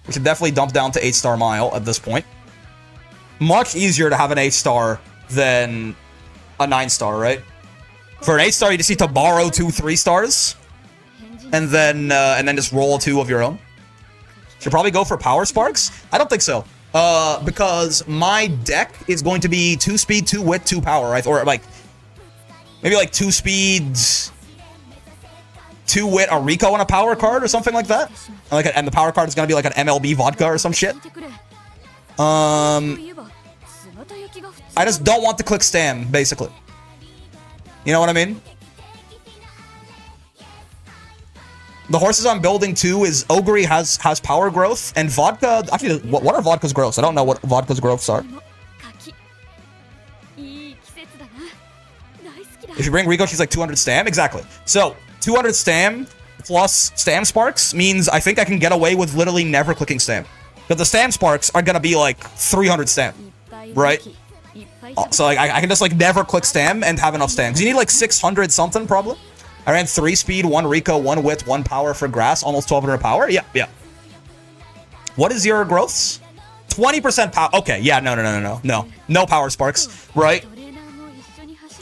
We should definitely dump down to 8-star mile at this point. Much easier to have an 8-star than a 9-star, right? For an 8-star, you just need to borrow 2 3-stars. and then just roll 2 of your own. Should probably go for Power Sparks? I don't think so. Because my deck is going to be 2 speed, 2 wit, 2 power, right? Or like maybe like 2 speeds, 2 wit, a Rico, and a power card or something like that. And the power card is gonna be like an MLB vodka or some shit. I just don't want to click Stam, basically. You know what I mean? The horses I'm building too is Ogre has power growth, and vodka. Actually, what are vodka's growths? I don't know what vodka's growths are. If you bring Rico, she's like 200 Stam. Exactly. So 200 Stam plus Stam Sparks means I think I can get away with literally never clicking Stam. Because the Stam Sparks are gonna be like 300 Stam, right? So like, I can just like never click Stam and have enough Stam. Because you need like 600 something probably. I ran 3 speed, 1 Rico, 1 wit, 1 power for grass, almost 1200 power. Yeah. What is your growths? 20% power. Okay, yeah, no power sparks, right?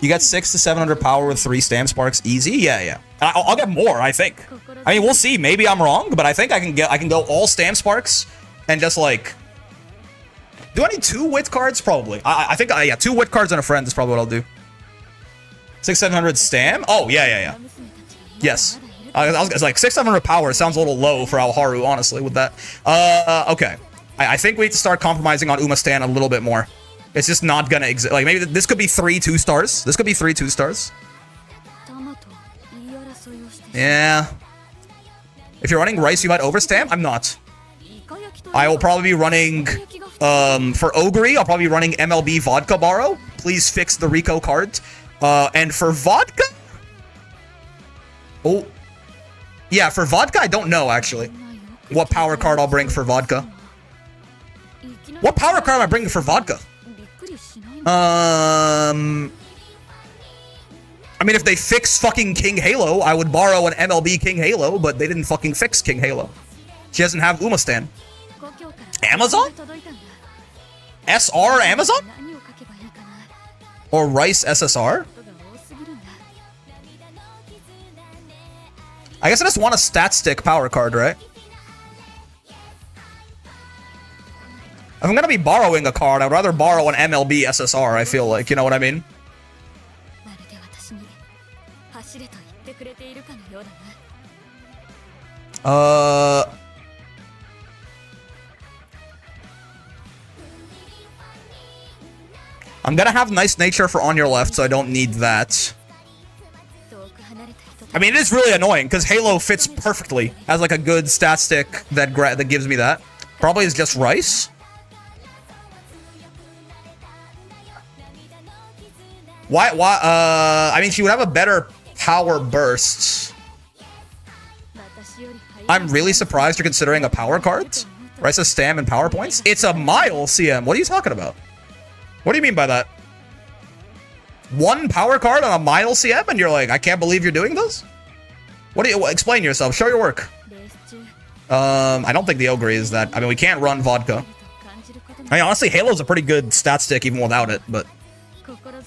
You get 600 to 700 power with 3 Stam Sparks, easy. Yeah. I'll get more, I think. I mean, we'll see. Maybe I'm wrong, but I think I can go all Stam Sparks and just like. Do I need 2 wit cards? Probably. I think 2 wit cards and a friend is probably what I'll do. 600-700 Stam? Oh, yeah. Yes. I was like, 600-700 power sounds a little low for Alharu, honestly, with that. Okay. I think we need to start compromising on Uma Stan a little bit more. It's just not gonna exist. Like, maybe this could be 3 2-stars. This could be 3 2-stars. Yeah. If you're running Rice, you might overstam? I'm not. I will probably be running... for Ogre, I'll probably be running MLB Vodka Borrow. Please fix the Rico card. And for Vodka? Oh. Yeah, for Vodka, I don't know, actually. What power card I'll bring for Vodka. What power card am I bringing for Vodka? I mean, if they fix fucking King Halo, I would borrow an MLB King Halo, but they didn't fucking fix King Halo. She doesn't have Umastan. Amazon? SR Amazon? Or Rice SSR? I guess I just want a stat stick power card, right? If I'm gonna be borrowing a card, I'd rather borrow an MLB SSR, I feel like, you know what I mean? I'm gonna have nice nature for on your left, so I don't need that. I mean, it is really annoying, because Halo fits perfectly as like a good stat stick that gives me that. Probably is just Rice. Why, I mean, she would have a better power burst. I'm really surprised you're considering a power card. Rice has Stam and power points. It's a mile CM. What are you talking about? What do you mean by that? 1 power card on a mile CM and you're like, I can't believe you're doing this? What do you, explain yourself, show your work. I don't think the Ogre is that. I mean, we can't run Vodka. I mean, honestly, Halo's a pretty good stat stick even without it, but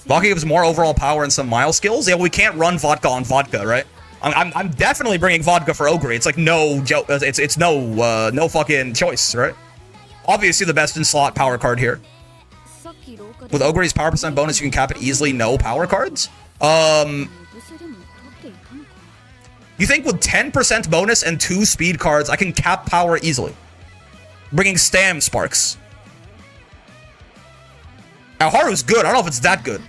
Vodka gives more overall power and some mile skills. Yeah, we can't run Vodka on Vodka, right? I'm definitely bringing Vodka for Ogre. It's like no joke. It's no fucking choice, right? Obviously the best in slot power card here. With Ogre's power percent bonus, you can cap it easily. No power cards. You think with 10% bonus and 2 speed cards, I can cap power easily? Bringing Stam Sparks. Now Haru's good. I don't know if it's that good.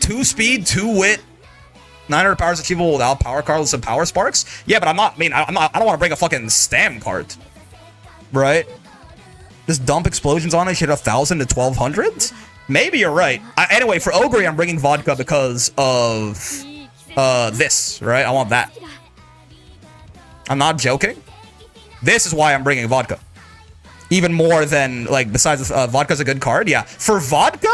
2 speed, 2 wit. 900 power is achievable without power card with some power sparks. Yeah, but I'm not. I mean, I don't want to bring a fucking Stam card, right? Just dump explosions on it. Shit, 1,000 to 1,200. Maybe you're right. Anyway, for Ogre, I'm bringing Vodka because of this, right? I want that. I'm not joking. This is why I'm bringing Vodka. Even more than, like, besides Vodka's a good card. Yeah. For Vodka,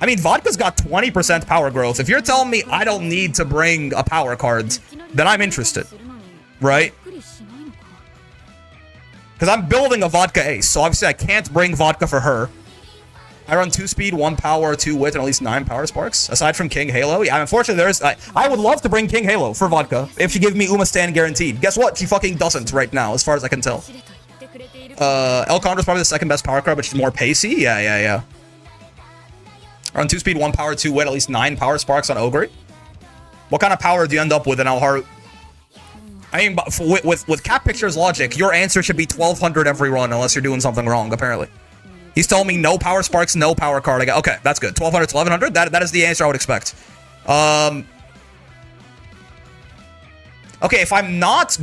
I mean, Vodka's got 20% power growth. If you're telling me I don't need to bring a power card, then I'm interested, right? Because I'm building a Vodka Ace, so obviously I can't bring Vodka for her. I run 2 speed, 1 power, 2 wit, and at least 9 power sparks. Aside from King Halo, yeah, unfortunately, I would love to bring King Halo for vodka if she gives me Uma Stan guaranteed. Guess what? She fucking doesn't right now, as far as I can tell. El Condor's probably the second best power card, but she's more pacey. Yeah. I run 2 speed, 1 power, 2 wit, at least 9 power sparks on Ogre. What kind of power do you end up with in Alharu? I mean, with Cat Picture's logic, your answer should be 1200 every run, unless you're doing something wrong, apparently. He's telling me no power sparks, no power card. Okay, that's good. 1200 to 1100. That is the answer I would expect. Okay, if I'm not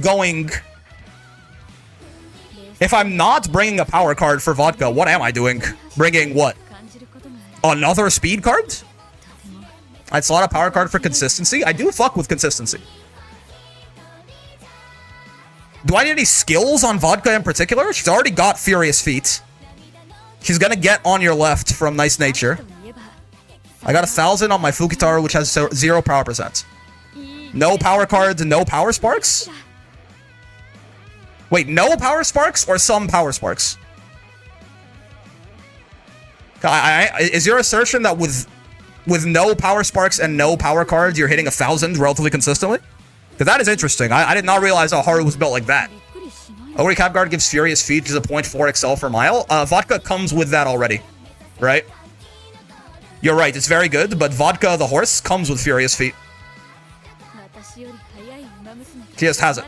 bringing a power card for vodka, what am I doing? Bringing what? Another speed card? I'd slot a power card for consistency. I do fuck with consistency. Do I need any skills on vodka in particular? She's already got Furious Feet. She's gonna get on your left from Nice Nature. I got 1000 on my Fukitaru, which has 0 power percent. No power cards, no power sparks? Wait, no power sparks or some power sparks? Is your assertion that with no power sparks and no power cards, you're hitting 1000 relatively consistently? Because that is interesting. I did not realize Haru was built like that. Ogre Cap Guard gives Furious Feet, which is a 0.4 XL per mile. Vodka comes with that already, right? You're right, it's very good, but Vodka, the horse, comes with Furious Feet. She just has it.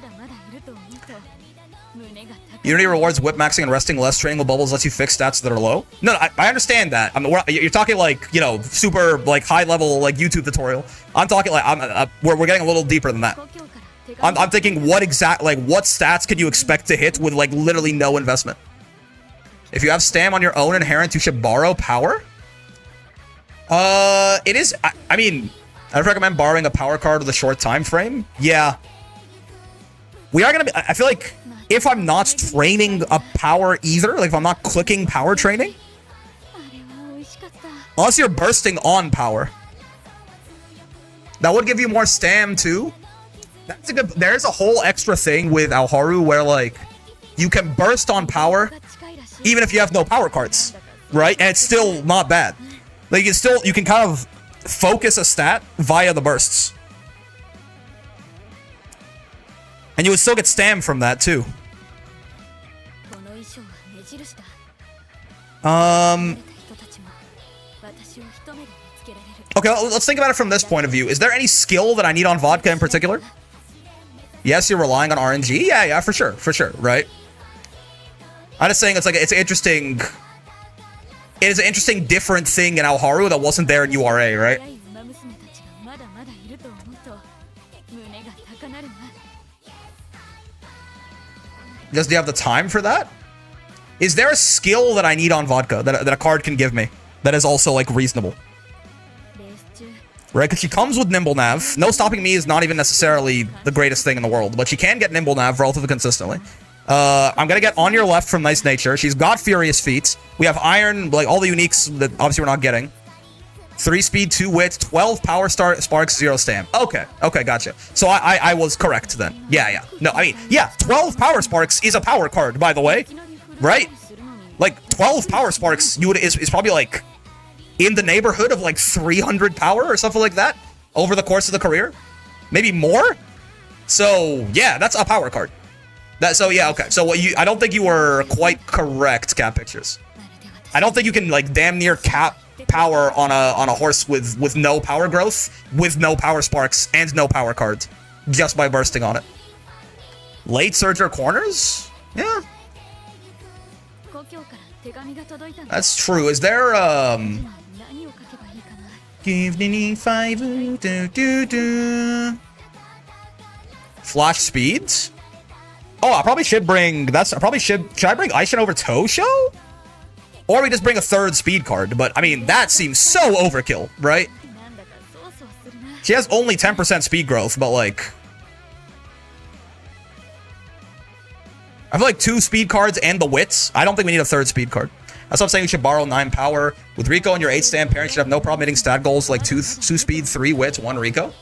Unity rewards whip maxing and resting less. Triangle bubbles lets you fix stats that are low. No, I understand that. You're talking like, you know, super like high level like YouTube tutorial. I'm talking like we're getting a little deeper than that. I'm thinking what stats could you expect to hit with like literally no investment? If you have Stam on your own inherent, you should borrow power. It is. I mean, I'd recommend borrowing a power card with a short time frame. Yeah, we are gonna be. I feel like if I'm not training a power either, like if I'm not clicking power training, unless you're bursting on power, that would give you more Stam too. That's a good. There's a whole extra thing with Alharu where like you can burst on power even if you have no power cards, right? And it's still not bad. Like you can kind of focus a stat via the bursts, and you would still get Stam from that too. Okay, let's think about it from this point of view. Is there any skill that I need on vodka in particular? Yes, you're relying on RNG. Yeah, for sure, right? I'm just saying it's interesting. It is an interesting different thing in Alharu that wasn't there in URA, right? Do you have the time for that? Is there a skill that I need on vodka that a card can give me that is also like reasonable? Right, because she comes with Nimble Nav. No Stopping Me is not even necessarily the greatest thing in the world, but she can get Nimble Nav relatively consistently. I'm gonna get On Your Left from Nice Nature. She's got Furious Feet. We have Iron, like all the uniques that obviously we're not getting. 3 speed, 2 wit, 12 power sparks, 0 Stam. Okay, gotcha. So I was correct then. Yeah. No, I mean, yeah, 12 power sparks is a power card, by the way. Right? Like 12 power sparks is probably like in the neighborhood of like 300 power or something like that over the course of the career. Maybe more? So, yeah, that's a power card. Yeah, okay. So I don't think you were quite correct, Cat Pictures. I don't think you can like damn near cap power on a horse with no power growth, with no power sparks, and no power cards, just by bursting on it. Late Surger Corners? Yeah. That's true. Is there Flash Speeds? Oh, I probably should bring. Should I bring Aishin over Tosho? Or we just bring a 3rd speed card? But I mean, that seems so overkill, right? She has only 10% speed growth, but like, I feel like 2 speed cards and the wits. I don't think we need a 3rd speed card. That's what I'm saying. We should borrow 9 power. With Rico and your 8 Stam, parents should have no problem hitting stat goals like 2 speed, 3 wits, 1 Rico.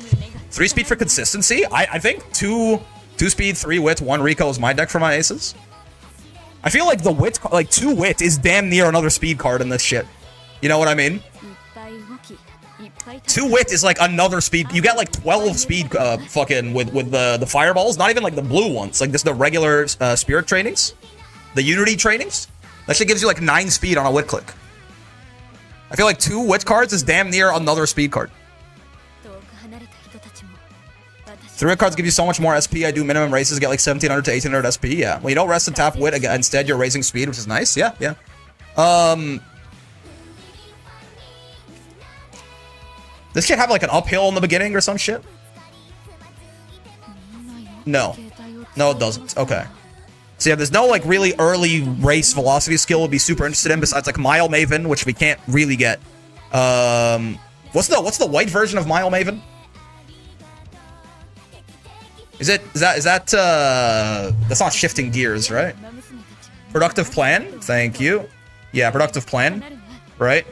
3 speed for consistency. I think 2 speed, 3 wit, 1 Rico is my deck for my aces. I feel like the wit, like 2 wit is damn near another speed card in this shit. You know what I mean? 2 wit is like another speed. You get like 12 speed fucking with the fireballs. Not even like the blue ones. Like this the regular spirit trainings. The unity trainings. That shit gives you like 9 speed on a wit click. I feel like 2 wit cards is damn near another speed card. 3 wit cards give you so much more SP. I do minimum races, get like 1700 to 1800 SP. Yeah. Well, you don't rest and tap wit. Instead, you're raising speed, which is nice. Yeah, yeah. This should have like an uphill in the beginning or some shit. No. No, it doesn't. Okay. So yeah, there's no like really early race velocity skill would be super interested in besides like Mile Maven, which we can't really get. What's the white version of Mile Maven? Is that that's not shifting gears, right? Productive plan. Thank you. Yeah, productive plan. Right?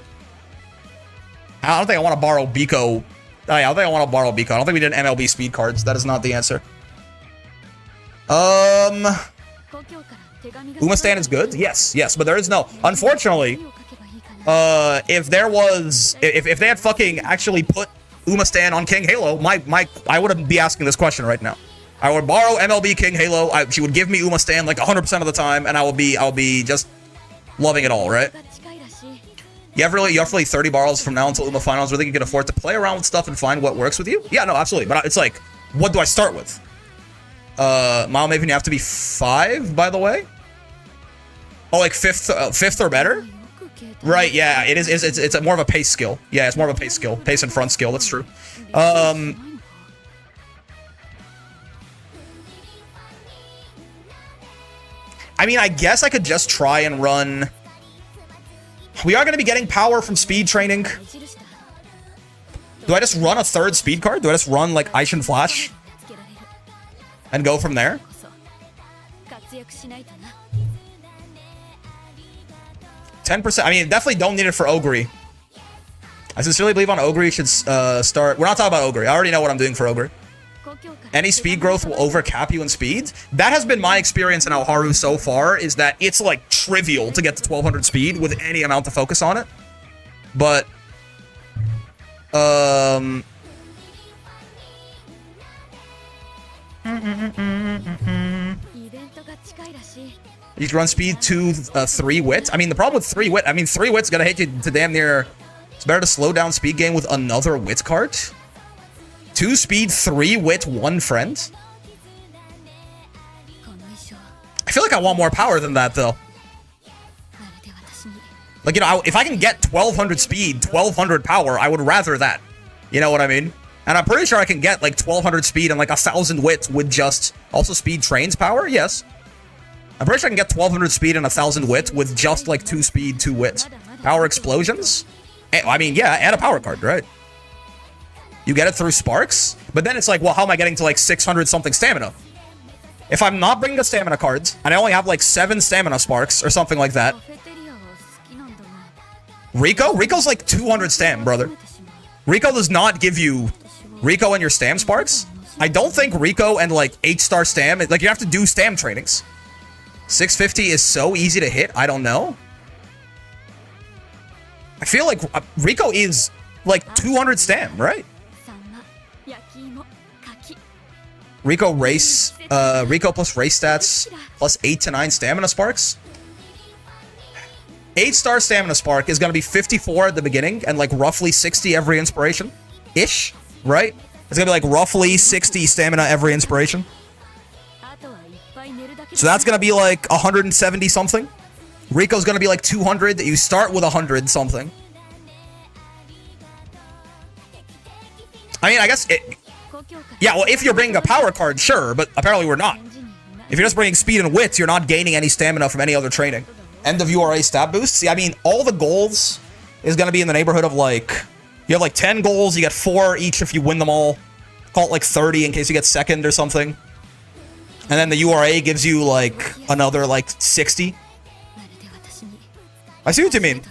I don't think I want to borrow Biko. Oh, yeah, I don't think I want to borrow Biko. I don't think we did MLB speed cards. That is not the answer. Umastan is good? Yes, yes, but there is no. Unfortunately, if they had fucking actually put Umastan on King Halo, I wouldn't be asking this question right now. I would borrow MLB King Halo. She would give me Umastan like 100% of the time, and I'll be just loving it all, right? You have really 30 borrows from now until Uma Finals. Really, you can afford to play around with stuff and find what works with you. Yeah, no, absolutely. But it's like, what do I start with? Mile Maven, you have to be 5, by the way. Oh, like 5th or better. Right? Yeah, it is. It's more of a pace skill. Yeah, it's more of a pace skill, pace and front skill. That's true. I mean, I guess I could just try and run. We are going to be getting power from speed training. Do I just run a 3rd speed card? Do I just run like Aishin Flash? And go from there? 10%. I mean, definitely don't need it for Ogre. I sincerely believe on Ogre you should start. We're not talking about Ogre. I already know what I'm doing for Ogre. Any speed growth will overcap you in speed. That has been my experience in Alharu so far, is that it's like trivial to get to 1200 speed with any amount of focus on it. But, you can run speed 2, 3 wit. I mean, the problem with 3 wit, 3 wit's gonna hit you to damn near. It's better to slow down speed game with another wit card. 2 speed, 3 wit, 1 friend. I feel like I want more power than that, though. Like, you know, if I can get 1200 speed, 1200 power, I would rather that. You know what I mean? And I'm pretty sure I can get, like, 1200 speed and, like, 1000 wit with just... Also, speed trains power? Yes. I'm pretty sure I can get 1200 speed and 1000 wit with just, like, 2 speed, 2 wit. Power explosions? I mean, yeah, add a power card, right? You get it through sparks, but then it's like, well, how am I getting to like 600 something stamina? If I'm not bringing a stamina cards, and I only have like 7 stamina sparks or something like that. Rico's like 200 stam, brother. Rico does not give you Rico and your stam sparks. I don't think Rico and like H-star stam, like you have to do stam trainings. 650 is so easy to hit, I don't know. I feel like Rico is like 200 stam, right? Rico plus race stats plus 8 to 9 stamina sparks. 8-star stamina spark is going to be 54 at the beginning and like roughly 60 every inspiration ish, right? It's going to be like roughly 60 stamina every inspiration. So that's going to be like 170 something. Rico's going to be like 200. You start with 100 something. I mean, I guess it... Yeah, well, if you're bringing a power card, sure, but apparently we're not. If you're just bringing speed and wit, you're not gaining any stamina from any other training. End of URA stat boost. See, I mean, all the goals is going to be in the neighborhood of, like... You have, like, 10 goals. You get 4 each if you win them all. Call it, like, 30 in case you get second or something. And then the URA gives you, like, another, like, 60. I see what you mean.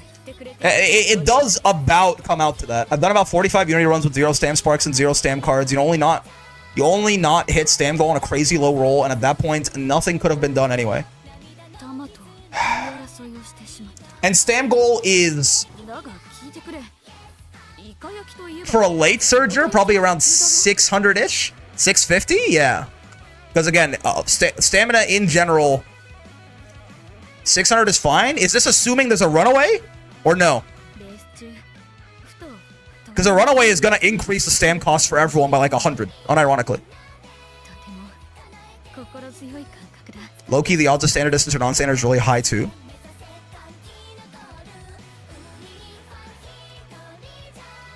It does about come out to that. I've done about 45 Unity runs with 0 stam sparks and 0 stam cards. You only not hit stam goal on a crazy low roll, and at that point, nothing could have been done anyway. And stam goal is, for a late surger, probably around 600-ish? 650? Yeah. Because again, stamina in general, 600 is fine. Is this assuming there's a runaway? Or no? Because a runaway is going to increase the stam cost for everyone by like 100, unironically. Low-key, the odds of standard distance or non-standard is really high too.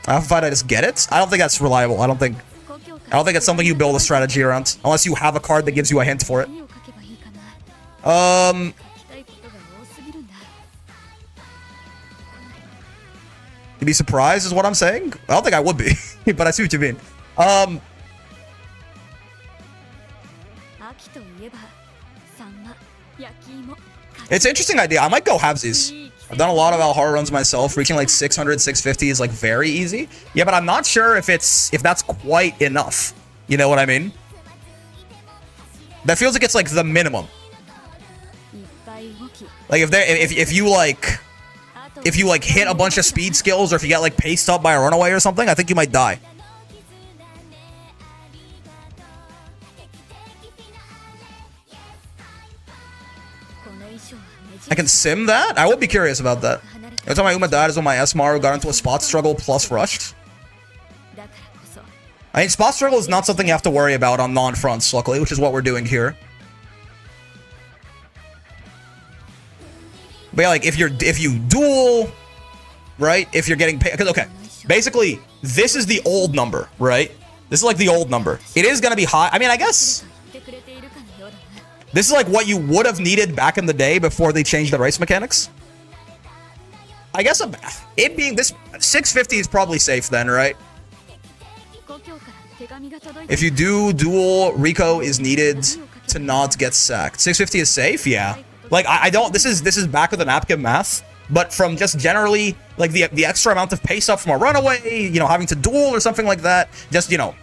Alpha fight, I just get it? I don't think that's reliable. I don't think it's something you build a strategy around. Unless you have a card that gives you a hint for it. You'd be surprised is what I'm saying? I don't think I would be. But I see what you mean. It's an interesting idea. I might go halvesies. I've done a lot of Alhara runs myself. Reaching like 600, 650 is like very easy. Yeah, but I'm not sure if that's quite enough. You know what I mean? That feels like it's like the minimum. Like if you like hit a bunch of speed skills, or if you get like paced up by a runaway or something, I think you might die. I can sim that? I would be curious about that. Every time my Uma died is when my S-Maru got into a spot struggle plus rushed. I mean, spot struggle is not something you have to worry about on non-fronts, luckily, which is what we're doing here. But yeah, like, if you duel, right? If you're getting paid... Because, okay, basically, this is the old number, right? This is like the old number. It is going to be high. I mean, I guess... This is like what you would have needed back in the day before they changed the race mechanics. I guess it being this 650 is probably safe then, right? If you do duel, Rico is needed to not get sacked. 650 is safe, yeah. Like I don't. This is back of the napkin math, but from just generally like the extra amount of pace up from a runaway, you know, having to duel or something like that. Just, you know,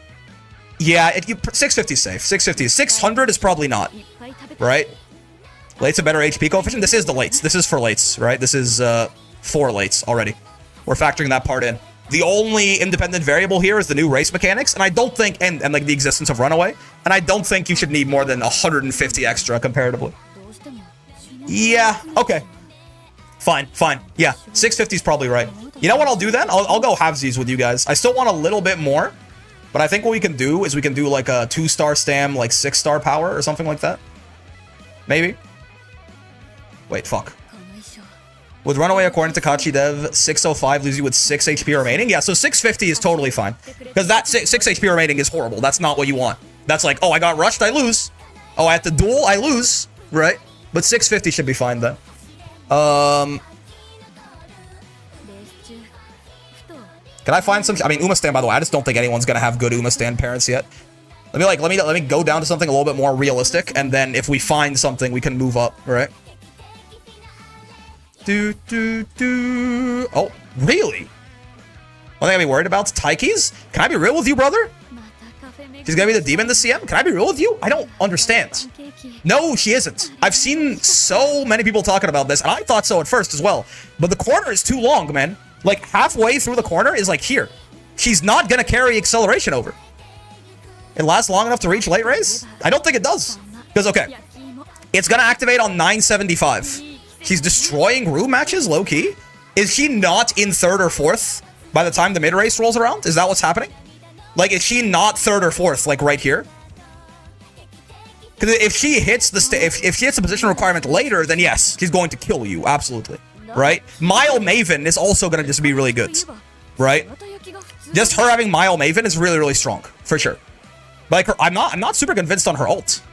yeah. 650 is safe. 650 is 600 is probably not. Right? Late's a better HP coefficient. This is the lates. This is for lates, right? This is 4 lates already. We're factoring that part in. The only independent variable here is the new race mechanics, and I don't think, and like the existence of runaway, and I don't think you should need more than 150 extra comparatively. Yeah, okay. Fine. Yeah, 650 is probably right. You know what I'll do then? I'll go halvesies with you guys. I still want a little bit more, but I think what we can do is we can do like a 2-star stam, like 6-star power or something like that. Maybe. Wait, fuck. With runaway, according to Kachi Dev, 605 leaves you with 6 HP remaining. Yeah, so 650 is totally fine. Because that 6 HP remaining is horrible. That's not what you want. That's like, oh, I got rushed, I lose. Oh, I have to duel, I lose. Right? But 650 should be fine then. Can I find some... I mean, Uma Stand, by the way, I just don't think anyone's going to have good Uma Stand parents yet. Let me go down to something a little bit more realistic, and then if we find something, we can move up, right? Oh, really? One thing I'd be worried about is Taiki's? Can I be real with you, brother? She's gonna be the demon this CM? Can I be real with you? I don't understand. No, she isn't. I've seen so many people talking about this, and I thought so at first as well. But the corner is too long, man. Like, halfway through the corner is like here. She's not gonna carry acceleration over. It lasts long enough to reach late race? I don't think it does. Because, okay, it's gonna activate on 975. She's destroying room matches, low-key? Is she not in 3rd or 4th by the time the mid-race rolls around? Is that what's happening? Like, is she not 3rd or 4th, like, right here? Because if she hits the if she hits the position requirement later, then yes, she's going to kill you, absolutely. Right? Mile Maven is also gonna just be really good. Right? Just her having Mile Maven is really, really strong, for sure. But like, I'm not super convinced on her ult.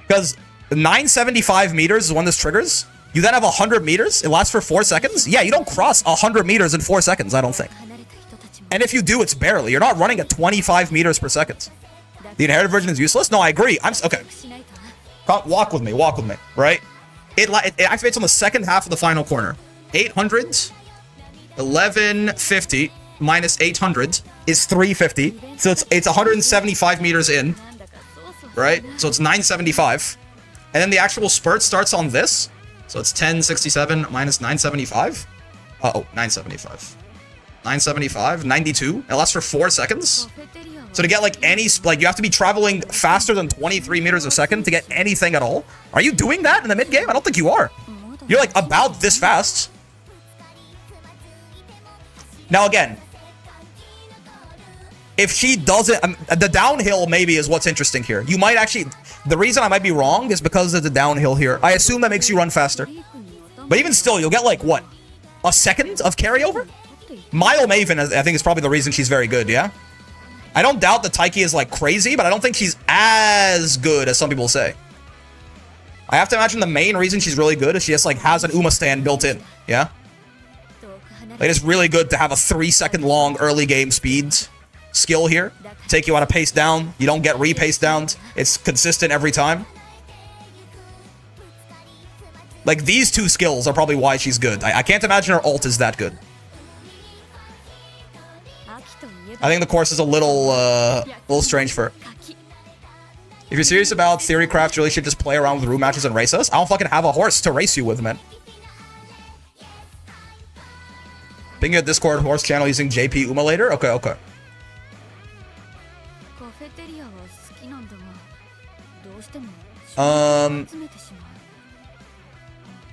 Because 975 meters is when this triggers. You then have 100 meters. It lasts for 4 seconds. Yeah, you don't cross 100 meters in 4 seconds, I don't think. And if you do, it's barely. You're not running at 25 meters per second. The inherited version is useless? No, I agree. Okay. Walk with me, right? It activates on the second half of the final corner. 800, 1150 minus 800 is 350. So it's 175 meters in, right? So it's 975. And then the actual spurt starts on this. So it's 1067 minus 975. Oh, 975. 975, 92. It lasts for 4 seconds. So to get like any, like you have to be traveling faster than 23 meters a second to get anything at all. Are you doing that in the mid game? I don't think you are. You're like about this fast. Now again, if she doesn't, the downhill maybe is what's interesting here. You might actually, the reason I might be wrong is because of the downhill here. I assume that makes you run faster. But even still, you'll get like what? A second of carryover? Mile Maven, I think, is probably the reason she's very good, yeah? I don't doubt that Taiki is like crazy, but I don't think she's as good as some people say. I have to imagine the main reason she's really good is she just like has an Uma stand built in, yeah? Like it's really good to have a 3-second long early game speed skill here. Take you out of pace down. You don't get re-paced down. It's consistent every time. Like these two skills are probably why she's good. I can't imagine her ult is that good. I think the course is a little strange for her. If you're serious about Theorycraft, you really should just play around with room matches and race us. I don't fucking have a horse to race you with, man. Being a Discord horse channel using JP Umalator? Okay, okay.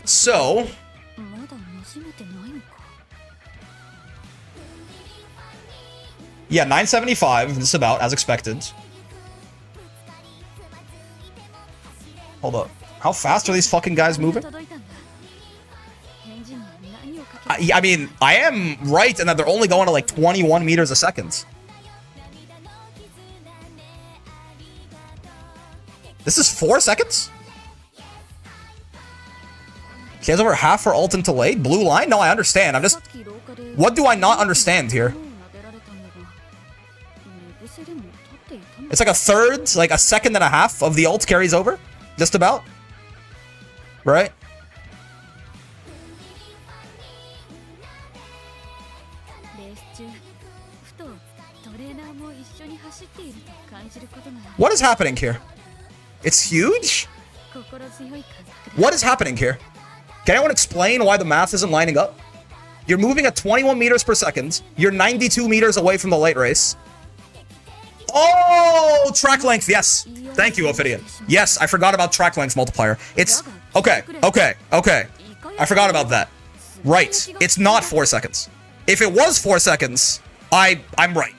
So... yeah, 975, this is about, as expected. Hold up. How fast are these fucking guys moving? I mean, I am right in that they're only going to like 21 meters a second. This is 4 seconds? She has over half her ult into late? Blue line? No, I understand. I'm just... what do I not understand here? It's like a third, like a second and a half of the ult carries over. Just about. Right? What is happening here? It's huge? What is happening here? Can anyone explain why the math isn't lining up? You're moving at 21 meters per second. You're 92 meters away from the late race. Oh, track length, yes. Thank you, Ophidian. Yes, I forgot about track length multiplier. It's... okay. I forgot about that. Right. It's not 4 seconds. If it was 4 seconds, I'm right.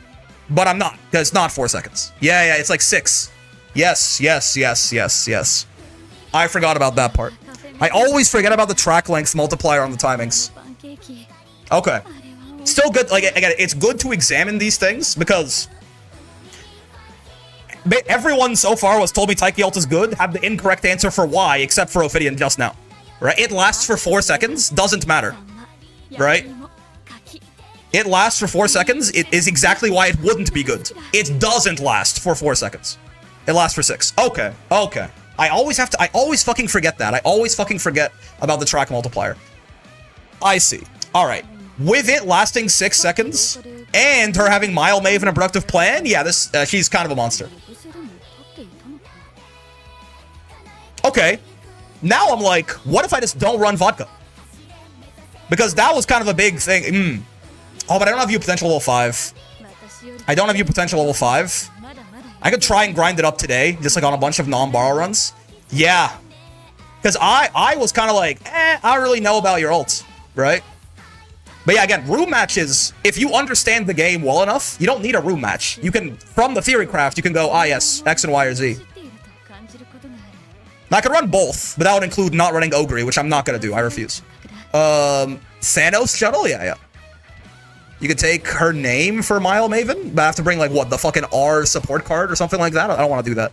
But I'm not, because it's not 4 seconds. Yeah, it's like 6. Yes. I forgot about that part. I always forget about the track length multiplier on the timings. Okay. Still good, like, again, it's good to examine these things, because... everyone so far was told me Taiki ult is good, have the incorrect answer for why, except for Ophidian just now. Right? It lasts for 4 seconds, doesn't matter. Right? It lasts for 4 seconds, it is exactly why it wouldn't be good. It doesn't last for 4 seconds. It lasts for 6. Okay. I always fucking forget that. I always fucking forget about the track multiplier. I see. Alright. With it lasting 6 seconds, and her having Mile Maven a productive plan, yeah, this she's kind of a monster. Okay. Now I'm like, what if I just don't run vodka? Because that was kind of a big thing. Oh, but I don't have view potential level 5. I don't have view potential level 5. I could try and grind it up today, just like on a bunch of non-borrow runs. Yeah. Because I was kind of like, I don't really know about your ult, right? But yeah, again, room matches, if you understand the game well enough, you don't need a room match. You can, from the Theorycraft, you can go, yes, X and Y or Z. Now, I could run both, but that would include not running Ogre, which I'm not going to do. I refuse. Thanos shuttle? Yeah. You could take her name for Mile Maven, but I have to bring, like, what, the fucking R support card or something like that? I don't want to do that.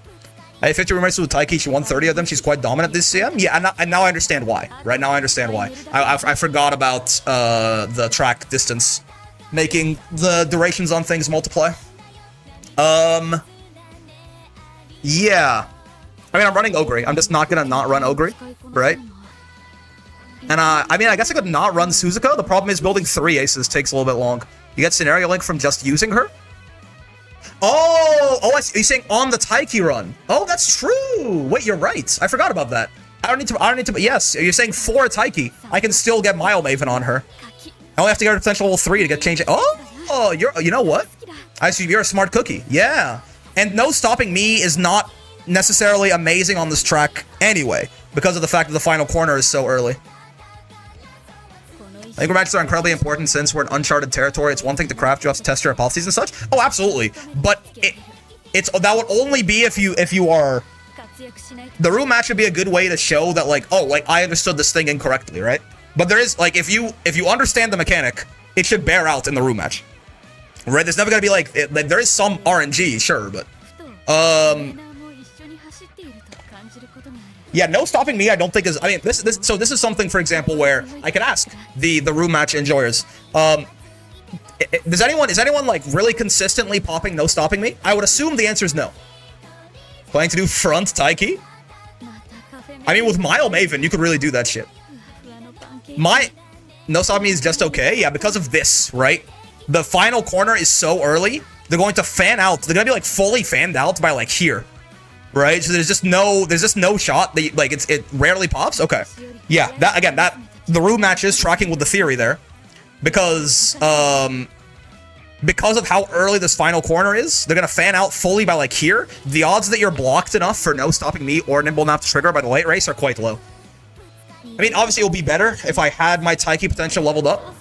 I have 50 roommates with Taiki, she won 30 of them. She's quite dominant this CM. Yeah, and now I understand why. Right now I understand why. I forgot about the track distance making the durations on things multiply. Yeah. I mean, I'm running Ogre. I'm just not gonna not run Ogre, right? And I mean, I guess I could not run Suzuka. The problem is building 3 aces takes a little bit long. You get scenario link from just using her. Oh, I see. You're saying on the Taiki run. Oh, that's true. Wait, you're right. I forgot about that. I don't need to, yes, you're saying 4 Taiki. I can still get Mile Maven on her. I only have to get her potential level 3 to get changed. Oh, you know what? I see you're a smart cookie. Yeah. And no stopping me is not necessarily amazing on this track anyway, because of the fact that the final corner is so early. I think matches are incredibly important since we're in uncharted territory. It's one thing to craft, you have to test your hypotheses and such. Oh, absolutely. But that would only be if you are... The room match would be a good way to show that, like, oh, like, I understood this thing incorrectly, right? But there is, like, if you understand the mechanic, it should bear out in the room match. Right? There's never gonna be, like, there is some RNG, sure, but... Yeah, no stopping me, I don't think is... I mean, this is something, for example, where I can ask the room match enjoyers. Is anyone, like, really consistently popping no stopping me? I would assume the answer is no. Planning to do front Taiki? I mean, with Mile Maven, you could really do that shit. My no stopping me is just okay. Yeah, because of this, right? The final corner is so early, they're going to fan out. They're going to be, like, fully fanned out by, like, here. Right? So there's just no shot that, like, it rarely pops. Okay. Yeah, the room match is tracking with the theory there. Because of how early this final corner is, they're going to fan out fully by, like, here. The odds that you're blocked enough for no stopping me or nimble nap to trigger by the late race are quite low. I mean, obviously it would be better if I had my Taiki potential leveled up.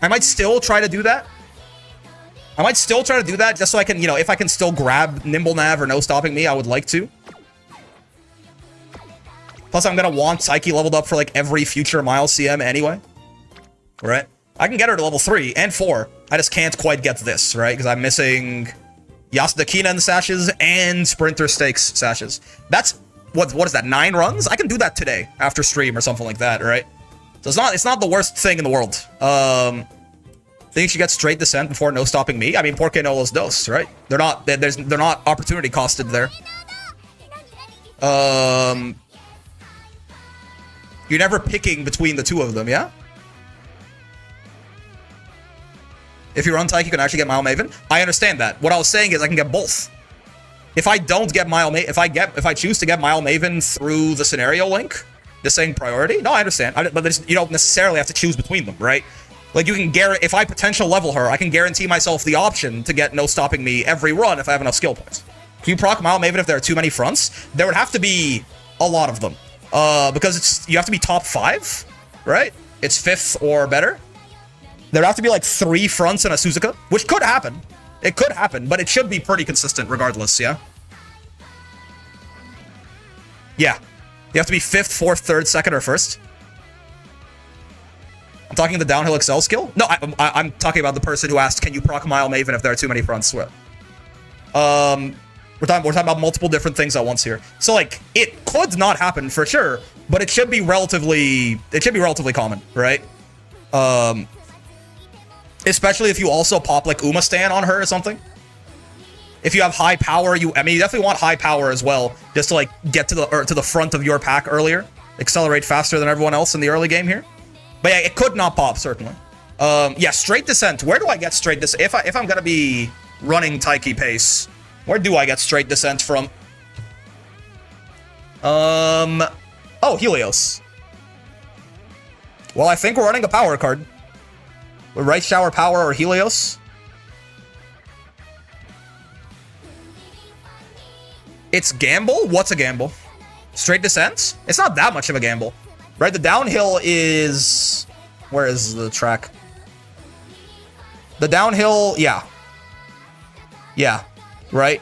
I might still try to do that. Just so I can, you know, if I can still grab nimble nav or no stopping me, I would like to. Plus, I'm going to want Taiki leveled up for, like, every future Mile CM anyway. Right? I can get her to level 3 and 4. I just can't quite get this, right? Because I'm missing Yasuda Kinen sashes and Sprinter Stakes sashes. That's, what is that, 9 runs? I can do that today after stream or something like that, right? So it's not the worst thing in the world. Think she gets straight descent before no stopping me? I mean, porque no los dos, right? They're not opportunity costed there. You're never picking between the two of them, yeah? If you run Taiki, you can actually get Mile Maven. I understand that. What I was saying is I can get both. If I don't get Mile Maven, if I choose to get Mile Maven through the scenario link, just saying priority. No, I understand. But you don't necessarily have to choose between them, right? Like, you can guarantee, if I potential level her, I can guarantee myself the option to get no stopping me every run if I have enough skill points. Can you proc Mile Maven if there are too many fronts? There would have to be a lot of them. Because you have to be top 5, right? It's 5th or better. There'd have to be like 3 fronts and a Suzuka, which could happen. It could happen, but it should be pretty consistent regardless, yeah? Yeah. You have to be 5th, 4th, 3rd, 2nd, or 1st. I'm talking the downhill excel skill? No, I'm talking about the person who asked, can you proc Mile Maven if there are too many fronts? We're talking about multiple different things at once here. So, like, it could not happen for sure, but it should be relatively common, right? Especially if you also pop, like, Uma Stan on her or something. If you have high power, you definitely want high power as well, just to, like, get to the front of your pack earlier. Accelerate faster than everyone else in the early game here. But yeah, it could not pop, certainly. Yeah, straight descent. Where do I get straight descent? If I'm gonna be running Taiki pace, where do I get straight descent from? Oh, Helios. Well, I think we're running a power card. Right Shower Power or Helios. It's gamble? What's a gamble? Straight descent? It's not that much of a gamble. Right, the downhill is... Where is the track? The downhill, yeah. Yeah, right?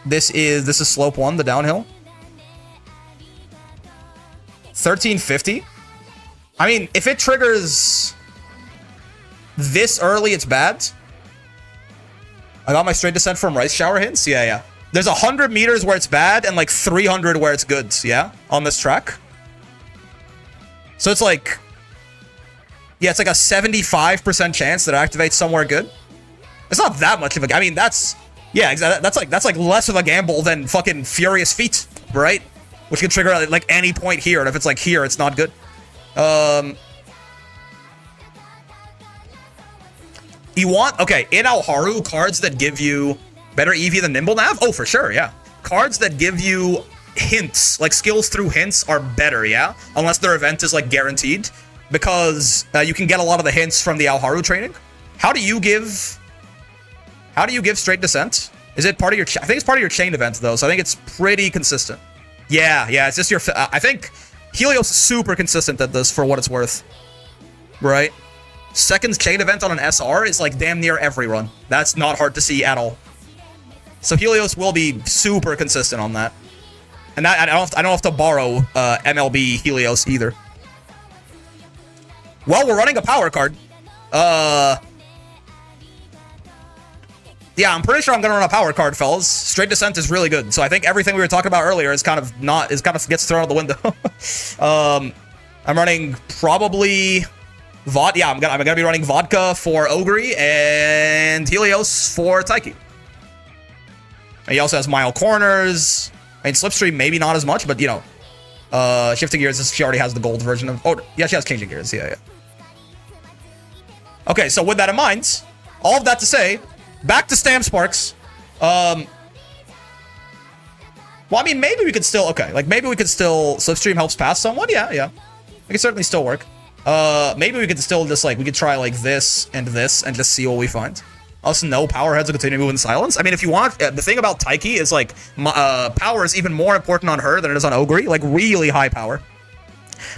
This is slope 1, the downhill. 1350? I mean, if it triggers this early, it's bad. I got my straight descent from Rice Shower hints? Yeah. There's 100 meters where it's bad and like 300 where it's good, yeah? On this track. So it's like... Yeah, it's like a 75% chance that it activates somewhere good. It's not that much of a... I mean, that's... Yeah, exactly. That's like less of a gamble than fucking Furious Feet, right? Which can trigger at like any point here, and if it's like here, it's not good. You want... Okay, in Alharu, cards that give you better EV than Nimble Nav? Oh, for sure, yeah. Cards that give you hints, like skills through hints are better, yeah? Unless their event is like guaranteed, because you can get a lot of the hints from the Alharu training. How do you give straight descent? Is it part of your, I think it's part of your chain event though, so I think it's pretty consistent. Yeah, it's just your, I think Helios is super consistent at this for what it's worth. Right? Second chain event on an SR is like damn near every run. That's not hard to see at all. So Helios will be super consistent on that. And that, I don't have to borrow MLB Helios either. Well, we're running a power card. Yeah, I'm pretty sure I'm gonna run a power card, fellas. Straight descent is really good. So I think everything we were talking about earlier is kind of gets thrown out the window. I'm running probably vodka. Yeah, I'm gonna be running vodka for Ogre and Helios for Taiki. And he also has mile corners. I mean, Slipstream maybe not as much, but you know, shifting gears. She already has the gold version of. Oh, yeah, she has changing gears. Yeah. Okay, so with that in mind, all of that to say, back to Stam Sparks. Well, I mean, maybe we could still. Okay, like maybe we could still. Slipstream helps pass someone. Yeah. It could certainly still work. Maybe we could still just like we could try like this and just see what we find. Also, no, power heads will continue to move in silence. I mean, if you want, the thing about Taiki is like power is even more important on her than it is on Ogre. Like really high power,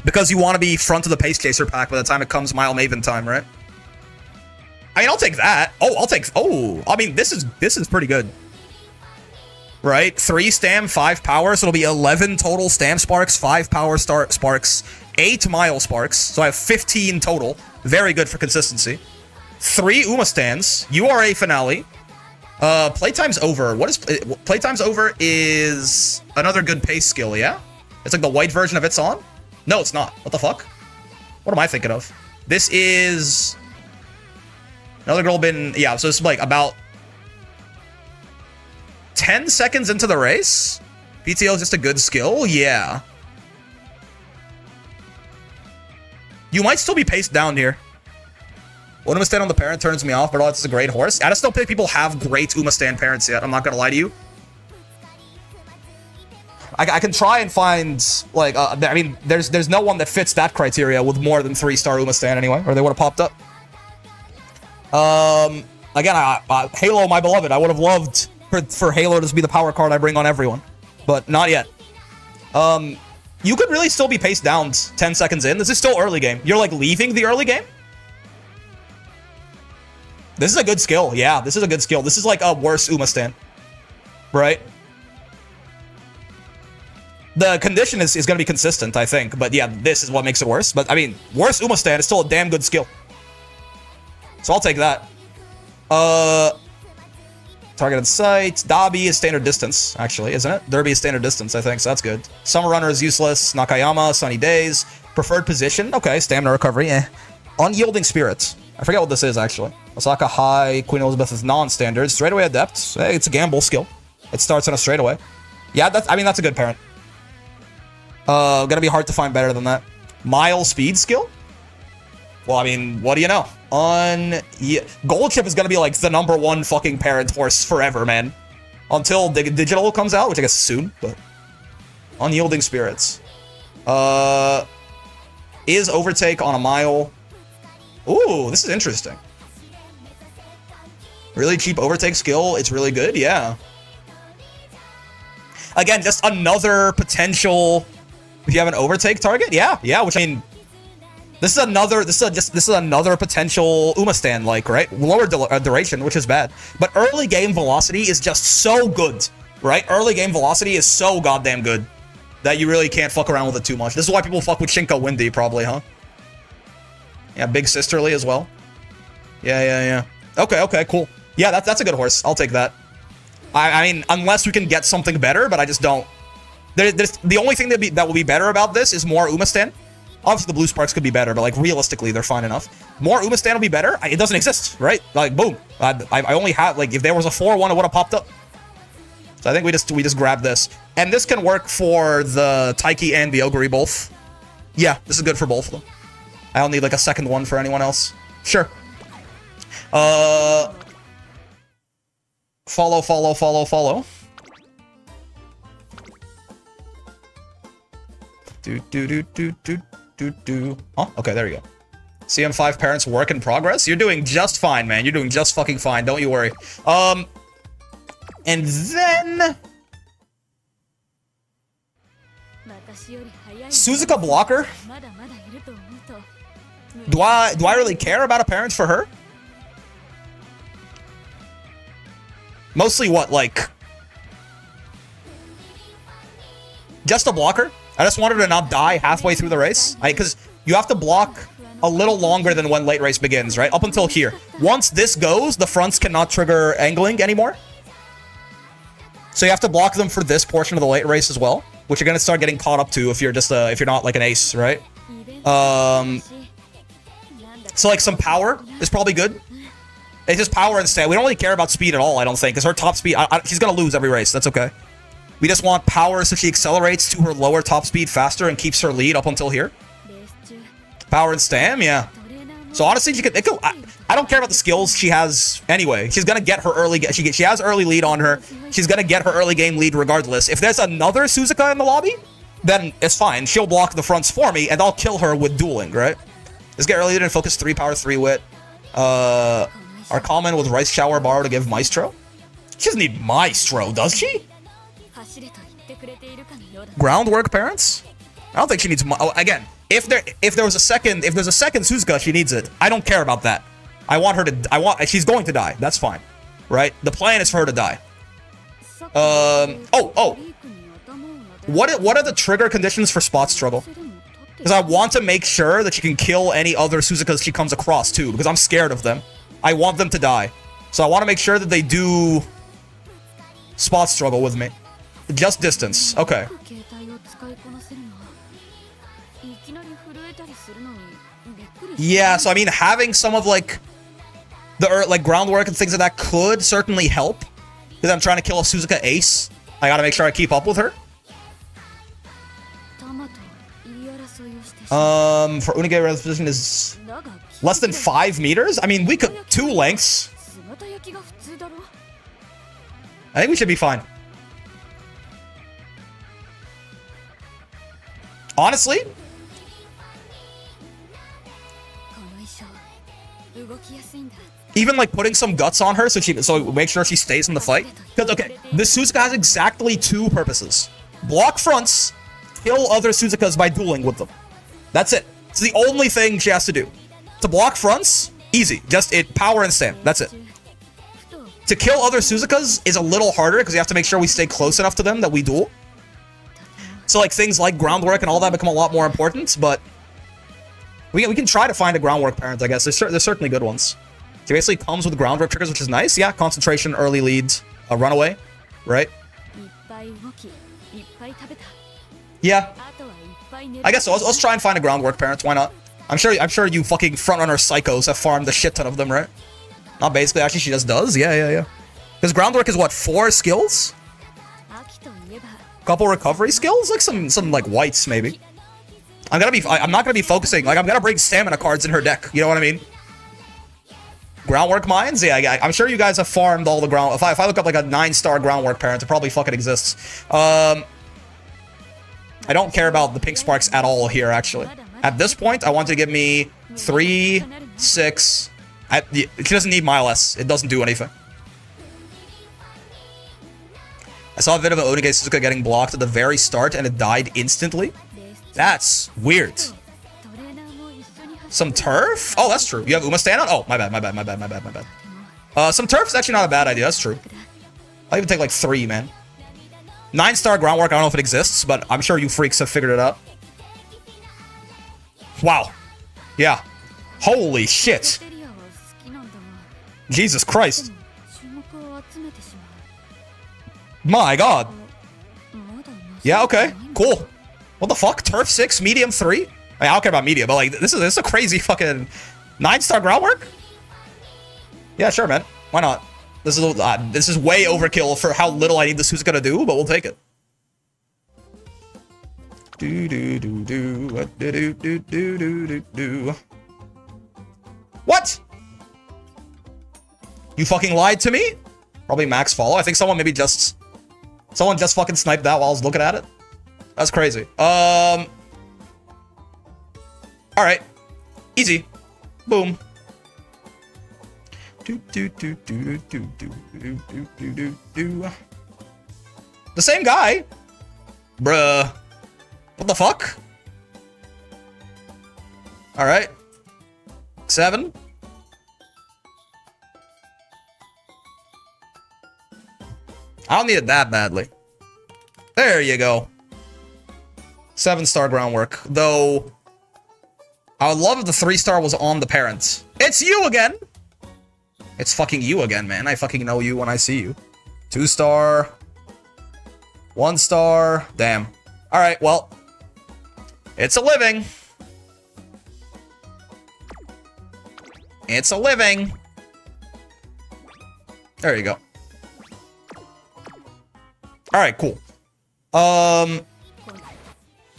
because you want to be front of the pace chaser pack by the time it comes Mile Maven time, right? I mean, I'll take that. I mean, this is pretty good. Right? 3 Stam, 5 power, so it'll be 11 total Stam Sparks, 5 power sparks, 8 Mile Sparks, so I have 15 total. Very good for consistency. 3 Uma stands, URA finale. Playtime's over. What is Playtime's over is another good pace skill, yeah? It's like the white version of It's On? No, it's not. What the fuck? What am I thinking of? This is another girl been, yeah, so it's like about 10 seconds into the race. PTO is just a good skill, yeah. You might still be paced down here. Uma Stand on the parent turns me off, but it's a great horse. I just don't think people have great Uma Stand parents yet. I'm not gonna lie to you. I can try and find, like, I mean, there's no one that fits that criteria with more than 3-star Uma Stand anyway, or they would have popped up. Again, Halo, my beloved, I would have loved for Halo to be the power card I bring on everyone, but not yet. You could really still be paced down 10 seconds in. This is still early game. You're like leaving the early game? This is a good skill. Yeah, this is a good skill. This is like a worse Uma Stand, right? The condition is going to be consistent, I think, but yeah, this is what makes it worse. But I mean, worse Uma Stand is still a damn good skill. So I'll take that. Target in sight. Dabi is standard distance, actually, isn't it? Derby is standard distance, I think, so that's good. Summer Runner is useless. Nakayama, Sunny Days. Preferred position. Okay, stamina recovery. Unyielding Spirits. I forget what this is, actually. Osaka High. Queen Elizabeth is non-standard. Straightaway Adept. Hey, it's a gamble skill. It starts on a straightaway. Yeah, I mean, that's a good parent. Gonna be hard to find better than that. Mile Speed skill? Well, I mean, what do you know? Gold Chip is gonna be like the #1 fucking parent horse forever, man. Until Digital comes out, which I guess is soon, but Unyielding Spirits. Is Overtake on a mile. Ooh, this is interesting. Really cheap Overtake skill. It's really good, yeah. Again, just another potential. If you have an Overtake target, yeah, which I mean, this is another potential Uma Stand, like, right? Lower duration, which is bad. But early game velocity is just so good, right? Early game velocity is so goddamn good that you really can't fuck around with it too much. This is why people fuck with Shinko Windy, probably, huh? Yeah, Big Sisterly as well. Yeah. Okay, cool. Yeah, that's a good horse. I'll take that. I mean, unless we can get something better, but I just don't. The only thing that will be better about this is more Uma Stand. Obviously, the Blue Sparks could be better, but like realistically, they're fine enough. More Uma Stand will be better. It doesn't exist, right? Like, boom. I only have, like, if there was a 4-1, it would have popped up. So I think we just grab this, and this can work for the Taiki and the Ogre both. Yeah, this is good for both of them. I don't need like a second one for anyone else. Sure. Follow. Oh, okay, there you go. CM5 parents work in progress. You're doing just fine, man. You're doing just fucking fine. Don't you worry. And then Suzuka blocker. Do I really care about a parent for her? Mostly what, like, just a blocker? I just wanted her to not die halfway through the race. Because you have to block a little longer than when late race begins, right? Up until here. Once this goes, the fronts cannot trigger angling anymore. So you have to block them for this portion of the late race as well, which you're gonna start getting caught up to if you're just if you're not like an ace, right? So like some power is probably good. It's just power and stamina. We don't really care about speed at all, I don't think, because her top speed, she's gonna lose every race. That's okay. We just want power so she accelerates to her lower top speed faster and keeps her lead up until here. Power and stam, yeah. So honestly, I don't care about the skills she has anyway. She's gonna get her early. She has early lead on her. She's gonna get her early game lead regardless. If there's another Suzuka in the lobby, then it's fine. She'll block the fronts for me, and I'll kill her with dueling, right? Let's get early lead and focus 3 power, 3 wit. Our common with Rice Shower Borrow to give Maestro. She doesn't need Maestro, does she? Groundwork parents? I don't think she needs. Again, if there's a second Suzuka, she needs it. I don't care about that. I want her to. She's going to die. That's fine, right? The plan is for her to die. What are the trigger conditions for spot struggle? Because I want to make sure that she can kill any other Suzukas she comes across too. Because I'm scared of them. I want them to die. So I want to make sure that they do spot struggle with me. Just distance. Okay. Yeah, so I mean, having some of like the groundwork and things like that could certainly help. Because I'm trying to kill a Suzuka ace. I gotta make sure I keep up with her. For Unigay, position is less than 5 meters? I mean, we could 2 lengths. I think we should be fine. Honestly, even like putting some guts on her so make sure she stays in the fight. Because okay, this Suzuka has exactly 2 purposes: block fronts, kill other Suzukas by dueling with them. That's it. It's the only thing she has to do. To block fronts, easy. Just power and stand. That's it. To kill other Suzukas is a little harder because you have to make sure we stay close enough to them that we duel. So like things like groundwork and all that become a lot more important, but we can try to find a groundwork parent, I guess. There's certainly good ones. She basically comes with groundwork triggers, which is nice. Yeah, concentration, early leads, a runaway, right? Yeah. I guess so. Let's try and find a groundwork parent. Why not? I'm sure you fucking frontrunner psychos have farmed a shit ton of them, right? Not basically. Actually, she just does. Yeah. Because groundwork is what, 4 skills? Couple recovery skills, like some like whites maybe. I'm not gonna be focusing. Like I'm gonna bring stamina cards in her deck. You know what I mean? Groundwork mines. Yeah, I'm sure you guys have farmed all the ground. If I look up like a 9-star groundwork parent, it probably fucking exists. I don't care about the pink sparks at all here. Actually, at this point, I want to give me 3, 6. She doesn't need Mile S. It doesn't do anything. I saw a video of Onige Suzuka getting blocked at the very start and it died instantly. That's weird. Some turf? Oh, that's true. You have Uma stand on? Oh, my bad. Some turf is actually not a bad idea. That's true. I'll even take like 3, man. 9-star groundwork. I don't know if it exists, but I'm sure you freaks have figured it out. Wow. Yeah. Holy shit. Jesus Christ. My god. Yeah, okay. Cool. What the fuck? Turf 6, medium 3? I mean, I don't care about medium, but like this is a crazy fucking 9-star groundwork? Yeah, sure, man. Why not? This is way overkill for how little I need this Suzuka to do, but we'll take it. What? You fucking lied to me? Probably max follow. I think someone just fucking sniped that while I was looking at it. That's crazy. Alright. Easy. Boom. The same guy? Bruh. What the fuck? Alright. 7. I don't need it that badly. There you go. 7-star groundwork. Though, I would love if the 3-star was on the parents. It's you again! It's fucking you again, man. I fucking know you when I see you. 2-star. 1-star. Damn. Alright, well. It's a living. It's a living. There you go. Alright, cool.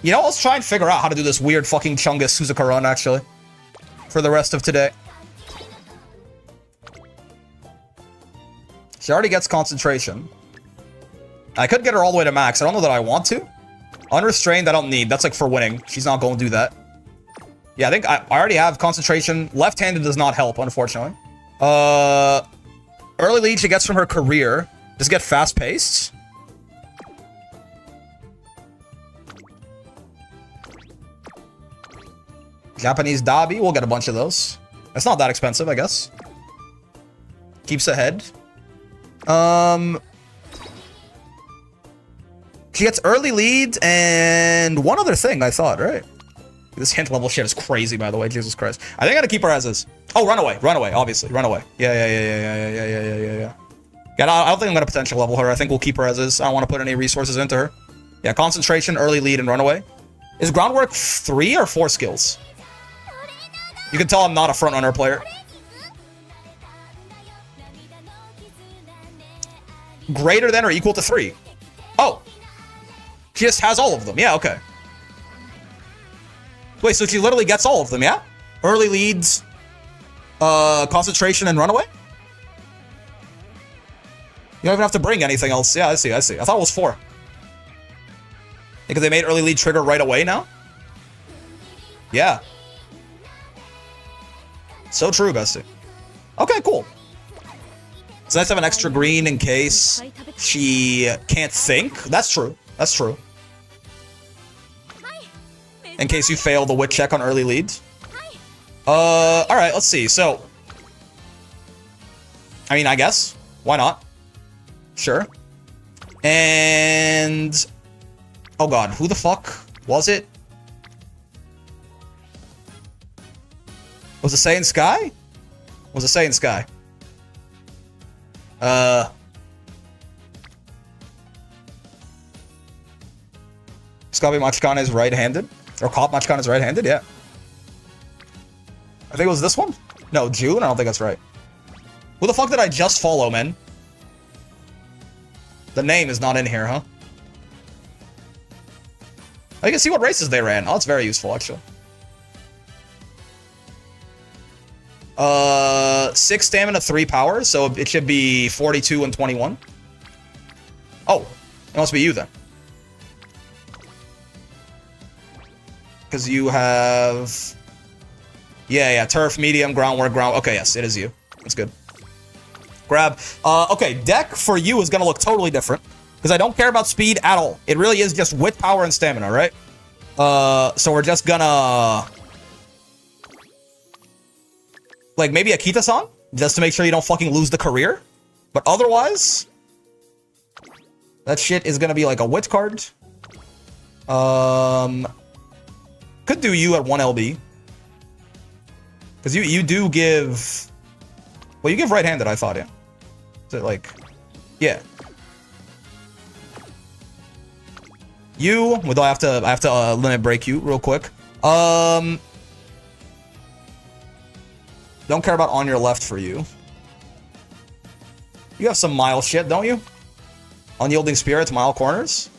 You know, let's try and figure out how to do this weird fucking Chungus Suzuka run, actually. For the rest of today. She already gets concentration. I could get her all the way to max. I don't know that I want to. Unrestrained, I don't need. That's like for winning. She's not going to do that. Yeah, I think I already have concentration. Left-handed does not help, unfortunately. Early lead she gets from her career. Just get fast-paced. Japanese Dabi, we'll get a bunch of those. It's not that expensive, I guess. Keeps ahead. She gets early lead and one other thing, I thought, right? This hint level shit is crazy, by the way. Jesus Christ. I think I gotta keep her as is. Oh, runaway, obviously, runaway. Yeah. Yeah, I don't think I'm gonna potential level her. I think we'll keep her as is. I don't want to put any resources into her. Yeah, concentration, early lead, and runaway. Is groundwork 3 or 4 skills? You can tell I'm not a front-runner player. Greater than or equal to 3. Oh. She just has all of them. Yeah, okay. Wait, so she literally gets all of them, yeah? Early leads, concentration, and runaway? You don't even have to bring anything else. Yeah, I see. I thought it was 4. Because they made early lead trigger right away now? Yeah. So true, bestie. Okay, cool. It's nice to have an extra green in case she can't think. That's true. That's true. In case you fail the wit check on early leads. Alright, let's see. So, I mean, I guess. Why not? Sure. And... oh god, who the fuck was it? Was it Saiyan Sky? Was it Saiyan Sky? Scobby Machkan is right-handed? Or Cop Machkan is right-handed? Yeah. I think it was this one? No, June? I don't think that's right. Who the fuck did I just follow, man? The name is not in here, huh? Oh, you can see what races they ran. Oh, it's very useful, actually. 6 stamina, 3 power, so it should be 42 and 21. Oh, it must be you then. Because you have... yeah, turf, medium, groundwork, ground... okay, yes, it is you. That's good. Grab. Okay, deck for you is going to look totally different. Because I don't care about speed at all. It really is just wit, power, and stamina, right? So we're just gonna... like, maybe Akita-san? Just to make sure you don't fucking lose the career? But otherwise... that shit is gonna be like a wit card. Could do you at 1 LB. Because you do give... well, you give right-handed, I thought, yeah. Is it like... yeah. You, well, I have to limit break you real quick. Don't care about on your left for you. You have some mile shit, don't you? Unyielding spirits, mile corners.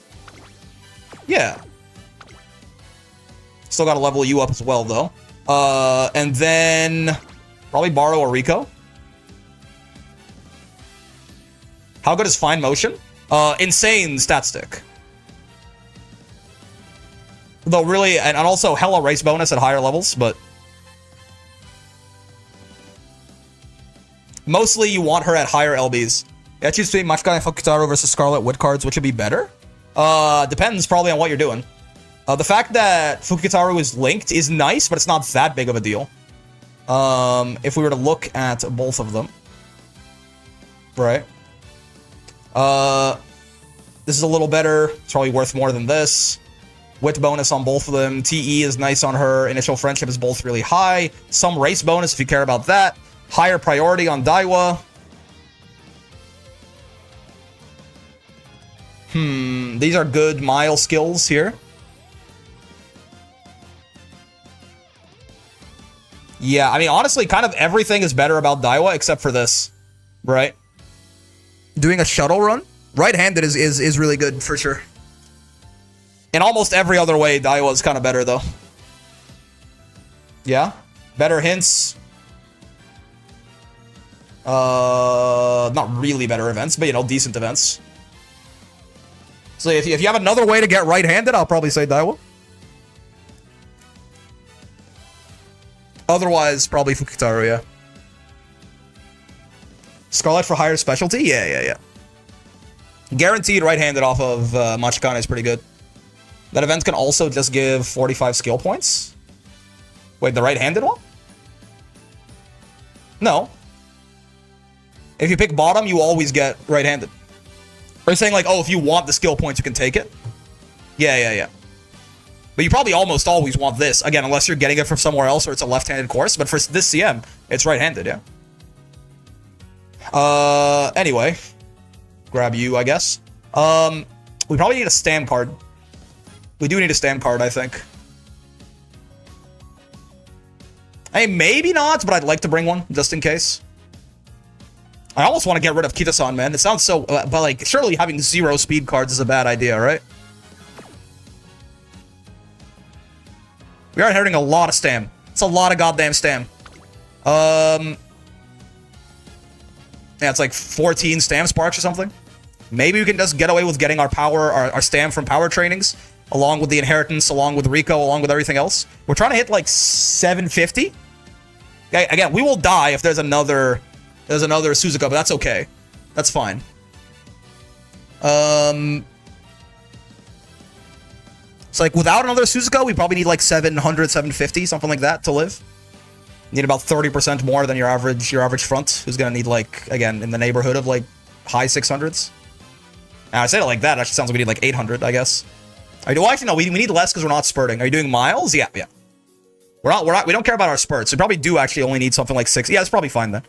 Yeah. Still gotta level you up as well, though. And then probably borrow a Rico. How good is fine motion? Insane stat stick. Though really, and also hella race bonus at higher levels, but... Mostly you want her at higher LBs. Yeah, choose between Machika and Fukutaro versus Scarlet Wit cards, which would be better? Depends probably on what you're doing. The fact that Fukutaro is linked is nice, but it's not that big of a deal. If we were to look at both of them. Right. This is a little better. It's probably worth more than this. Wit bonus on both of them. TE is nice on her. Initial friendship is both really high. Some race bonus if you care about that. Higher priority on Daiwa. These are good mile skills here. Yeah, I mean, honestly, kind of everything is better about Daiwa except for this. Right? Doing a shuttle run? Right-handed is really good, for sure. In almost every other way, Daiwa is kind of better, though. Yeah? Better hints. Not really better events, but, you know, decent events. So if you have another way to get right-handed, I'll probably say Daiwa. Otherwise, probably Fukutaro, yeah. Scarlet for higher specialty? Yeah. Guaranteed right-handed off of Machikane is pretty good. That event can also just give 45 skill points. Wait, the right-handed one? No. If you pick bottom, you always get right-handed. Are you saying like, oh, if you want the skill points, you can take it? Yeah. But you probably almost always want this. Again, unless you're getting it from somewhere else or it's a left-handed course. But for this CM, it's right-handed, yeah. Anyway. Grab you, I guess. We probably need a stam card. We do need a stam card, I think. Hey, maybe not, but I'd like to bring one, just in case. I almost want to get rid of Kita-san, man. It sounds so... but, like, surely having 0 speed cards is a bad idea, right? We are inheriting a lot of stam. It's a lot of goddamn stam. Yeah, it's like 14 stam sparks or something. Maybe we can just get away with getting our power, our stam from power trainings, along with the inheritance, along with Rico, along with everything else. We're trying to hit like 750. Okay, again, we will die if there's another Suzuka, but that's okay. That's fine. It's like without another Suzuka, we probably need like 700, 750, something like that to live. Need about 30% more than your average front, who's gonna need like, again, in the neighborhood of like high 600s. And I say it like that, actually sounds like we need like 800, I guess. Well, actually, no, we need less because we're not spurting. Are you doing miles? Yeah. We don't care about our spurts. We probably do actually only need something like 6. Yeah, it's probably fine then.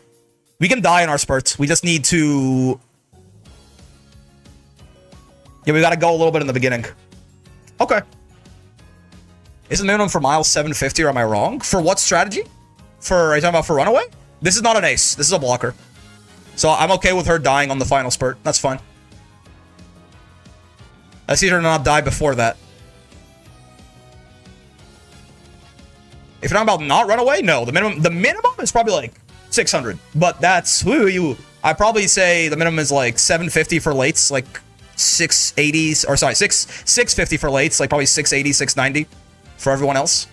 We can die in our spurts. We just need to... Yeah, we gotta go a little bit in the beginning. Okay. Is the minimum for miles 750, or am I wrong? For what strategy? Are you talking about for runaway? This is not an ace. This is a blocker. So I'm okay with her dying on the final spurt. That's fine. I see her not die before that. If you're talking about not run away, no. The minimum is probably like 600. But that's I'd probably say the minimum is like 750 for lates, like 680s, or sorry, 650 for lates, like probably 680, 690 for everyone else.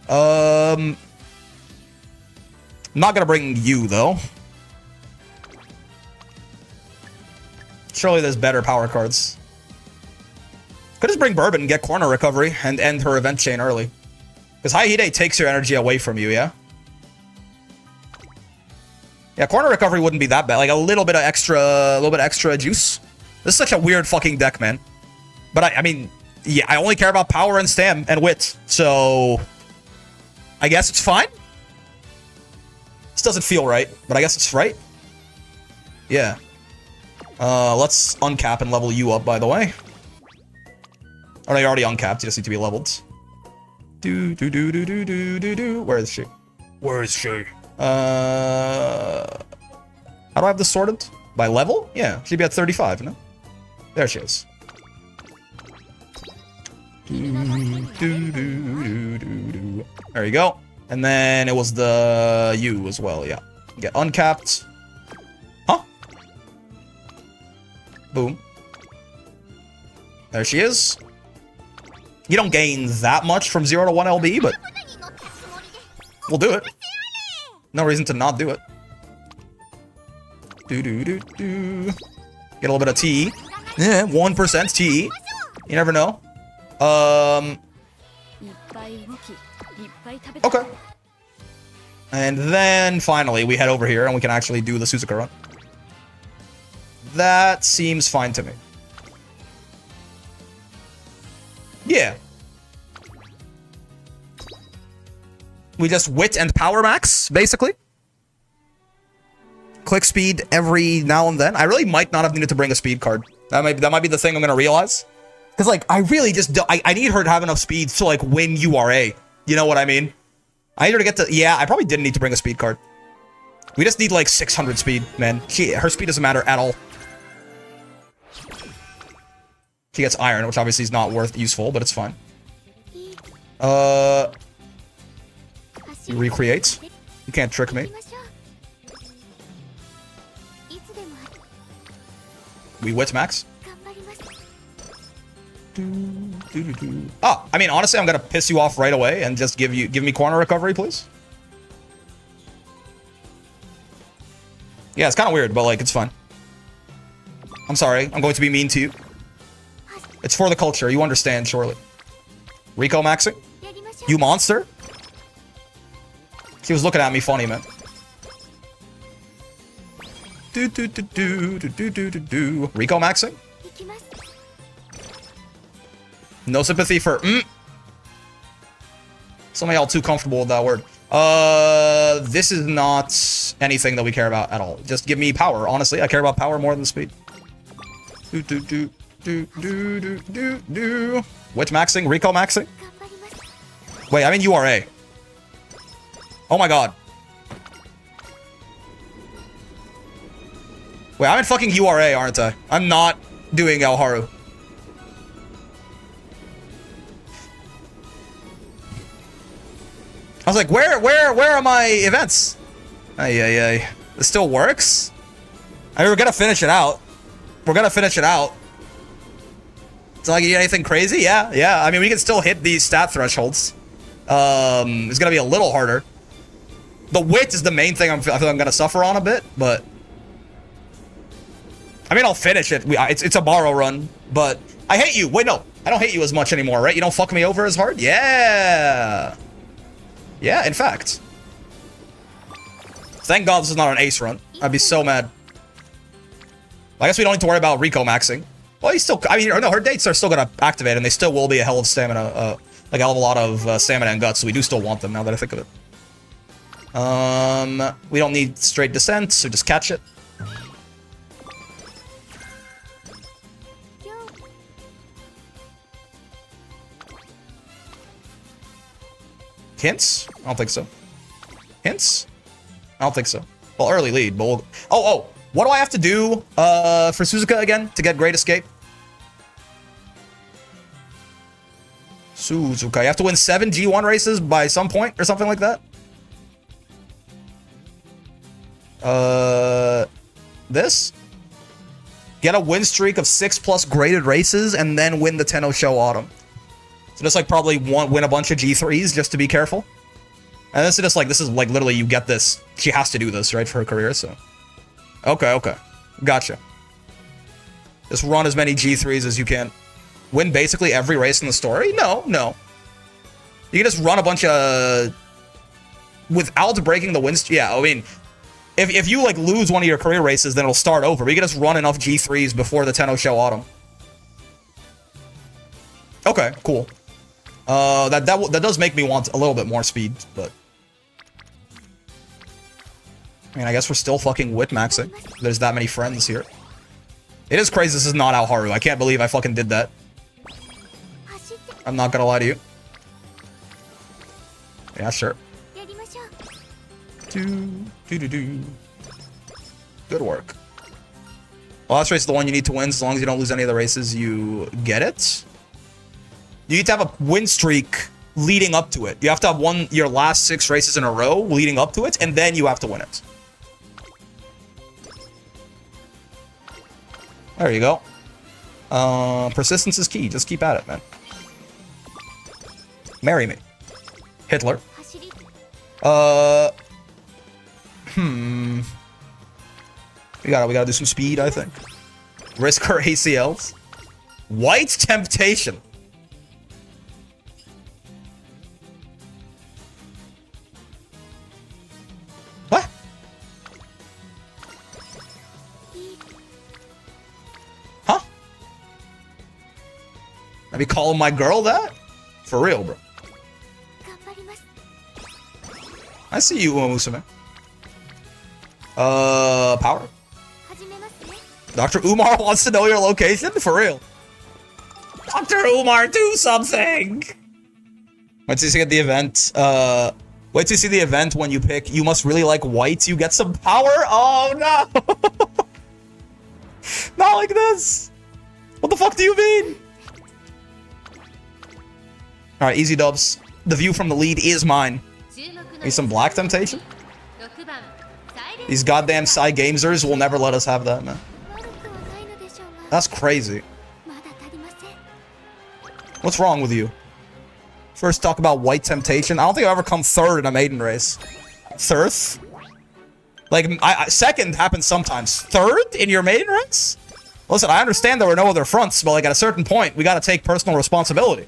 I'm not gonna bring you though. Surely there's better power cards. Could just bring Bourbon and get corner recovery and end her event chain early. Because High Hide takes your energy away from you, yeah? Yeah, corner recovery wouldn't be that bad. Like a little bit of extra juice. This is such a weird fucking deck, man. But I mean, yeah, I only care about power and stam and wit. So I guess it's fine. This doesn't feel right, but I guess it's right. Yeah. Let's uncap and level you up, by the way. Oh, no, you're already uncapped. You just need to be leveled. Where is she? Where is she? How do I have this sorted? By level? Yeah, she'd be at 35, no? There she is. There you go. And then it was the U as well, yeah. Get uncapped. Huh? Boom. There she is. You don't gain that much from 0 to 1 LB, but we'll do it. No reason to not do it. Do. Get a little bit of TE. Yeah, 1% TE. You never know. Okay. And then finally we head over here and we can actually do the Suzuka run. That seems fine to me. Yeah. We just wit and power max, basically. Click speed every now and then. I really might not have needed to bring a speed card. That might be the thing I'm gonna realize. Because, like, I really just I need her to have enough speed to, like, win URA. You know what I mean? I need her to get to... Yeah, I probably didn't need to bring a speed card. We just need, like, 600 speed, man. Her speed doesn't matter at all. She gets iron, which obviously is not useful, but it's fine. Recreate. You can't trick me. We wit max. Oh, I mean, honestly, I'm gonna piss you off right away and just give me corner recovery, please. Yeah, it's kind of weird, but like, it's fun. I'm sorry. I'm going to be mean to you. It's for the culture. You understand, surely. Rico maxing? You monster? He was looking at me funny, man. Rico maxing? No sympathy for... Some of y'all too comfortable with that word. This is not anything that we care about at all. Just give me power, honestly. I care about power more than speed. Witch maxing? Rico maxing? Wait, I'm in URA. Oh my god. Wait, I'm in fucking URA, aren't I? I'm not doing Elharu. I was like, where are my events? Ay. This still works? I mean, we're gonna finish it out. We're gonna finish it out. It's not like you need anything crazy? Yeah. I mean, we can still hit these stat thresholds. It's gonna be a little harder. The wit is the main thing I feel I'm gonna suffer on a bit, but... I mean, I'll finish it. It's a borrow run, but... I hate you! Wait, no. I don't hate you as much anymore, right? You don't fuck me over as hard? Yeah! Yeah, in fact. Thank God this is not an ace run. I'd be so mad. I guess we don't need to worry about Rico maxing. Well, he's still... I mean, no, her dates are still gonna activate, and they still will be a hell of stamina, like a hell of a lot of stamina and guts, so we do still want them now that I think of it. We don't need straight descent, so just catch it. Hints? I don't think so. Hints? I don't think so. Well, early lead, but we'll... Oh! What do I have to do, for Suzuka again to get Great Escape? Suzuka. You have to win 7 G1 races by some point or something like that? This? Get a win streak of 6+ graded races and then win the Tenno Show Autumn. So just like probably win a bunch of G3s just to be careful. And this is like literally you get this. She has to do this, right, for her career, so. Okay. Gotcha. Just run as many G3s as you can. Win basically every race in the story? No. You can just run a bunch of... Without breaking the win streak. Yeah, I mean... If you, like, lose one of your career races, then it'll start over. But you can just run enough G3s before the Tenno Show Autumn. Okay, cool. That does make me want a little bit more speed, but... I mean, I guess we're still fucking wit maxing. There's that many friends here. It is crazy this is not Alharu. I can't believe I fucking did that. I'm not gonna lie to you. Yeah, sure. Good work. Last race is the one you need to win. As long as you don't lose any of the races, you get it. You need to have a win streak leading up to it. You have to have won your last 6 races in a row leading up to it, and then you have to win it. There you go. Persistence is key. Just keep at it, man. Marry me. Hitler. We gotta do some speed, I think. Risk her ACLs. White Temptation. What? Huh? I be calling my girl that? For real, bro. I see you, Musume. Power? Dr. Umar wants to know your location? For real. Dr. Umar, do something! Wait till you see at the event. Wait till you see the event when you pick you must really like white, you get some power? Oh no! Not like this! What the fuck do you mean? Alright, easy dubs. The view from the lead is mine. Need some Black Temptation? These goddamn Psy Gamesers will never let us have that, man. That's crazy. What's wrong with you? First talk about White Temptation. I don't think I've ever come third in a maiden race. Third? Like, second happens sometimes. Third in your maiden race? Listen, I understand there were no other fronts, but like at a certain point, we gotta take personal responsibility.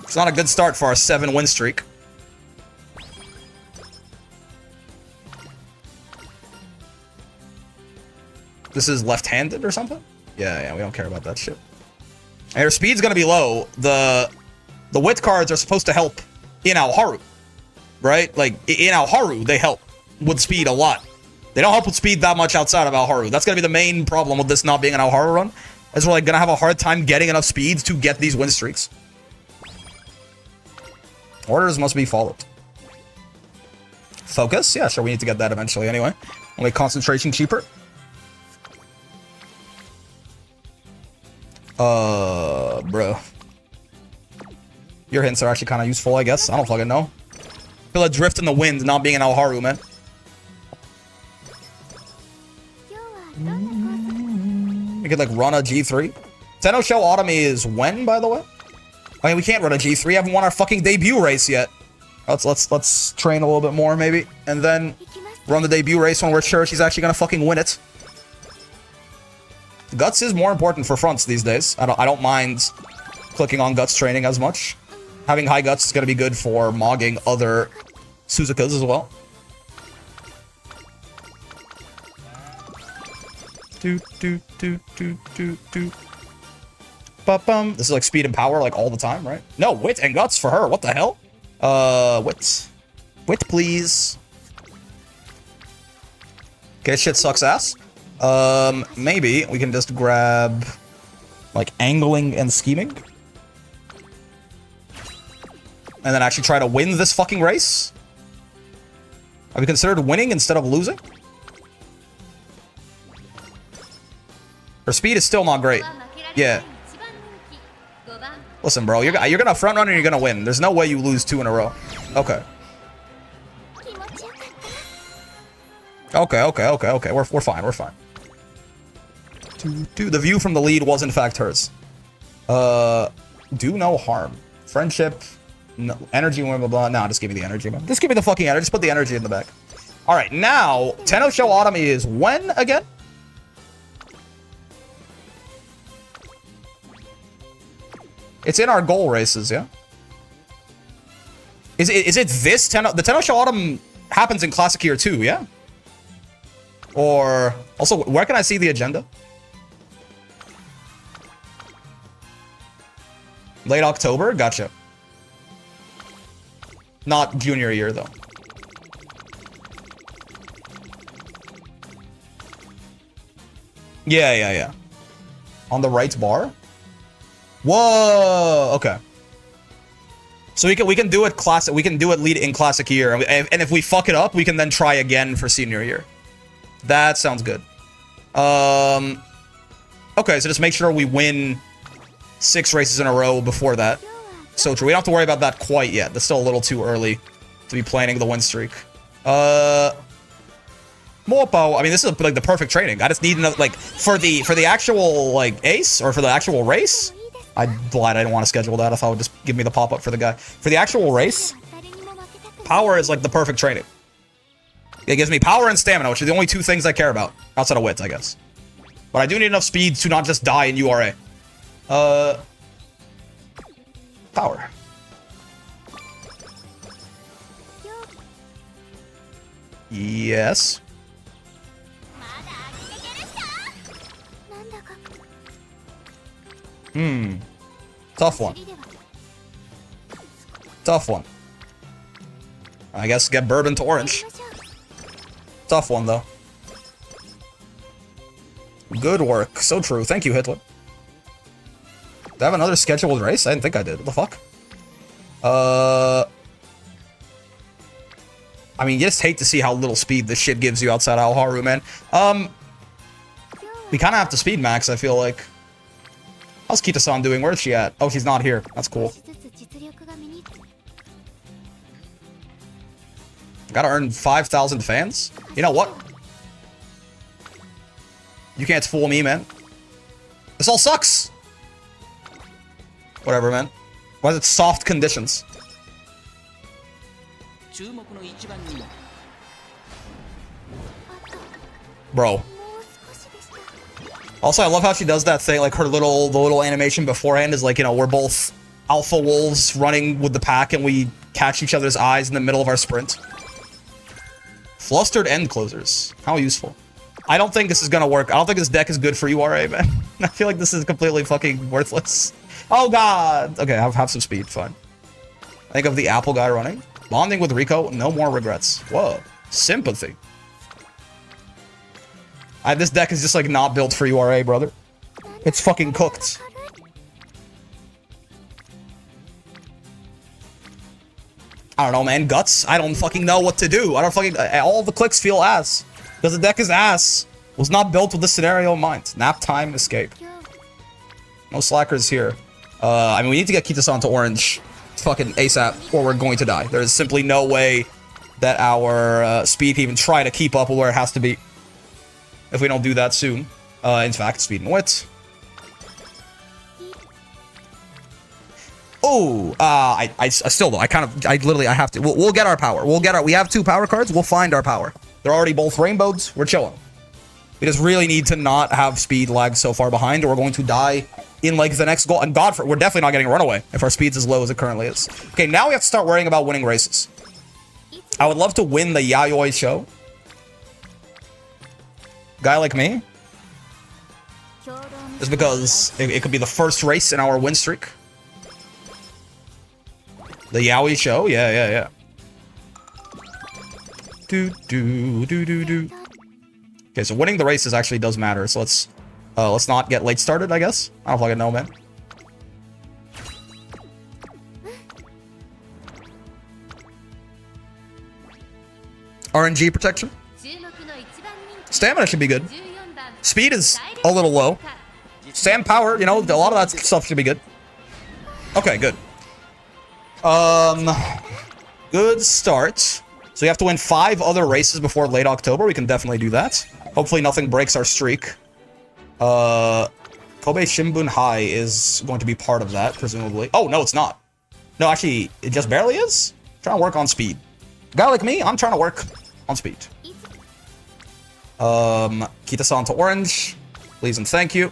It's not a good start for our 7-win streak. This is left-handed or something? Yeah, we don't care about that shit. And her speed's gonna be low. The wit cards are supposed to help in Aoharu, right? Like, in Aoharu, they help with speed a lot. They don't help with speed that much outside of Aoharu. That's gonna be the main problem with this not being an Aoharu run, is we're like gonna have a hard time getting enough speed to get these win streaks. Orders must be followed. Focus? Yeah, sure, we need to get that eventually anyway. We'll make concentration cheaper. Bro. Your hints are actually kind of useful, I guess. I don't fucking know. Feel a drift in the wind not being an Aoharu, man. We could like run a G3. Tenno Show Automy is when, by the way? I mean, we can't run a G3. We haven't won our fucking debut race yet. Let's train a little bit more, maybe. And then run the debut race when we're sure she's actually gonna fucking win it. Guts is more important for fronts these days. I don't mind clicking on Guts training as much. Having high Guts is gonna be good for mogging other Suzukas as well. Ba-bum. This is like speed and power like all the time, right? No, wit and guts for her. What the hell? Wit. Wit, please. Okay, shit sucks ass. Maybe we can just grab like angling and scheming. And then actually try to win this fucking race. Have we considered winning instead of losing? Her speed is still not great. Yeah. Listen, bro, you're gonna front run and you're gonna win. There's no way you lose 2 in a row. Okay. Okay. We're fine. We're fine. The view from the lead was in fact hers. Do no harm. Friendship, no, energy, blah, blah, blah. No, just give me the energy, man. Just give me the fucking energy. Just put the energy in the back. All right, now Tenno Show Automy is when again? It's in our goal races, yeah? Is it this Tenno? The Tenno Show Autumn happens in Classic Year 2, yeah? Or... Also, where can I see the agenda? Late October? Gotcha. Not junior year, though. Yeah. On the right bar? Whoa! Okay. So we can do it classic. We can do it lead in classic year, and if we fuck it up, we can then try again for senior year. That sounds good. Okay, so just make sure we win 6 races in a row before that. So true. We don't have to worry about that quite yet. That's still a little too early to be planning the win streak. More power. I mean, this is like the perfect training. I just need another, like, for the actual like ace or for the actual race. I lied. I didn't want to schedule that. I thought it would just give me the pop up for the guy. For the actual race, power is like the perfect training. It gives me power and stamina, which are the only two things I care about outside of wits, I guess. But I do need enough speed to not just die in URA. Power. Yes. Tough one. Tough one. I guess get bourbon to orange. Tough one, though. Good work. So true. Thank you, Hitler. Did I have another scheduled race? I didn't think I did. What the fuck? I mean, you just hate to see how little speed this shit gives you outside Alharu, man. We kind of have to speed max, I feel like. How's Kita-san doing? Where's she at? Oh, she's not here. That's cool. Gotta earn 5,000 fans? You know what? You can't fool me, man. This all sucks. Whatever, man. Why is it soft conditions? Bro. Also, I love how she does that thing, like the little animation beforehand is like, you know, we're both alpha wolves running with the pack and we catch each other's eyes in the middle of our sprint. Flustered end closers. How useful. I don't think this is gonna work. I don't think this deck is good for URA, man. I feel like this is completely fucking worthless. Oh god! Okay, have some speed, fine. I think of the Apple guy running. Bonding with Rico, no more regrets. Whoa. Sympathy. This deck is just like not built for URA, brother. It's fucking cooked. I don't know, man. Guts? I don't fucking know what to do. I don't fucking... All the clicks feel ass. Because the deck is ass. Was not built with this scenario in mind. Nap time, escape. No slackers here. I mean, we need to get Kita-san to orange fucking ASAP, or we're going to die. There is simply no way that our speed can even try to keep up with where it has to be. If we don't do that soon. In fact, speed and wit. Oh, I still though, I literally have to. We'll get our power. We have 2 power cards. We'll find our power. They're already both rainbows. We're chilling. We just really need to not have speed lag so far behind, or we're going to die in like the next goal. And we're definitely not getting a runaway if our speed's as low as it currently is. Okay, now we have to start worrying about winning races. I would love to win the Yayoi show. Guy like me. Just because it could be the first race in our win streak. The Yaoi show? Yeah. Okay, so winning the races actually does matter. So let's not get late started, I guess. I don't fucking know, man. RNG protection. Stamina should be good. Speed is a little low. Stam power, you know, a lot of that stuff should be good. Okay, good. Good start. So you have to win 5 other races before late October. We can definitely do that. Hopefully nothing breaks our streak. Kobe Shimbun High is going to be part of that, presumably. Oh, no, it's not. No, actually, it just barely is. I'm trying to work on speed. A guy like me, I'm trying to work on speed. Kita-san to orange. Please and thank you.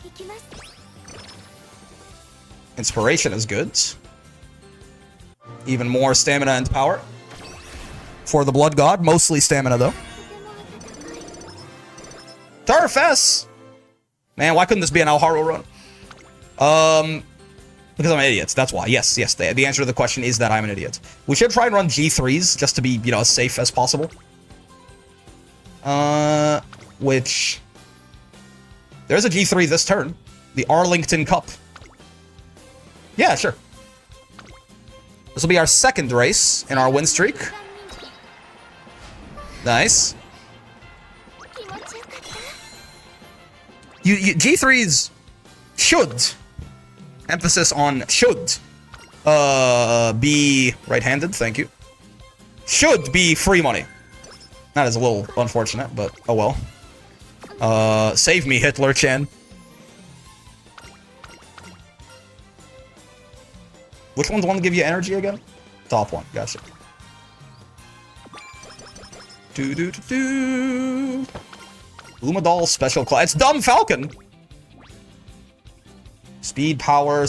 Inspiration is good. Even more stamina and power. For the Blood God. Mostly stamina, though. Turfess! Man, why couldn't this be an Alharu run? Because I'm an idiot. That's why. Yes. The answer to the question is that I'm an idiot. We should try and run G3s just to be, you know, as safe as possible. Which... There's a G3 this turn. The Arlington Cup. Yeah, sure. This will be our 2nd race in our win streak. Nice. G3s should, emphasis on should, be right-handed, thank you. Should be free money. That is a little unfortunate, but oh well. Save me, Hitler-chan. Which one's the one to give you energy again? Top one, gotcha. Umadal special class. It's Dumb Falcon! Speed, power,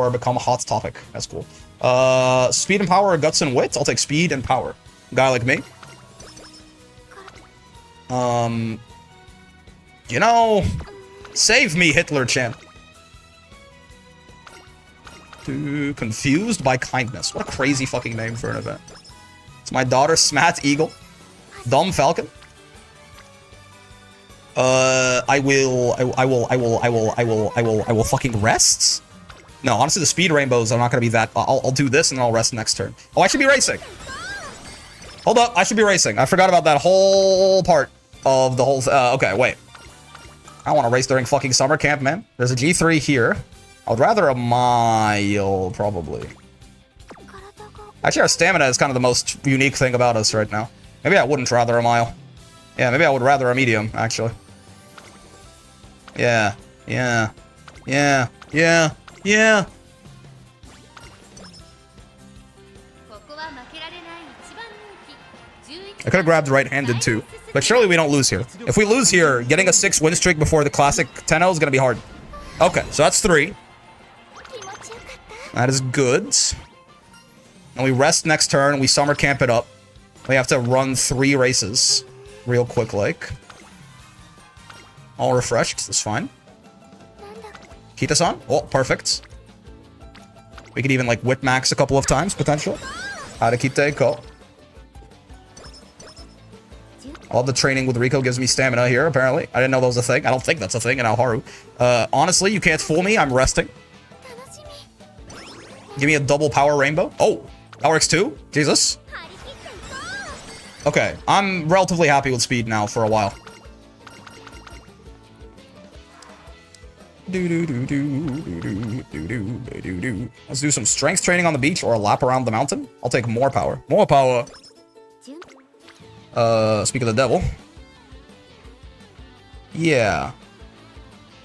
become a hot topic. That's cool. Speed and power, guts and wit? I'll take speed and power. A guy like me. You know, save me, Hitler-chan. Confused by kindness. What a crazy fucking name for an event. It's my daughter, Smat Eagle. Dumb Falcon. I will fucking rest? No, honestly, the speed rainbows are not gonna be that. I'll do this and then I'll rest next turn. Oh, I should be racing. Hold up, I should be racing. I forgot about that whole part of the whole. Okay, wait. I don't want to race during fucking summer camp, man. There's a G3 here. I would rather a mile, probably. Actually, our stamina is kind of the most unique thing about us right now. Maybe I wouldn't rather a mile. Yeah, maybe I would rather a medium, actually. Yeah. I could have grabbed right-handed too. But surely we don't lose here. If we lose here, getting a 6 win streak before the classic 10-0 is going to be hard. Okay, so that's 3. That is good. And we rest next turn. We summer camp it up. We have to run 3 races real quick, like. All refreshed. That's fine. Keep this on. Oh, perfect. We could even, like, whip max a couple of times, potentially. How to keep the call. All the training with Rico gives me stamina here, apparently. I didn't know that was a thing. I don't think that's a thing in Alharu. Honestly, you can't fool me. I'm resting. Give me a double power rainbow. Oh, that works too? Jesus. Okay, I'm relatively happy with speed now for a while. Let's do some strength training on the beach or a lap around the mountain. I'll take more power. More power. Speak of the devil. Yeah.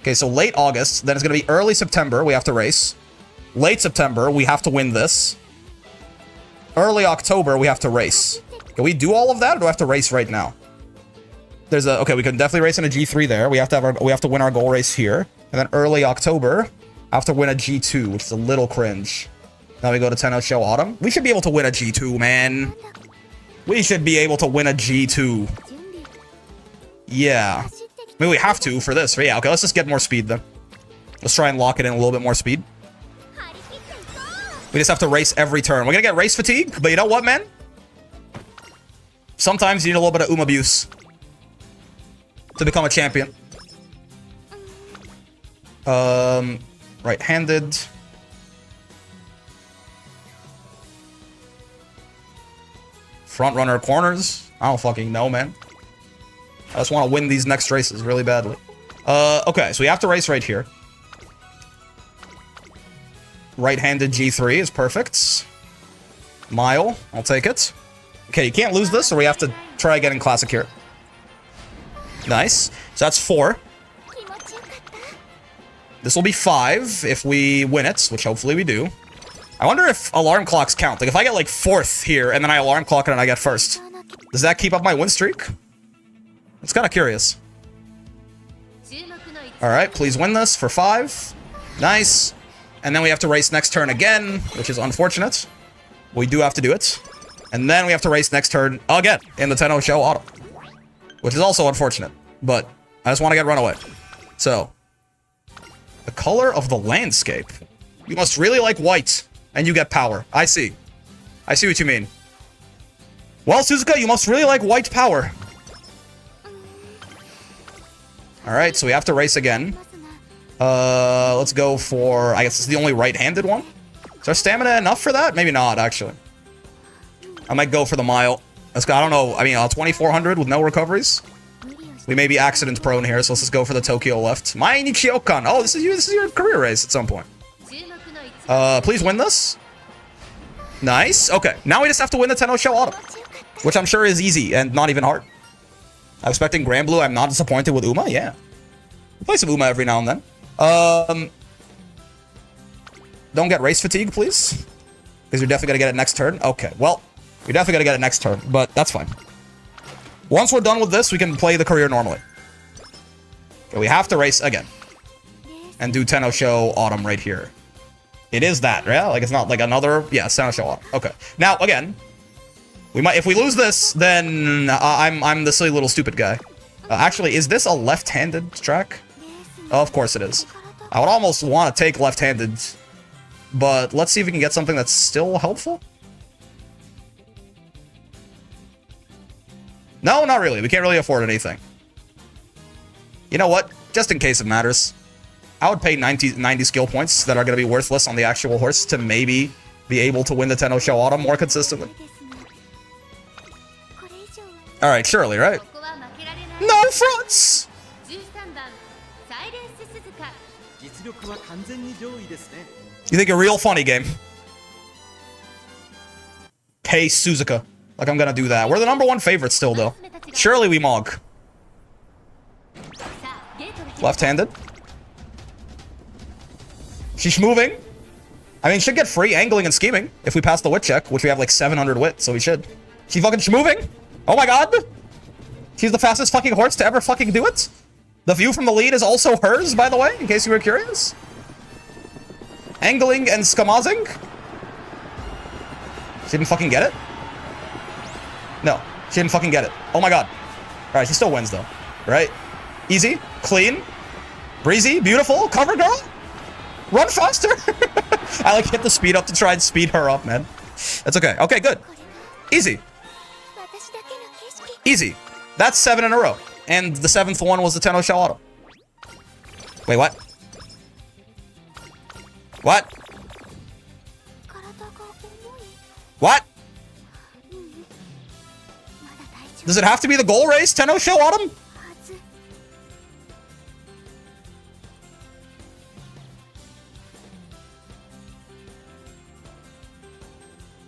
Okay, so late August. Then it's going to be early September. We have to race. Late September, we have to win this. Early October, we have to race. Can we do all of that, or do I have to race right now? There's a... Okay, we can definitely race in a G3 there. We have to win our goal race here. And then early October, I have to win a G2, which is a little cringe. Now we go to Tenno Show Autumn. We should be able to win a G2, man. We should be able to win a G2. Yeah. I mean, we have to for this. But yeah, okay, let's just get more speed then. Let's try and lock it in a little bit more speed. We just have to race every turn. We're gonna get race fatigue, but you know what, man? Sometimes you need a little bit of abuse to become a champion. Right-handed. Front runner corners. I don't fucking know, man. I just want to win these next races really badly. Okay, so we have to race right here. Right-handed G3 is perfect. Mile, I'll take it. Okay, you can't lose this, or we have to try getting classic here. Nice. So that's 4. This will be 5 if we win it, which hopefully we do. I wonder if alarm clocks count. Like, if I get, like, 4th here, and then I alarm clock it and I get 1st. Does that keep up my win streak? It's kind of curious. Alright, please win this for 5. Nice. And then we have to race next turn again, which is unfortunate. We do have to do it. And then we have to race next turn again in the Tenno Show Autumn. Which is also unfortunate. But I just want to get runaway. So. The color of the landscape. You must really like white. And you get power. I see. I see what you mean. Well, Suzuka, you must really like white power. Alright, so we have to race again. Let's go for... I guess it's the only right-handed one. Is our stamina enough for that? Maybe not, actually. I might go for the mile. I don't know. I mean, 2,400 with no recoveries. We may be accident prone here, so let's just go for the Tokyo left. Mainichi-okan. Oh, this is your career race at some point. Please win this. Nice. Okay, now we just have to win the Tenno Show Autumn, which I'm sure is easy and not even hard. I'm expecting Grand Blue. I'm not disappointed with Uma. Yeah. We play some Uma every now and then. Don't get race fatigue, please. Because you're definitely going to get it next turn. Okay, well, you're definitely going to get it next turn, but that's fine. Once we're done with this, we can play the career normally. Okay, we have to race again. And do Tenno Show Autumn right here. It is that, yeah? Like, it's not like another... Yeah, Tenno Show Autumn. Okay. Now, again, we might... If we lose this, then I'm the silly little stupid guy. Actually, is this a left-handed track? Oh, of course it is. I would almost want to take left-handed... But let's see if we can get something that's still helpful. No, not really. We can't really afford anything. You know what? Just in case it matters. I would pay 90 skill points that are going to be worthless on the actual horse to maybe be able to win the Tenno Show Autumn more consistently. Alright, surely, right? No fronts! You think a real funny game? Pay Suzuka. Like I'm gonna do that. We're the #1 favorite still, though. Surely we Mog. Left-handed. She's moving. I mean, should get free angling and scheming if we pass the wit check, which we have like 700 wit, so we should. She fucking schmoving. Oh my god. She's the fastest fucking horse to ever fucking do it. The view from the lead is also hers, by the way, in case you were curious. Angling and skamazing. She didn't fucking get it? No, she didn't fucking get it. Oh my god. Alright, she still wins though. Right? Easy, clean, breezy, beautiful, cover girl. Run faster. I like hit the speed up to try and speed her up, man. That's okay. Okay, good. Easy. Easy. That's 7 in a row. And the 7th one was the Tenno Show Auto. Wait, what? What? What? Does it have to be the goal race, Tenno Show Autumn?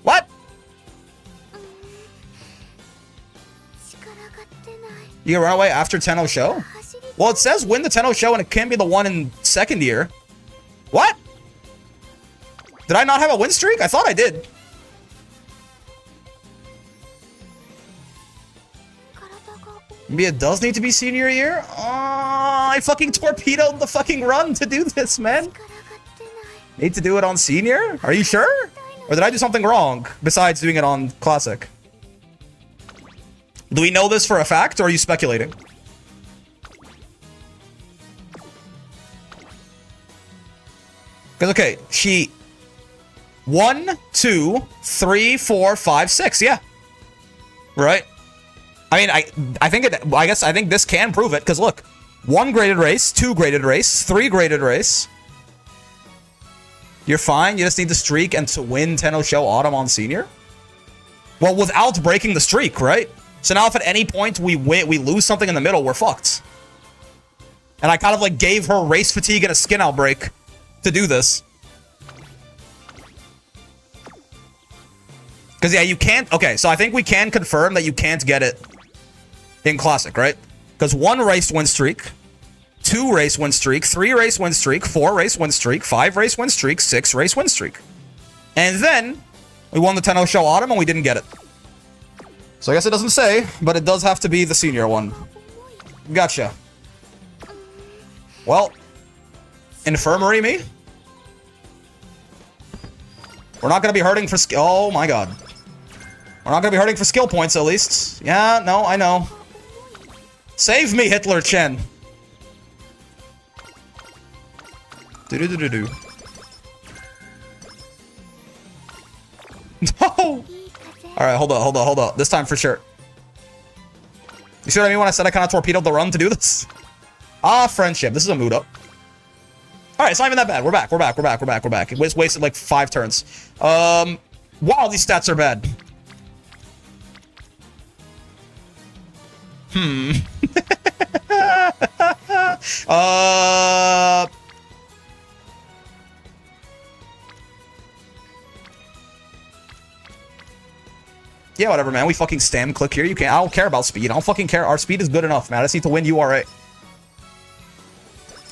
What? You can run away after Tenno Show? Well, it says win the Tenno Show and it can't be the one in 2nd year. What? Did I not have a win streak? I thought I did. Maybe it does need to be senior year? I fucking torpedoed the fucking run to do this, man. Need to do it on senior? Are you sure? Or did I do something wrong besides doing it on classic? Do we know this for a fact, or are you speculating? Because, okay, she... 1, 2, 3, 4, 5, 6, yeah. Right? I mean, I think this can prove it, because look. 1 graded race, 2 graded race, 3 graded race. You're fine, you just need the streak and to win Tenno Show Autumn on senior? Well, without breaking the streak, right? So now if at any point we lose something in the middle, we're fucked. And I kind of like gave her race fatigue and a skin outbreak to do this. Because yeah, you can't... Okay, so I think we can confirm that you can't get it in Classic, right? Because 1 race win streak, 2 race win streak, 3 race win streak, 4 race win streak, 5 race win streak, 6 race win streak. And then we won the Tenno Show Autumn and we didn't get it. So I guess it doesn't say, but it does have to be the senior one. Gotcha. Well, infirmary me? We're not going to be hurting for skill. Oh my god. We're not going to be hurting for skill points at least. Yeah, no, I know. Save me, Hitler Chen. Do-do-do-do-do. No! Alright, hold up. This time for sure. You see what I mean when I said I kind of torpedoed the run to do this? Ah, friendship. This is a mood up. Alright, it's not even that bad. We're back. It wasted like 5 turns. Wow, these stats are bad. Yeah, whatever, man. We fucking stam click here. You can't. I don't care about speed. I don't fucking care. Our speed is good enough, man. I just need to win URA.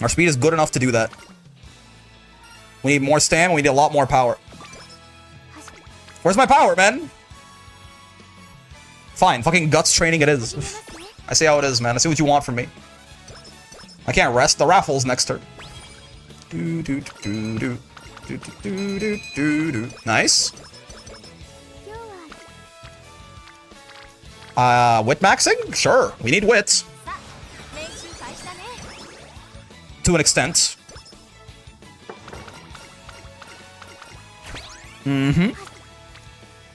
Our speed is good enough to do that. We need more stam. We need a lot more power. Where's my power, man? Fine. Fucking guts training it is. I see how it is, man. I see what you want from me. I can't rest. The raffle's next turn. Nice. Wit maxing? Sure. We need wits. To an extent.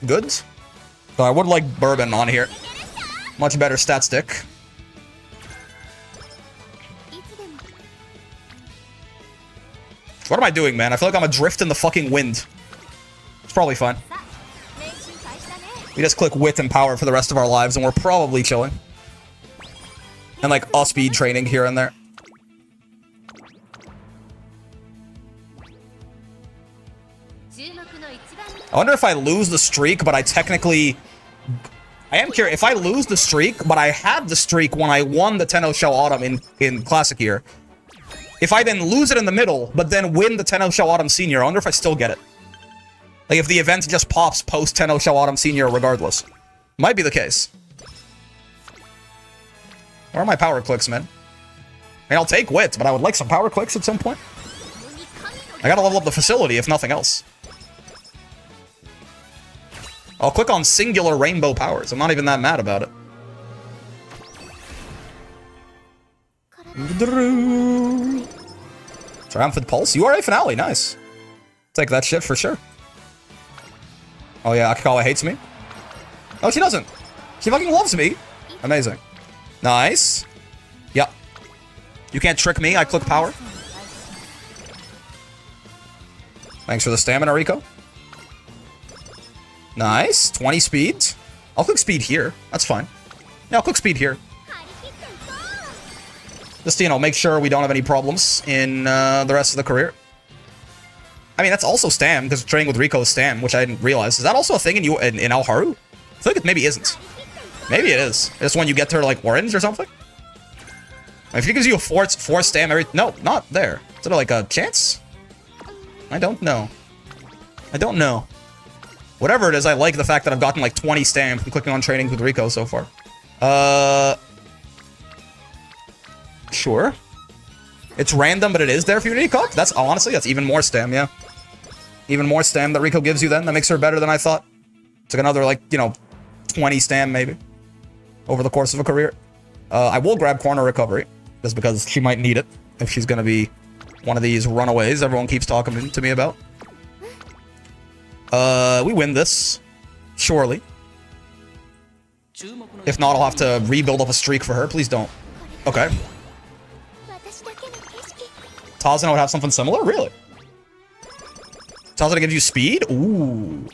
Good. So I would like bourbon on here. Much better stat stick. What am I doing, man? I feel like I'm adrift in the fucking wind. It's probably fine. We just click wit and power for the rest of our lives, and we're probably chilling. And like speed training here and there. I wonder if I lose the streak, but I technically... I am curious. If I lose the streak, but I had the streak when I won the Tenno Shell Autumn in Classic Year. If I then lose it in the middle, but then win the Tenno Shell Autumn Senior, I wonder if I still get it. Like if the event just pops post Tenno Shell Autumn Senior regardless. Might be the case. Where are my power clicks, man? I mean, I'll take wits, but I would like some power clicks at some point. I gotta level up the facility, if nothing else. I'll click on singular rainbow powers. I'm not even that mad about it. Triumphant Pulse. URA finale. Nice. Take that shit for sure. Oh yeah, Akikawa hates me. Oh, she doesn't. She fucking loves me. Amazing. Nice. Yep. You can't trick me. I click power. Thanks for the stamina, Rico. Nice. 20 speed. I'll click speed here. That's fine. Yeah, I'll click speed here. Just to, you know, make sure we don't have any problems in the rest of the career. I mean, that's also stam, because training with Rico is stam, which I didn't realize. Is that also a thing in Alharu? I feel like it maybe isn't. Maybe it is. It's when you get to, like, orange or something? If it gives you a 4 stam every... No, not there. Is it like a chance? I don't know. I don't know. Whatever it is, I like the fact that I've gotten like 20 stam from clicking on training with Rico so far. Sure. It's random, but it is there for Unity Cup? That's, honestly, that's even more stam, yeah. Even more stam that Rico gives you then. That makes her better than I thought. It's like another, like, you know, 20 stam maybe. Over the course of a career. I will grab corner recovery. Just because she might need it. If she's gonna be one of these runaways everyone keeps talking to me about. We win this. Surely. If not, I'll have to rebuild up a streak for her. Please don't. Okay. Tazuna would have something similar? Really? Tazuna gives you speed? Ooh.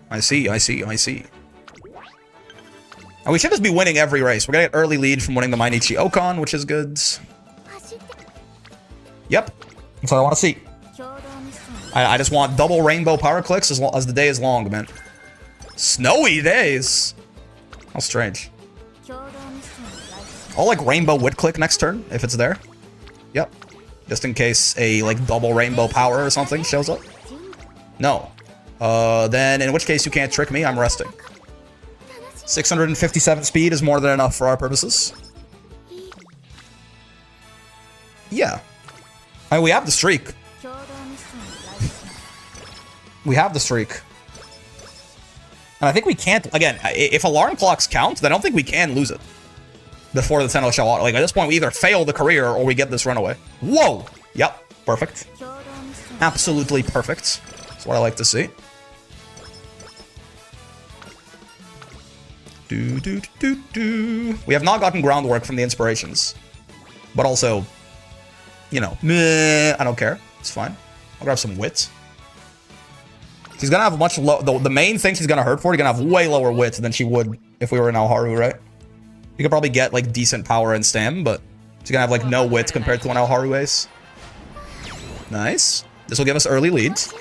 I see, I see, I see. And we should just be winning every race. We're gonna get early lead from winning the Mainichi Okon, which is good. Yep. That's all I want to see. I just want double rainbow power clicks as the day is long, man. Snowy days. How strange. I'll like rainbow wit click next turn if it's there. Yep. Just in case a like double rainbow power or something shows up. No. Then in which case you can't trick me. I'm resting. 657 speed is more than enough for our purposes. Yeah. I mean, we have the streak. We have the streak. And I think we can't, again, if alarm clocks count, then I don't think we can lose it. Before the Tenno Shell Autumn. Like, at this point, we either fail the career or we get this runaway. Whoa! Yep, perfect. Absolutely perfect. That's what I like to see. We have not gotten groundwork from the inspirations. But also, you know, meh, I don't care. It's fine. I'll grab some wit. She's gonna have a much low. The main thing she's gonna hurt for, you're gonna have way lower wit than she would if we were in Alharu, right? You could probably get like decent power and stam, but she's gonna have like no wit compared to an Alharu ace. Nice. This will give us early leads,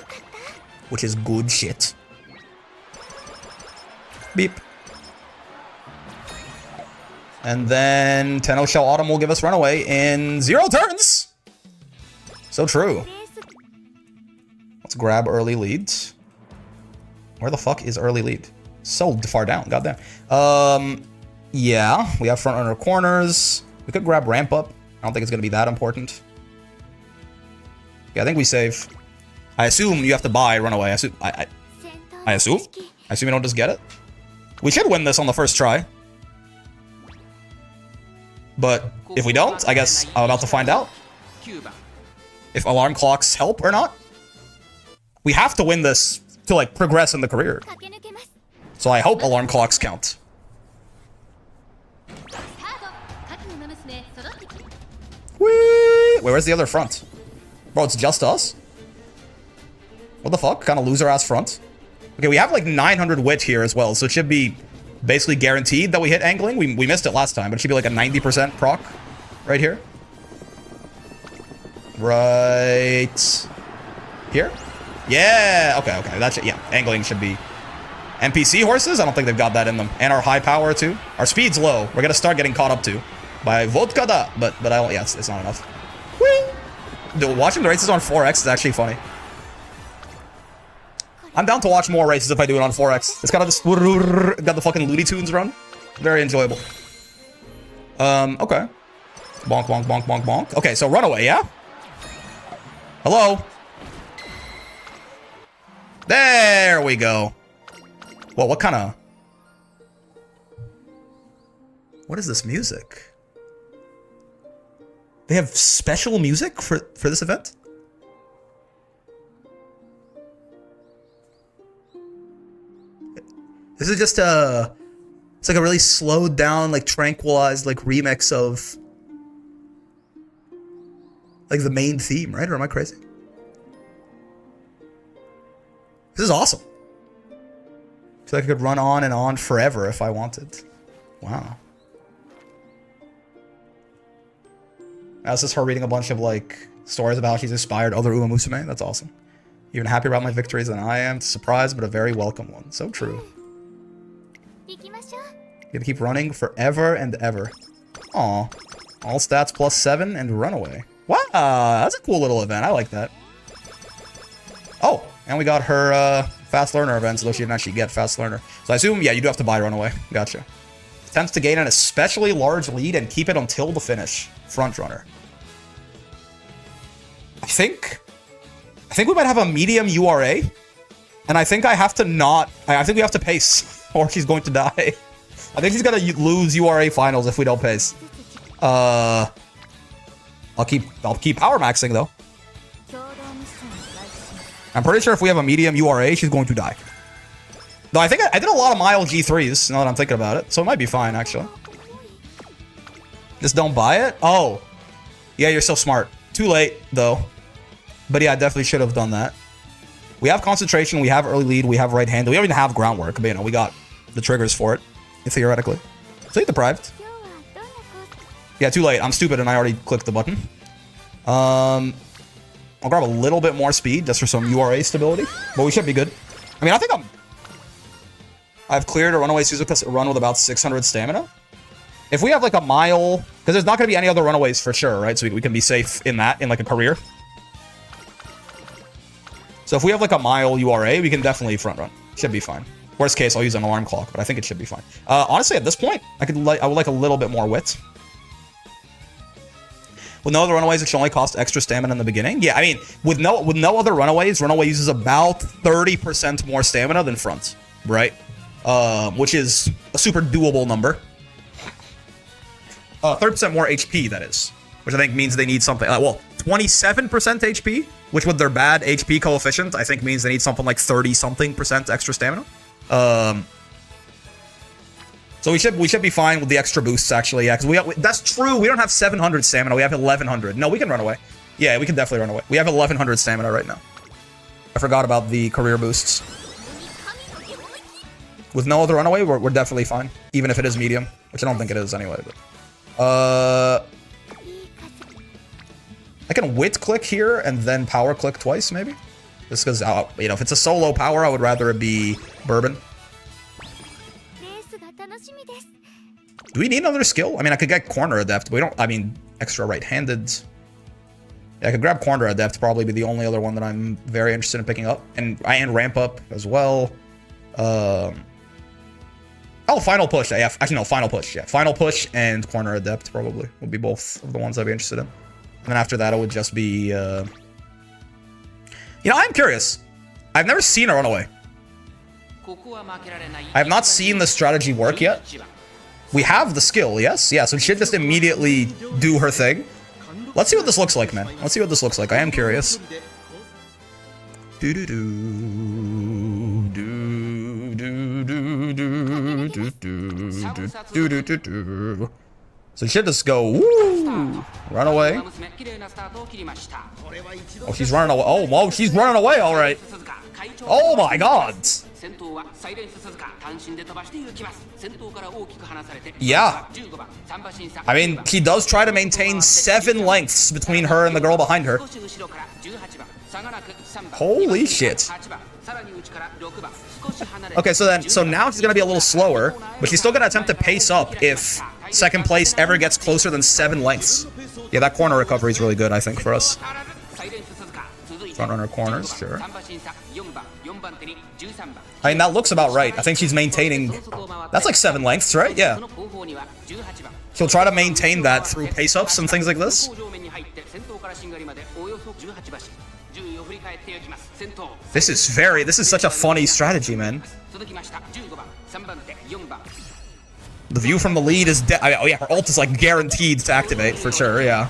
which is good shit. Beep. And then Tenno Shell Autumn will give us Runaway in 0 turns. So true. Let's grab early leads. Where the fuck is early lead? So far down, goddamn. Yeah, we have front runner corners. We could grab ramp up. I don't think it's gonna be that important. Yeah, I think we save. I assume you have to buy Runaway. I assume. I assume you don't just get it. We should win this on the first try. But if we don't, I guess I'm about to find out if alarm clocks help or not. We have to win this to like progress in the career. So I hope alarm clocks count. Whee! Wait, where's the other front? Bro, it's just us? What the fuck? Kind of loser ass front. Okay, we have like 900 wit here as well, so it should be basically guaranteed that we hit angling. We missed it last time, but it should be like a 90% proc right here. Right here? Yeah, okay. That's it. Yeah, angling should be. NPC horses? I don't think they've got that in them. And our high power too. Our speed's low. We're gonna start getting caught up to by vodka da, but I don't. Yeah, it's not enough. Whee! Dude, watching the races on 4x is actually funny. I'm down to watch more races if I do it on 4x. It's kind of just got the fucking Looney Tunes run. Very enjoyable. Okay. Bonk, bonk, bonk, bonk, bonk. Okay, so Runaway, yeah? Hello? There we go. Well, what kind of... What is this music? They have special music for this event? This is just a... It's like a really slowed down, like tranquilized, like remix of... like the main theme, right? Or am I crazy? This is awesome. I feel like I could run on and on forever if I wanted. Wow. That's just her reading a bunch of like stories about how she's inspired other Uma Musume. That's awesome. Even happier about my victories than I am. Surprised, but a very welcome one. So true. Gonna keep running forever and ever. Aw. All stats plus 7 and Runaway. Wow, that's a cool little event. I like that. Oh, and we got her Fast Learner events, though she didn't actually get Fast Learner. So I assume, yeah, you do have to buy Runaway. Gotcha. Attempts to gain an especially large lead and keep it until the finish. Front runner. I think we might have a medium URA. And I think I have to not... I think we have to pace, or she's going to die. I think she's gonna lose URA finals if we don't pace. I'll keep power maxing though. I'm pretty sure if we have a medium URA, she's going to die. Though I think I did a lot of mild G3s now that I'm thinking about it, so it might be fine actually. Just don't buy it? Oh. Yeah, you're so smart. Too late though. But yeah, I definitely should have done that. We have concentration, we have early lead, we have right hand. We don't even have groundwork, but you know, we got the triggers for it. Theoretically. Sleep deprived. Yeah, too late. I'm stupid and I already clicked the button. I'll grab a little bit more speed just for some URA stability, but we should be good. I mean, I think I've cleared a Runaway Suzuka run with about 600 stamina. If we have like a mile, because there's not going to be any other Runaways for sure, right? So we can be safe in that, in like a career. So if we have like a mile URA, we can definitely front run. Should be fine. Worst case, I'll use an alarm clock, but I think it should be fine. Honestly, at this point, I would like a little bit more wit. With no other Runaways, it should only cost extra stamina in the beginning. Yeah, I mean, with no other Runaways, Runaway uses about 30% more stamina than front, right? Which is a super doable number. 30% more HP, that is. Which I think means they need something... well, 27% HP, which with their bad HP coefficient, I think means they need something like 30-something% extra stamina. So we should be fine with the extra boosts actually, yeah, because that's true. We don't have 700 stamina. We have 1100. No, we can run away. Yeah, we can definitely run away. We have 1100 stamina right now. I forgot about the career boosts. With no other runaway, we're definitely fine, even if it is medium, which I don't think it is anyway. But I can wit click here and then power click twice, maybe. Just because, you know, if it's a solo power, I would rather it be Bourbon. Do we need another skill? I mean, I could get corner adept, but we don't. I mean, extra right-handed. Yeah, I could grab corner adept, probably be the only other one that I'm very interested in picking up, and ramp up as well. Oh, final push. Yeah, actually no, final push. Yeah, final push and corner adept probably would be both of the ones I'd be interested in. And then after that, it would just be. You know, I'm curious. I've never seen a runaway. I have not seen the strategy work yet. We have the skill, yes? Yeah, so she should just immediately do her thing. Let's see what this looks like, man. Let's see what this looks like. I am curious. So she should just go, woo, run away. Oh, she's running away. Oh, whoa, she's running away, all right. Oh my god. Yeah. I mean, he does try to maintain 7 lengths between her and the girl behind her. Holy shit. Okay, so now he's gonna be a little slower, but he's still gonna attempt to pace up if second place ever gets closer than 7 lengths. Yeah, that corner recovery is really good, I think, for us. Front runner corners, sure. I mean, that looks about right. I think she's maintaining... That's like 7 lengths, right? Yeah. She'll try to maintain that through pace-ups and things like this. This is such a funny strategy, man. The view from the lead is... oh yeah, her ult is like guaranteed to activate, for sure, yeah.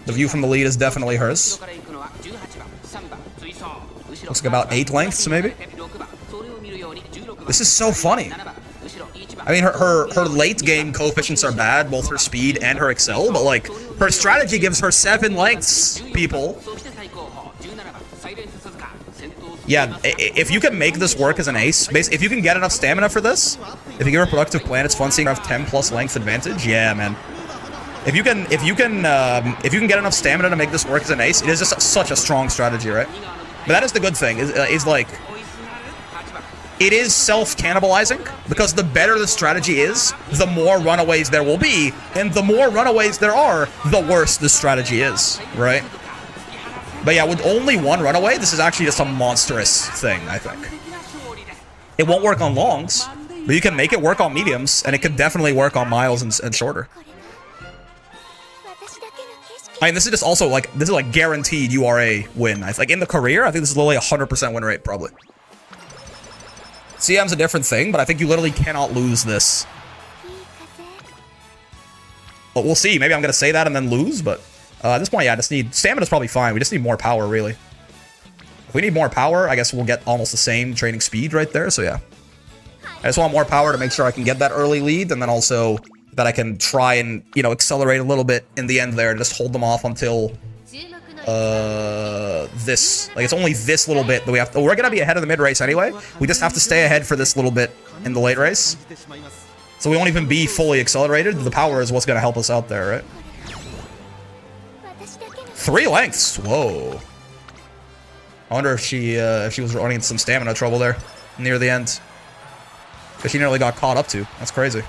The view from the lead is definitely hers. Looks like about 8 lengths, maybe? This is so funny. I mean, her late game coefficients are bad, both her speed and her excel, but like, her strategy gives her 7 lengths, people. Yeah, if you can make this work as an ace, if you can get enough stamina for this, if you give her productive plan, it's fun seeing her have 10+ length advantage. Yeah, man. If you can get enough stamina to make this work as an ace, it is just such a strong strategy, right? But that is the good thing, is like, it is self-cannibalizing, because the better the strategy is, the more runaways there will be, and the more runaways there are, the worse the strategy is, right? But yeah, with only 1 runaway, this is actually just a monstrous thing, I think. It won't work on longs, but you can make it work on mediums, and it can definitely work on miles and shorter. I mean, this is just also like, this is like guaranteed URA win. Like in the career, I think this is literally 100% win rate, probably. CM's a different thing, but I think you literally cannot lose this. But we'll see. Maybe I'm going to say that and then lose, but at this point, yeah, I just need... Stamina's probably fine. We just need more power, really. If we need more power, I guess we'll get almost the same training speed right there, so yeah. I just want more power to make sure I can get that early lead, and then also that I can try and, you know, accelerate a little bit in the end there and just hold them off until this. Like, it's only this little bit that we have to... We're going to be ahead of the mid-race anyway. We just have to stay ahead for this little bit in the late race. So we won't even be fully accelerated. The power is what's going to help us out there, right? 3 lengths. Whoa. I wonder if she was running into some stamina trouble there near the end. Because she nearly got caught up to. That's crazy.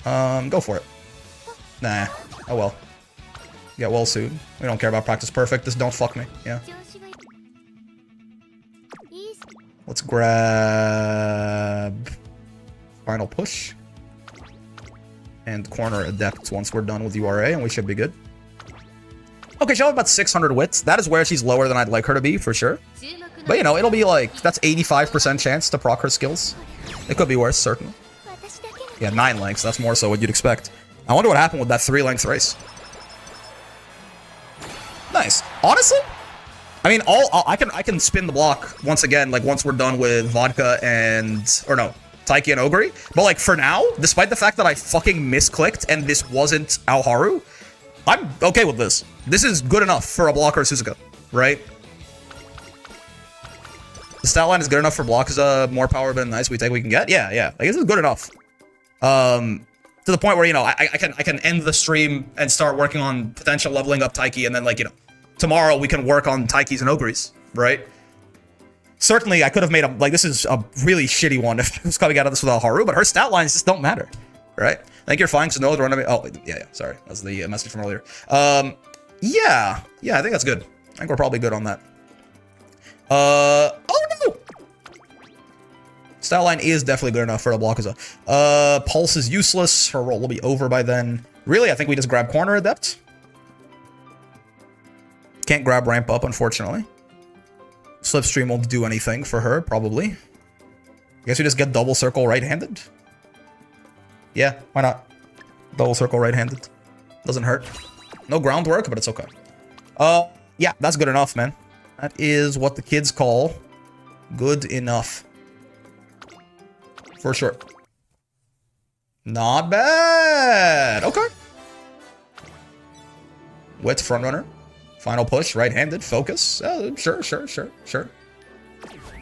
Go for it. Nah. Oh well. Get well soon. We don't care about practice perfect. Just don't fuck me. Yeah. Let's grab... Final push. And corner adept once we're done with URA, and we should be good. Okay, she'll have about 600 wits. That is where she's lower than I'd like her to be, for sure. But, you know, it'll be like... That's 85% chance to proc her skills. It could be worse, certainly. Yeah, 9 lengths. That's more so what you'd expect. I wonder what happened with that 3-length race. Nice. Honestly, I mean, I can spin the block once again, like once we're done with Vodka and... Or no, Taiki and Ogre. But like for now, despite the fact that I fucking misclicked and this wasn't Aoharu, I'm okay with this. This is good enough for a blocker Suzuka, right? The stat line is good enough for blocks. More power than nice we take we can get. Yeah, yeah. Like, this is good enough. To the point where, you know, I can end the stream and start working on potential leveling up Taiki, and then, like, you know, tomorrow we can work on Taikis and Ogres, right? Certainly, I could have made a, like, this is a really shitty one if I was coming out of this without Haru, but her stat lines just don't matter, right? I think you're fine, so no, run away. Oh, yeah, sorry. That's the message from earlier. Yeah, I think that's good. I think we're probably good on that. Oh no! Stat line is definitely good enough for a block as a. Pulse is useless. Her roll will be over by then. Really, I think we just grab Corner Adept. Can't grab Ramp Up, unfortunately. Slipstream won't do anything for her, probably. I guess we just get Double Circle right-handed. Yeah, why not? Double Circle right-handed. Doesn't hurt. No groundwork, but it's okay. Yeah, that's good enough, man. That is what the kids call good enough. For sure. Not bad. Okay. Wet frontrunner. Final push, right-handed, focus. Sure.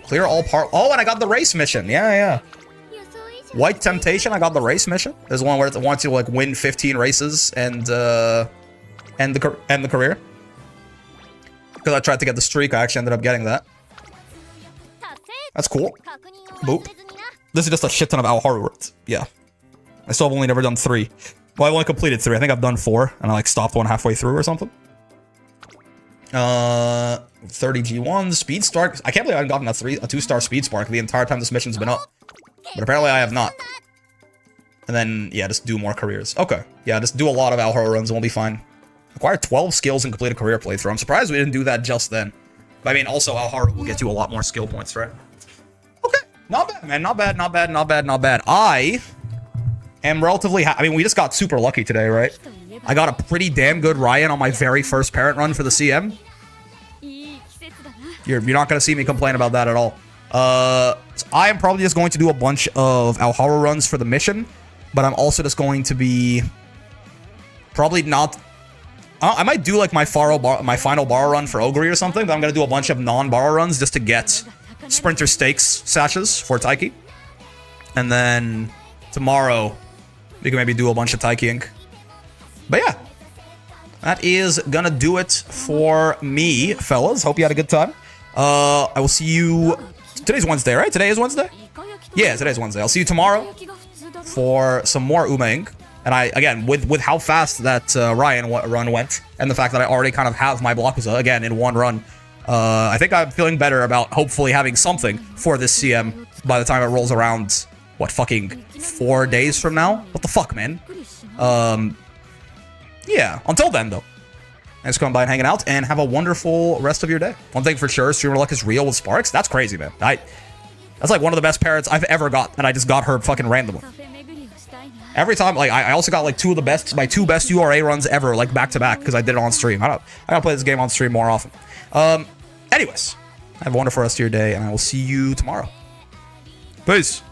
Clear all part. Oh, and I got the race mission. Yeah. White Temptation, I got the race mission. There's one where it wants you to like win 15 races and the career. Because I tried to get the streak, I actually ended up getting that. That's cool. Boop. This is just a shit ton of Alharu words. Yeah. I still have only never done 3. Well, I've only completed 3. I think I've done 4, and I like stopped one halfway through or something. 30 G1, Speed Spark. I can't believe I haven't gotten a 2-star Speed Spark the entire time this mission's been up. But apparently I have not. And then, yeah, just do more careers. Okay. Yeah, just do a lot of Alharu runs and we'll be fine. Acquire 12 skills and complete a career playthrough. I'm surprised we didn't do that just then. But I mean, also, Alharu will get you a lot more skill points, right? Okay. Not bad, man. Not bad. I am relatively I mean, we just got super lucky today, right? I got a pretty damn good Ryan on my very first parent run for the CM. You're not going to see me complain about that at all. So I am probably just going to do a bunch of Alharu runs for the mission, but I'm also just going to be probably not. I might do like my final Borrow run for Ogre or something, but I'm going to do a bunch of non-Borrow runs just to get Sprinter Stakes sashes for Taiki. And then tomorrow, we can maybe do a bunch of Taikiing. But yeah, that is gonna do it for me, fellas. Hope you had a good time. I will see you. Today's Wednesday, right? Today is Wednesday? Yeah, today's Wednesday. I'll see you tomorrow for some more Umaing. And again, with how fast that Ryan run went, and the fact that I already kind of have my Blockuza, again, in one run, I think I'm feeling better about hopefully having something for this CM by the time it rolls around, what, fucking 4 days from now? What the fuck, man? Yeah, until then, though. Thanks for coming by and hanging out, and have a wonderful rest of your day. One thing for sure, streamer luck is real with Sparks. That's crazy, man. That's like one of the best parrots I've ever got, and I just got her fucking randomly. Every time, like, I also got like my two best URA runs ever, like back to back, because I did it on stream. I gotta play this game on stream more often. Anyways, have a wonderful rest of your day, and I will see you tomorrow. Peace.